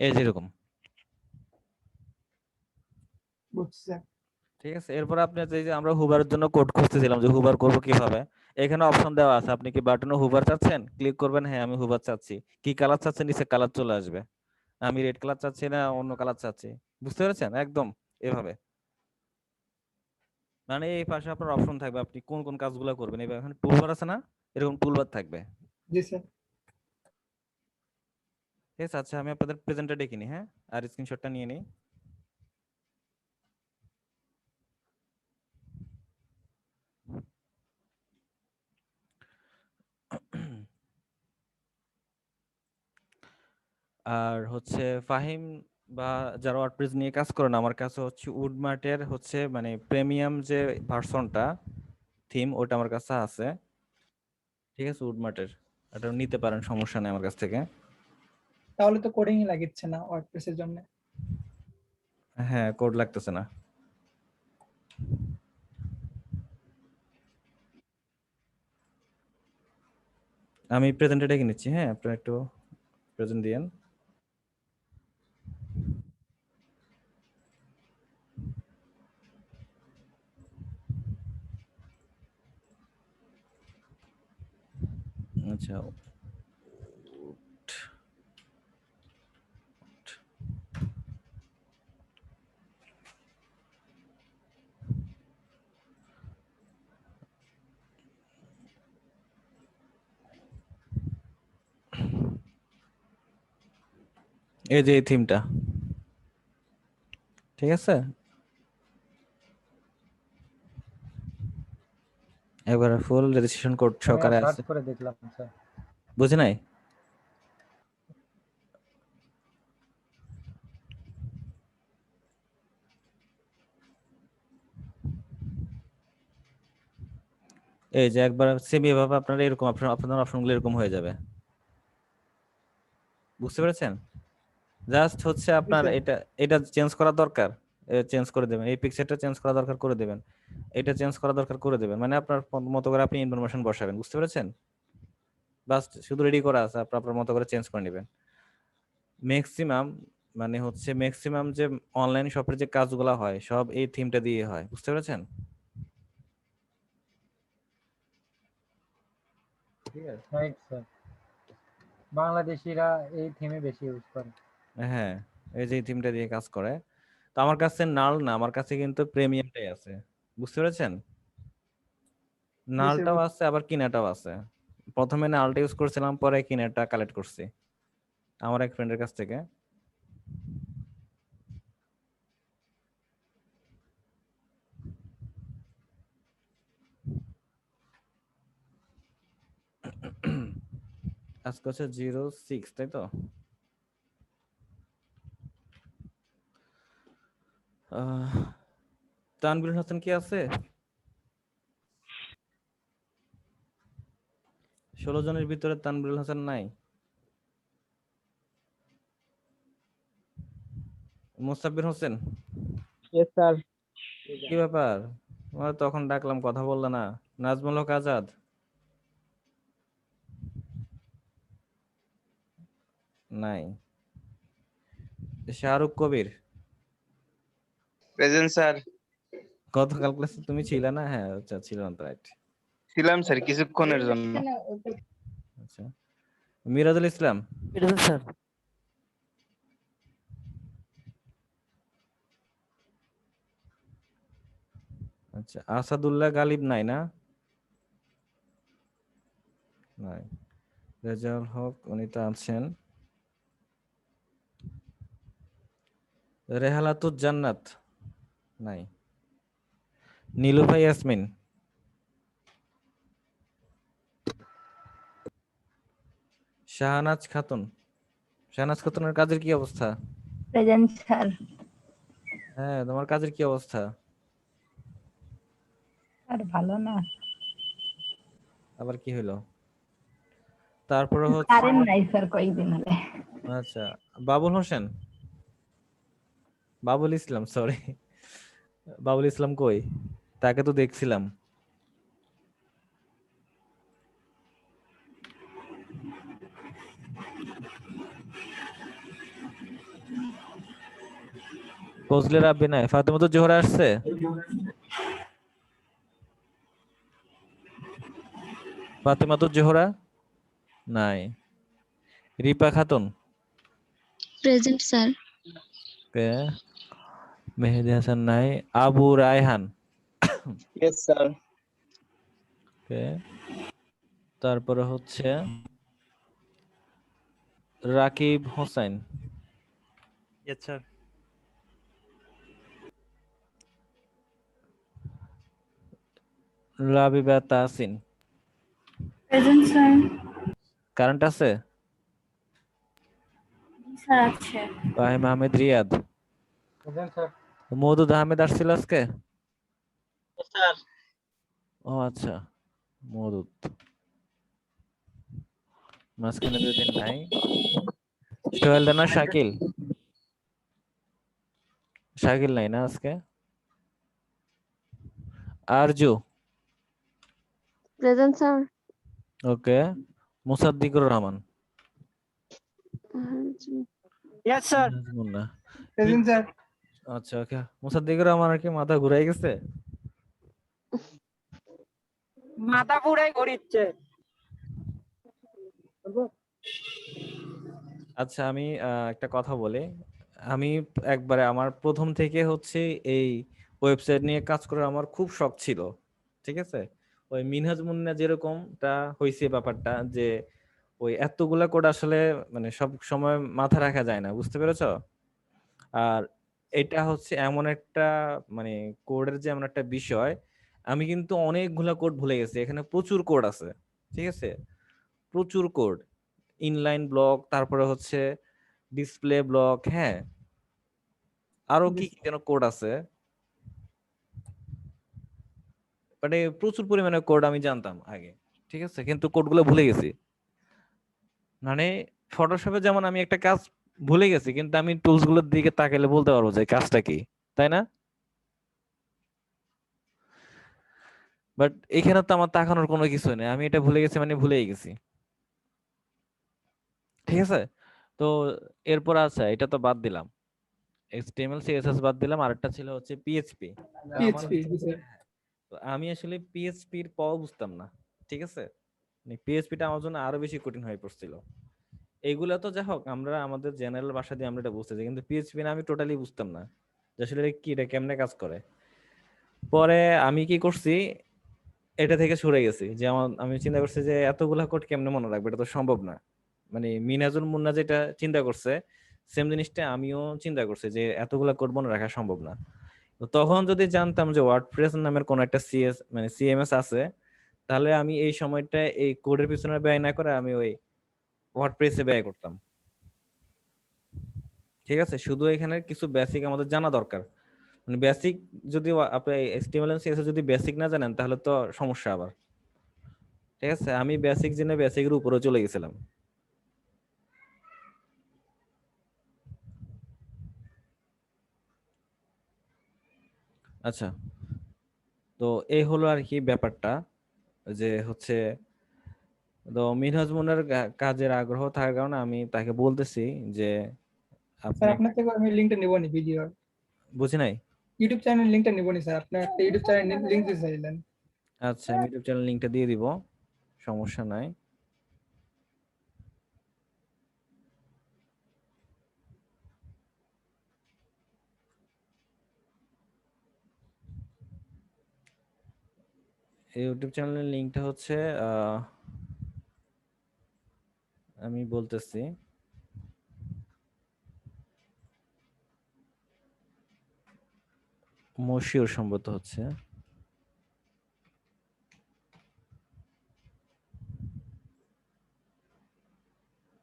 এই যে এরকম, বুঝছি স্যার। ঠিক আছে? এরপর আপনি এই যে আমরা হুবারের জন্য কোড খুঁজতেছিলাম যে হুবার করব কিভাবে, এখানে অপশন দেওয়া আছে, আপনি কি বাটনে হুবার চাচ্ছেন, ক্লিক করবেন, হ্যাঁ আমি হুবার চাচ্ছি, কি কালার চাচ্ছেন, নিচে কালার চলে আসবে, আমি রেড কালার চাচ্ছি না অন্য কালার চাচ্ছি। বুঝতে পেরেছেন? একদম এভাবে, মানে এই পাশে আপনার অপশন থাকবে আপনি কোন কোন কাজগুলো করবেন, এবার এখানে টুলবার আছে না, এরকম টুলবার থাকবে, জি স্যার। ঠিক আছে? আচ্ছা আমি আপনাদের প্রেজেন্টটা ডেকে নিই, হ্যাঁ, আর স্ক্রিনশটটা নিয়ে নিই। আর হচ্ছে ফাহিম বা যারা ওয়ার্ডপ্রেস নিয়ে কাজ করেন, আমার কাছে হচ্ছে উডমার্টের হচ্ছে মানে প্রিমিয়াম যে ভার্সনটা থিম, ওটা আমার কাছে আছে, ঠিক আছে? উডমার্টের এটা নিতে পারেন, সমস্যা নেই আমার কাছ থেকে। তাহলে তো কোডিংই লাগিচ্ছে না ওয়ার্ডপ্রেসের জন্য। হ্যাঁ, কোড লাগতেছে না। আমি প্রেজেন্টে ডেকে নিচ্ছি, হ্যাঁ, আপনারা একটু প্রেজেন্ট দিয়েন। আচ্ছা, এই যে এই থিমটা, ঠিক আছে? একবারে ফুল রেজিস্ট্রেশন কোড আমি সহকারে সার্চ আছে। করে দেখলাম স্যার। বুঝে নাই? এই যে একবার সেম এভাবে আপনার এরকম আপনার অপশনগুলো এরকম হয়ে যাবে। বুঝতে পেরেছেন? জাস্ট হচ্ছে জি আপনার স্যার। এটা এটা চেঞ্জ করা দরকার, চেঞ্জ করে দেবেন, এই পিকচারটা চেঞ্জ করা দরকার করে দেবেন, এটা চেঞ্জ করা দরকার করে দেবেন, মানে আপনার মতো করে আপনি ইনফরমেশন বসাবেন। বুঝতে পেরেছেন? বাস শুধু রেডি করা আছে, আপনার আপনার মতো করে চেঞ্জ করে নেবেন। ম্যাক্সিমাম মানে হচ্ছে ম্যাক্সিমাম যে অনলাইন শপের যে কাজগুলো হয় সব এই থিমটা দিয়ে হয়। বুঝতে পেরেছেন? ঠিক আছে। রাইট স্যার, বাংলাদেশিরা এই থিমে বেশি ইউজ করে। হ্যাঁ, এই যে থিমটা দিয়ে কাজ করে। তো আমার কাছে নাল না, আমার কাছে কিন্তু প্রিমিয়ামটাই আছে। বুঝতে পেরেছেন? জি স্যার, নালটাও বুঝছি। আছে আবার কিনাটাও আছে। প্রথমে নালটা ইউজ করছিলাম, পরে কিনাটা কালেক্ট করছি আমার এক ফ্রেন্ডের কাছ থেকে। আজকে হচ্ছে 06, তাই তো? আহ, তানভীর হাসান কি আছে? 16 জনের ভিতরে তানভীর হাসান নাই? মুস্তাফির হোসেন? Yes sir. কি ব্যাপার, তোমার তখন ডাকলাম কথা বললে না? নাজমুল হক আজাদ? নাই। শাহরুখ কবির, প্রেজেন্ট স্যার। গতকাল ক্লাসে তুমি ছিলে না? হ্যাঁ, আচ্ছা ছিল না, রাইট। ছিলাম স্যার কিছুক্ষণের জন্য। আচ্ছা, মিরাজুল ইসলাম, প্রেজেন্ট স্যার। আচ্ছা, আসাদুল্লাহ গালিব নাই না? নাই। রেজাউল হক উনি তো আছেন। রেহালাতুজ জান্নাত নাই। নীলুফা ইয়াসমিন, শাহনাজ খাতুন, শাহনাজ খাতুনের কাজের কি অবস্থা? Present sir. হ্যাঁ, তোমার কাজের কি অবস্থা? আর ভালো না, আবার কি হলো? তারপরে হচ্ছে কারেন্ট নাই স্যার কয়েকদিন হলে। আচ্ছা, বাবুল হোসেন, বাবুল ইসলাম, সরি, বাবুল ইসলাম কই? তাকে তো দেখছিলাম। ফজলে রাব্বি নাই। ফাতেমাতুজ জোহরা আসছে? ফাতেমাতুজ জোহরা নাই। Ripa Khatun, present sir. কে? মেহেদি হাসান নাই। Abu Raihan, yes sir. কে? তারপরে হচ্ছে Rakib Hossain, yes sir. Rabiba Tasin. Present sir. Current আছে? স্যার আছে। ফাহিম আহমেদ রিয়াদ। Present sir. মওদুদ আহমেদ আসছিল আজকে? স্যার। ও আচ্ছা, মওদুদ মাঝখানে দুদিন নাই। সোহেল রানা শাকিল, শাকিল নাই না আজকে। Arzu, present sir. Okay. Musaddiqur Rahman, yes sir. Najmullah. Present sir. আচ্ছা, ওকে। মুসাদ্দিকুর রহমানের কি মাথা ঘুরাই গেছে? মাথা পুরাই ঘুরিচ্ছে। আচ্ছা, আমি একটা কথা বলি। আমি একবারে আমার প্রথম থেকে হচ্ছে এই ওয়েবসাইট নিয়ে কাজ করার আমার খুব শখ ছিল, ঠিক আছে? ওই মিনহাজ মুন্না যেরকমটা হয়েছে ব্যাপারটা, যে ওই এতগুলা কোড আসলে মানে সব সময় মাথা রাখা যায় না, বুঝতে পেরেছো? আর এটা হচ্ছে এমন একটা মানে কোডের যে এমন একটা বিষয়, আমি কিন্তু অনেকগুলা কোড ভুলে গেছি। এখানে প্রচুর কোড আছে, ঠিক আছে? প্রচুর কোড, ইনলাইন ব্লক, তারপরে হচ্ছে ডিসপ্লে ব্লক, হ্যাঁ, আরো কি কি যেন কোড আছে, মানে প্রচুর পরিমাণে কোড আমি জানতাম আগে, ঠিক আছে? কিন্তু কোডগুলো ভুলে গেছি। মানে ফটোশপে যেমন আমি একটা কাজ ভুলে গেছি, কিন্তু আমি টুলস গুলোর দিকে তাকালে বলতে পারবো যে কাজটা কি, তাই না? বাট এখানে তো আমার তাকানোর কোনো কিছু নেই, আমি এটা ভুলে গেছি মানে ভুলেই গেছি, ঠিক আছে? তো এরপর আচ্ছা, এটা তো বাদ দিলাম, HTML CSS বাদ দিলাম, আরেকটা ছিল হচ্ছে পিএইচপি। PHP sir. তো আমি আসলে পিএইচপির পাও বুঝতাম না, ঠিক আছে? মানে পিএইচপিটা আমার জন্য আরো বেশি কঠিন হয়ে পড়ছিল। এইগুলা তো যাই হোক, আমরা আমাদের জেনারেল ভাষা দিয়ে আমরা এটা বুঝতেছি, কিন্তু পিএইচপি না আমি টোটালি বুঝতাম না যে আসলে এটা কি, এটা কেমনে কাজ করে। পরে আমি কি করছি, এটা থেকে সরে গেছি, যে আমি চিন্তা করছি যে এতগুলা কোড কেমনে মনে রাখবে, এটা তো সম্ভব না। মানে মিনাজুল মুন্না যেটা চিন্তা করছে, সেম জিনিসটা আমিও চিন্তা করছি যে এতগুলা কোড মনে রাখা সম্ভব না। তো তখন যদি জানতাম যে ওয়ার্ডপ্রেস নামের কোন একটা মানে সিএমএস আছে, তাহলে আমি এই সময়টা এই কোডের পিছনে ব্যয় না করে আমি ওই ওয়ার্ডপ্রেসে ব্যয় করতাম, ঠিক আছে? শুধু এখানে কিছু বেসিক আমাদের জানা দরকার। মানে বেসিক যদি আপনি HTML and CSS যদি বেসিক না জানেন তাহলে তো সমস্যা আবার, ঠিক আছে? আমি বেসিক জেনে বেসিকের উপরে চলে গেছিলাম। আচ্ছা, তো এই হলো আর কি ব্যাপারটা, যে হচ্ছে তো মিনহাজ মুন্নার কাজের আগ্রহ থাকার কারণে আমি তাকে বলতেছি যে স্যার আপনি, আপনার থেকে আমি লিঙ্কটা নেবো নি ভিডিওর, বুঝি নাই। ইউটিউব চ্যানেল লিঙ্কটা নেবো নি স্যার, আপনার একটা ইউটিউব চ্যানেল লিঙ্ক দিতে চাইলেন। আচ্ছা, আমি ইউটিউব চ্যানেল লিংকটা দিয়ে দিব, সমস্যা নাই। এই ইউটিউব চ্যানেলের লিংকটা হচ্ছে আমি বলতেছি, মশিউর সম্ভবত হচ্ছে।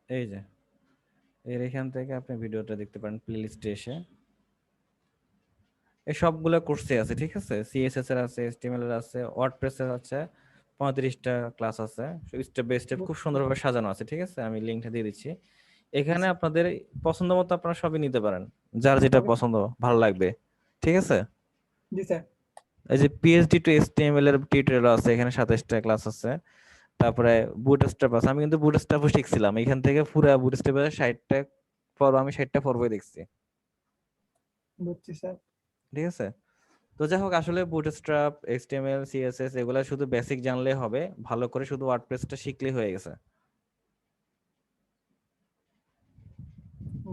এই যে এর এখান থেকে আপনি ভিডিওটা দেখতে পারেন প্লেলিস্টে এসে। এই সবগুলো কোর্সে আছে, ঠিক আছে। সিএসএস এর আছে, এইচটিএমএল এর আছে, ওয়ার্ডপ্রেস এর আছে, 35টা ক্লাস আছে, স্টেপ বাই স্টেপ খুব সুন্দরভাবে সাজানো আছে, ঠিক আছে। আমি লিংকটা দিয়ে দিচ্ছি। এখানে আপনাদের পছন্দ মতো আপনারা সবই নিতে পারেন, যার যেটা পছন্দ ভালো লাগবে, ঠিক আছে। জি স্যার। এই যে পিএইচডি টু এইচটিএমএল এর টিউটোরিয়াল আছে, এখানে 27টা ক্লাস আছে। তারপরে বুটস্ট্র্যাপ আছে, আমি কিন্তু বুটস্ট্র্যাপও শিখছিলাম এখান থেকে। পুরো বুটস্ট্র্যাপের 60টা পর্ব, আমি 60টা পর্বই দেখছি, বুঝছি স্যার। ঠিক আছে। তো যাই হোক, আসলে বুটস্ট্র্যাপ, এইচটিএমএল, সিএসএস এগুলা শুধু বেসিক জানলে হবে, ভালো করে শুধু ওয়ার্ডপ্রেসটা শিখলেই হয়ে গেছে।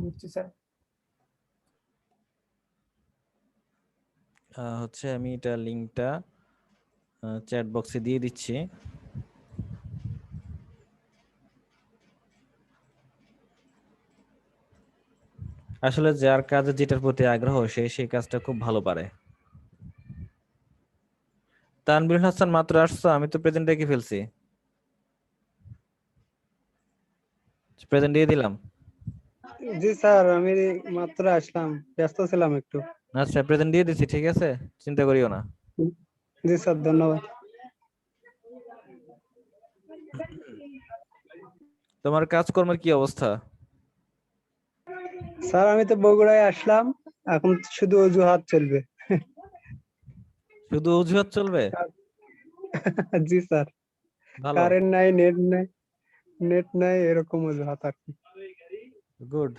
বুঝছি স্যার। হচ্ছে আমি এটা লিংকটা চ্যাট বক্সে দিয়ে দিচ্ছি। আসলে যার কাজে যেটার প্রতি আগ্রহ সে সেই কাজটা খুব ভালো পারে। তানভীর হাসান মাত্র আসছো, আমি তো প্রেজেন্ট রেখে ফেলছি, প্রেজেন্ট দিয়ে দিলাম। জি স্যার, আমি মাত্র আসলাম, ব্যস্ত ছিলাম একটু। আচ্ছা, প্রেজেন্ট দিয়ে দিচ্ছি, ঠিক আছে, চিন্তা করিও না। জি স্যার, ধন্যবাদ। তোমার কাজকর্মের কি অবস্থা? স্যার আমি তো বগুড়ায় আসলাম, এখন শুধু অজুহাত চলবে। শুধু অজুহাত চলবে? জি স্যার, ভালো, কারেন্ট নাই, নেট নাই, এরকম অজুহাত আর কি। গুড।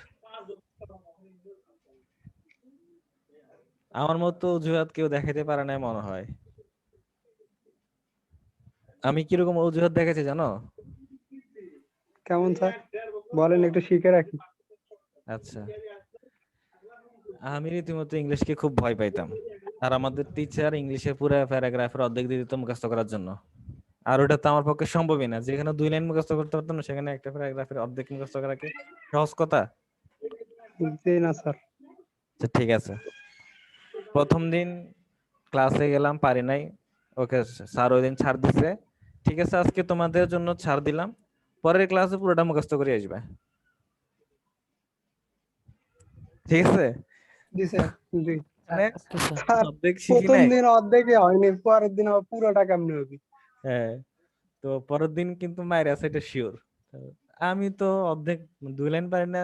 আমার মতো অজুহাত কেউ দেখাতে পারে না মনে হয়। আমি কিরকম অজুহাত দেখাচ্ছি জানো? কেমন স্যার, বলেন, একটু শিখে রাখি। আচ্ছা, আমি রীতিমতো ইংলিশকে খুব ভয় পাইতাম, আর আমাদের টিচার ইংলিশের পুরো প্যারাগ্রাফের অর্ধেক দিয়ে দিত মুখস্থ করার জন্য। আর ওটা তো আমার পক্ষে সম্ভবই না, যেখানে 2 লাইন মুখস্থ করতে পারতাম না সেখানে একটা প্যারাগ্রাফের অর্ধেক মুখস্থ করা কি সহজ কথা? জি না স্যার। আচ্ছা, ঠিক আছে। প্রথম দিন ক্লাসে গেলাম, পারি নাই, ওকে স্যার ওই দিন ছাড় দিছে, ঠিক আছে আজকে তোমাদের জন্য ছাড় দিলাম, পরের ক্লাসে পুরোটা মুখস্থ করে আসবে, ঠিক আছে। জি স্যার। জি মানে ওকে স্যার। স্যার, অর্ধেক শিখি প্রথম নাই। দিন অর্ধেকই হয়নি, পরের দিন আবার পুরোটা কেমনে হবে? হ্যাঁ, তো পরের দিন কিন্তু মায়ের আছে, এটা শিওর। আমি তো অর্ধেক 2 লাইন পারি না,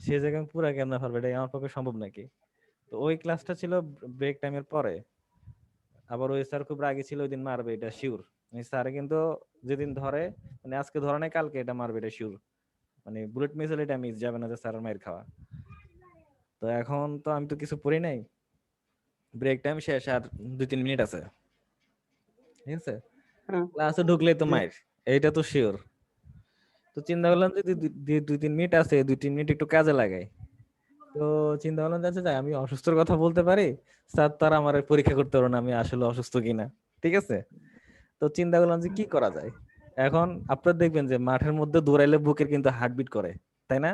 সে জায়গায় পুরা কেমনে পারবে, এটা আমার পক্ষে সম্ভব নাকি। তো ওই ক্লাসটা ছিল ব্রেক টাইমের পরে। আবার ওই স্যার খুব রাগী ছিল, ওই দিন মারবে এটা শিওর। স্যার কিন্তু যেদিন ধরে, মানে আজকে ধরে নাই কালকে এটা মারবে এটা শিওর। মানে বুলেট মিস হলে এটা মিস যাবে না যে স্যারের মায়ের খাওয়া। তো এখন তো আমি তো কিছু পড়ি নাই, ব্রেক টাইম শেষ আর 2-3 মিনিট আছে, ঠিক আছে। হ্যাঁ, ক্লাসে ঢুকলেই তো জি। মায়ের, এইটা তো শিওর। তো চিন্তা করলাম যে 2-3 মিনিট আছে, 2-3 মিনিট একটু কাজে লাগাই। তো চিন্তা করলাম যে আচ্ছা যাই, আমি অসুস্থর কথা বলতে পারি, স্যার তার আমার পরীক্ষা করতে পারো না আমি আসলে অসুস্থ কিনা, ঠিক আছে। তো চিন্তা করলাম যে কি করা যায়। এখন আপনারা দেখবেন যে মাঠের মধ্যে দৌড়াইলে বুকের কিন্তু হার্টবিট করে, তাই না?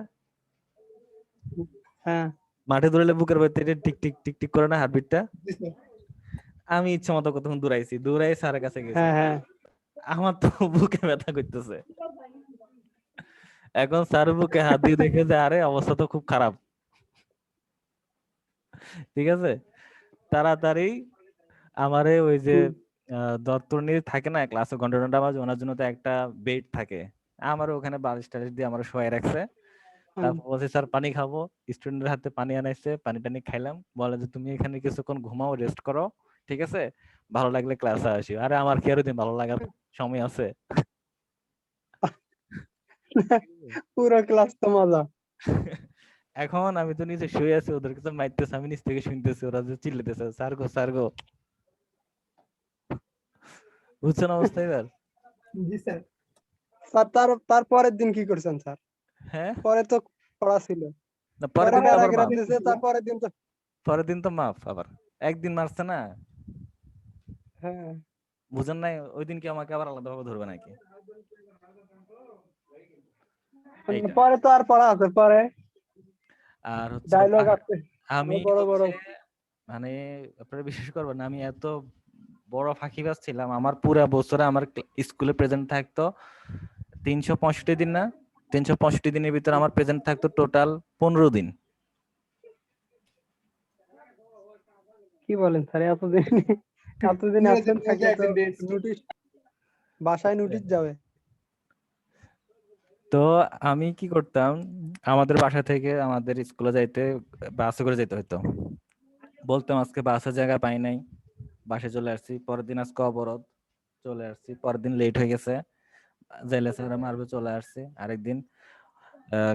হ্যাঁ মাঠে দৌড়াইলে বুকের ভিতরে টিক টিক টিক টিক করে না হার্টবিটটা। জি স্যার। আমি ইচ্ছা মতো কতক্ষণ দৌড়াইছি, দৌড়াই স্যারের কাছে গেছি, হ্যাঁ হ্যাঁ আমার তো বুকে ব্যথা করতেছে। এখন স্যার বুকে হাত দিয়ে দেখে যে আরে অবস্থা তো খুব খারাপ, ঠিক আছে। তাড়াতাড়ি আমারে ওই যে দত্তরনি থাকে না ক্লাসে ঘন্টা ঘন্টা বাজে, ওনার জন্য তো একটা বেড থাকে, আমার ওখানে বালিশ টালিশ দিয়ে আমার শোয়াই রাখছে। তারপর বলছে স্যার পানি খাবো, স্টুডেন্টের হাতে পানি আনাইছে, পানি টানি খাইলাম, বলে যে তুমি এখানে কিছুক্ষণ ঘুমাও, রেস্ট করো, ঠিক আছে, ভালো লাগলে ক্লাসে আসি। আরে আমার কি আর ওইদিন ভালো লাগার সময় আছে? পুরো ক্লাস তো মজা। এখন আমি তো নিচে শুয়ে আছি, ওদের কাছে মাইরতেছে, আমি নিচ থেকে শুনতেছি ওরা যে চিল্লাতেছে স্যার গো স্যার গো। বুঝছেন অবস্থা এবার? জি স্যার। স্যার তার পরের দিন কি করছেন স্যার? হ্যাঁ, পরে তো পড়া ছিল, না পরের পরে দিন তো আবার প্যারাগ্রাফ মাফ, দিছে, তারপরের দিন তো পরের দিন তো মাফ আবার। একদিন মারছে না, হ্যাঁ বুঝেন নাই? ওই দিন কি আমাকে আবার আলাদা ভাবে ধরবে নাকি? এইটা। পরে তো আর পড়া আছে, পরে আর হচ্ছে ডায়লগ আছে আমি বড় বড়। হচ্ছে মানে আপনারা বিশ্বাস করবেন না, আমি এত বড় ফাঁকিবাজ ছিলাম। আমার পুরা বছরে আমার স্কুলে প্রেজেন্ট থাকতো 365 দিন, না 365 দিনের ভিতরে আমার প্রেজেন্ট থাকতো টোটাল 15 দিন। কি বলেন স্যার? এতদিন আসছেন, থাকলে তো নোটিশ, বাসায় নোটিশ যাবে। তো আমি কি করতাম, আমাদের বাসা থেকে আমাদের স্কুলে যাইতে বাসে করে যেতে হতো। বলতাম আজকে বাসের জায়গা পাই নাই, বাসে চলে আসছি। পরের দিন আজকে অবরোধ, চলে আসছি। পরের দিন লেট হয়ে গেছে, যাইলে স্যার মারবে, চলে আসছি। আরেকদিন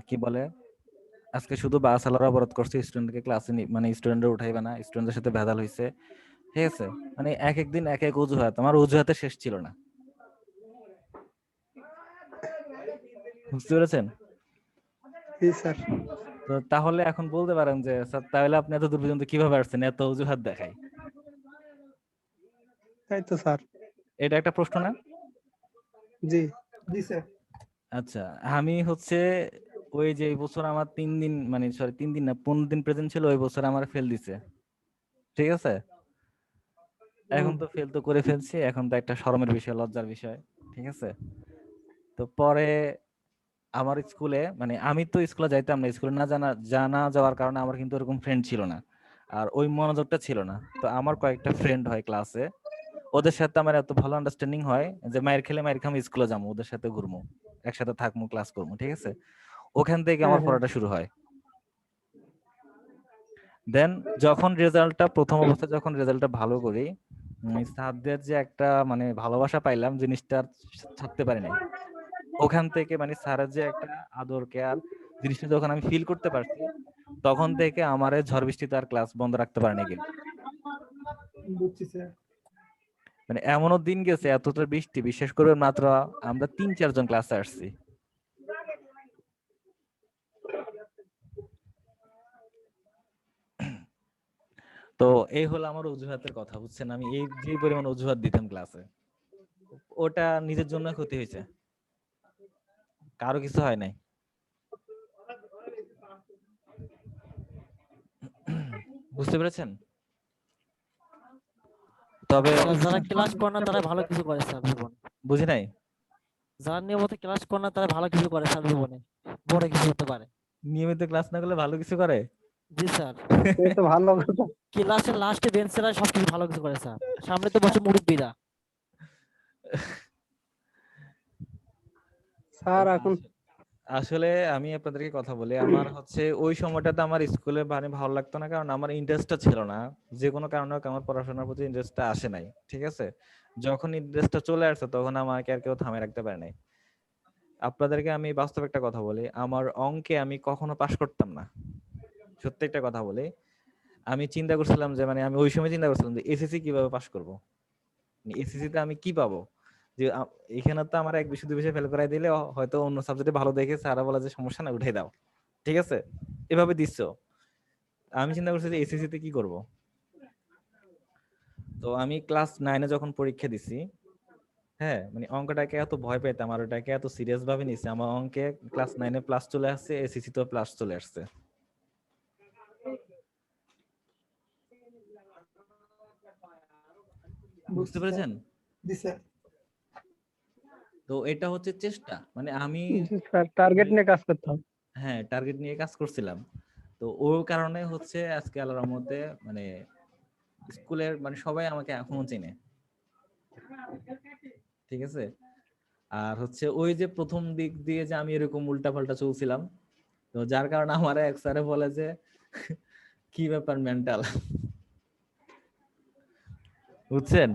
কি বলে, আজকে শুধু বাস আলার অবরোধ করছে, স্টুডেন্টকে ক্লাসে মানে স্টুডেন্টরা উঠাইবে না, স্টুডেন্টদের সাথে ভেজাল হয়েছে। ঠিক আছে, মানে এক এক দিন এক এক অজুহাত, আমার অজুহাতে শেষ ছিল না। বুঝতে পেরেছেন? জি স্যার। তো তাহলে এখন বলতে পারেন যে স্যার তাহলে আপনি এত দূর পর্যন্ত কিভাবে আসছেন, এত অজুহাত দেখাই? তাই তো স্যার। এটা একটা প্রশ্ন না? জি জি স্যার। আচ্ছা, আমি হচ্ছে ওই যে এই বছর আমার 3 দিন, মানে সরি 3 দিন না 15 দিন প্রেজেন্ট ছিল, ওই বছর আমার ফেল দিছে। ঠিক আছে, এখন তো ফেল তো করে ফেলছি, এখন তো একটা শরমের বিষয়, লজ্জার বিষয়। ঠিক আছে, তো পরে আমার স্কুলে, মানে আমি তো স্কুলে যাইতাম না, স্কুলে না জানা যাওয়ার কারণে আমার কিন্তু ওরকম ফ্রেন্ড ছিল না, আর ওই মনোযোগটা ছিল না। তো আমার কয়েকটা ফ্রেন্ড হয় ক্লাসে, ওদের সাথে আমার এত ভালো আন্ডারস্ট্যান্ডিং হয় যে মায়ের খেলে মায়ের খাম স্কুলে যাবো, ওদের সাথে ঘুরবো, একসাথে থাকবো, ক্লাস করবো। ঠিক আছে, ওখান থেকে আমার পড়াটা শুরু হয়। দেন যখন রেজাল্টটা, প্রথম অবস্থায় যখন রেজাল্টটা ভালো করি, স্যারদের যে একটা মানে ভালোবাসা পাইলাম, জিনিসটা আর ছাড়তে পারি নাই। ওখান থেকে মানে স্যারের যে একটা আদর কেয়ার, জিনিসটা যখন আমি ফিল করতে পারছি, তখন থেকে আমার ঝড় বৃষ্টিতে আর ক্লাস বন্ধ রাখতে পারিনি কিন্তু। বুঝছি স্যার। মানে এমনও দিন গেছে, এতটা বৃষ্টি, বিশ্বাস করবেন, মাত্র আমরা 3-4 জন ক্লাসে আসছি। তো এই হলো আমার অজুহাতের কথা, বুঝছেন? আমি এই যে পরিমাণ অজুহাত দিতাম ক্লাসে, ওটা নিজের জন্য ক্ষতি হয়েছে, কারো কিছু হয় নাই। বুঝতে পেরেছেন? তবে স্যার, যারা ক্লাস করে না তারা ভালো কিছু করে স্যার জীবনে। বুঝি নাই, যারা নিয়মিত ক্লাস করে না তারা ভালো কিছু করে স্যার জীবনে, বড় কিছু হতে পারে। নিয়মিত ক্লাস না করলে ভালো কিছু করে? জি স্যার, এই তো ভালো কথা। ক্লাসের লাস্টে বেঞ্চেরা সবকিছু ভালো কিছু করে স্যার, সামনে তো বসে মুরব্বীরা। স্যার এখন আসলে আমি আপনাদেরকে কথা বলি, আমার হচ্ছে ওই সময়টাতে আমার স্কুলে মানে ভালো লাগতো না, কারণ আমার ইন্টারেস্টটা ছিল না। যে কোনো কারণে হোক আমার পড়াশোনার প্রতি ইন্টারেস্টটা আসে নাই। ঠিক আছে, যখন ইন্টারেস্টটা চলে আসছে তখন আমাকে আর কেউ থামিয়ে রাখতে পারে নাই। আপনাদেরকে আমি বাস্তব একটা কথা বলি, আমার অঙ্কে আমি কখনো পাশ করতাম না। সত্যি একটা কথা বলি, আমি চিন্তা করছিলাম যে মানে আমি ওই সময় চিন্তা করছিলাম যে এসএসসি কিভাবে পাশ করব, এসএসসি তে আমি কি পাবো, যে এখানে তো আমার 1 বিষয় 2 বিষয় ফেল করাই দিলে হয়তো অন্য সাবজেক্টে ভালো দেখে স্যারা বলে যে সমস্যা না, উঠাই দাও। ঠিক আছে, এভাবে দিচ্ছ। আমি চিন্তা করছি যে এসএসসি তে কি করব। তো আমি ক্লাস 9-এ যখন পরীক্ষা দিছি, হ্যাঁ মানে অঙ্কটাকে এত ভয় পেতাম আর ওটাকে এত সিরিয়াস ভাবে নিছি, আমার অঙ্কে ক্লাস 9-এ প্লাস চলে আসছে, এসএসসি তেও প্লাস চলে আসছে। বুঝতে পেরেছেন? জি স্যার। তো এটা হচ্ছে চেষ্টা, মানে আমি স্যার টার্গেট নিয়ে কাজ করতে হবে। হ্যাঁ টার্গেট নিয়ে কাজ করছিলাম। তো ওর কারণে হচ্ছে আজকে আল্লাহর রহমতে মানে স্কুলের মানে সবাই আমাকে এখনো চেনে। ঠিক আছে, আর হচ্ছে ওই যে প্রথম দিক দিয়ে যে আমি এরকম উল্টাপাল্টা চলছিলাম, তো যার কারণে আমার এক স্যারে বলে যে কি ব্যাপার মেন্টাল, বুঝছেন?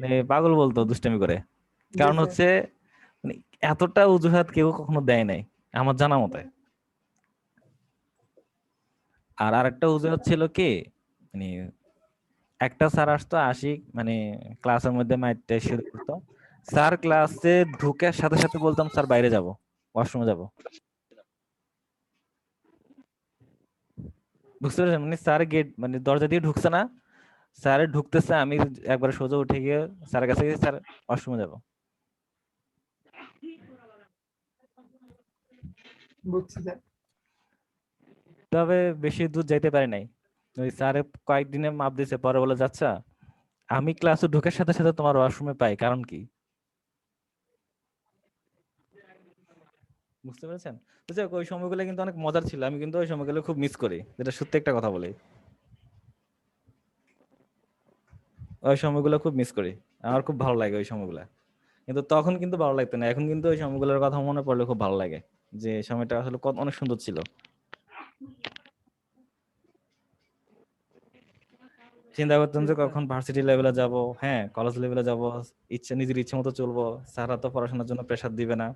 মানে পাগল বলতো দুষ্টামি করে। কারণ হচ্ছে মানে এতটা অজুহাত কেউ কখনো দেয় নাই আমার জানা মতে। আর আরেকটা অজুহাত ছিল কি, মানে একটা স্যার আসতো আশিক, মানে ক্লাসের মধ্যে মাইরটা শুরু করতো। স্যার ক্লাসে ঢুকে সাথে সাথে বলতাম স্যার বাইরে যাব, ওয়াশরুমে যাব। বুঝতে পারছেন, মানে স্যার গেট মানে দরজা দিয়ে ঢুকছে না, স্যার ঢুকতেছে, আমি একবার সোজা উঠে গিয়ে স্যারের কাছে গিয়ে স্যার ওয়াশরুমে যাব। বুঝছি স্যার। তবে বেশি দূর যাইতে পারি নাই, ওই স্যারে কয়েকদিনে মাপ দিছে, পরে বলে যাচ্ছা আমি ক্লাসে ঢোকার সাথে সাথে তোমার ওয়াশরুমে পাই, কারণ কি? বুঝতে পেরেছেন? তো যাই হোক, ওই সময়গুলো কিন্তু অনেক মজার ছিল, আমি কিন্তু ওই সময়গুলো খুব মিস করি, যেটা সত্যি একটা কথা বলি। ওই সময়গুলো খুব মিস করি, আমার খুব ভালো লাগে ওই সময়গুলো। কিন্তু তখন কিন্তু ভালো লাগতো না, এখন কিন্তু ওই সময়গুলোর কথা মনে পড়লে খুব ভালো লাগে, যে সময়টা আসলে কত অনেক সুন্দর ছিল। চিন্তা করতাম যে কখন ভার্সিটি লেভেলে যাব, হ্যাঁ কলেজ লেভেলে যাব, ইচ্ছা নিজের ইচ্ছে মতো চলবো, স্যাররা তো পড়াশোনার জন্য প্রেশার দিবে না।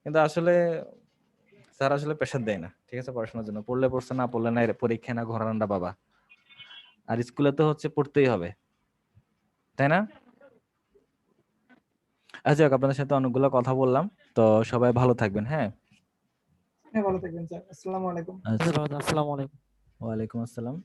কিন্তু আসলে স্যার আসলে প্রেশার দেয় না, ঠিক আছে, পড়াশোনার জন্য পড়লে পড়ছে, না পড়লে না, পরীক্ষা না ঘোড়া রান্না বাবা। আর স্কুলে তো হচ্ছে পড়তেই হবে, তাই না? আচ্ছা যাক, আপনাদের সাথে অনেকগুলো কথা বললাম, তো সবাই ভালো থাকবেন। হ্যাঁ, হ্যাঁ, ভালো থাকবেন স্যার। আসসালামু আলাইকুম। আচ্ছা, আসসালামু আলাইকুম। ওয়ালাইকুম আসসালাম।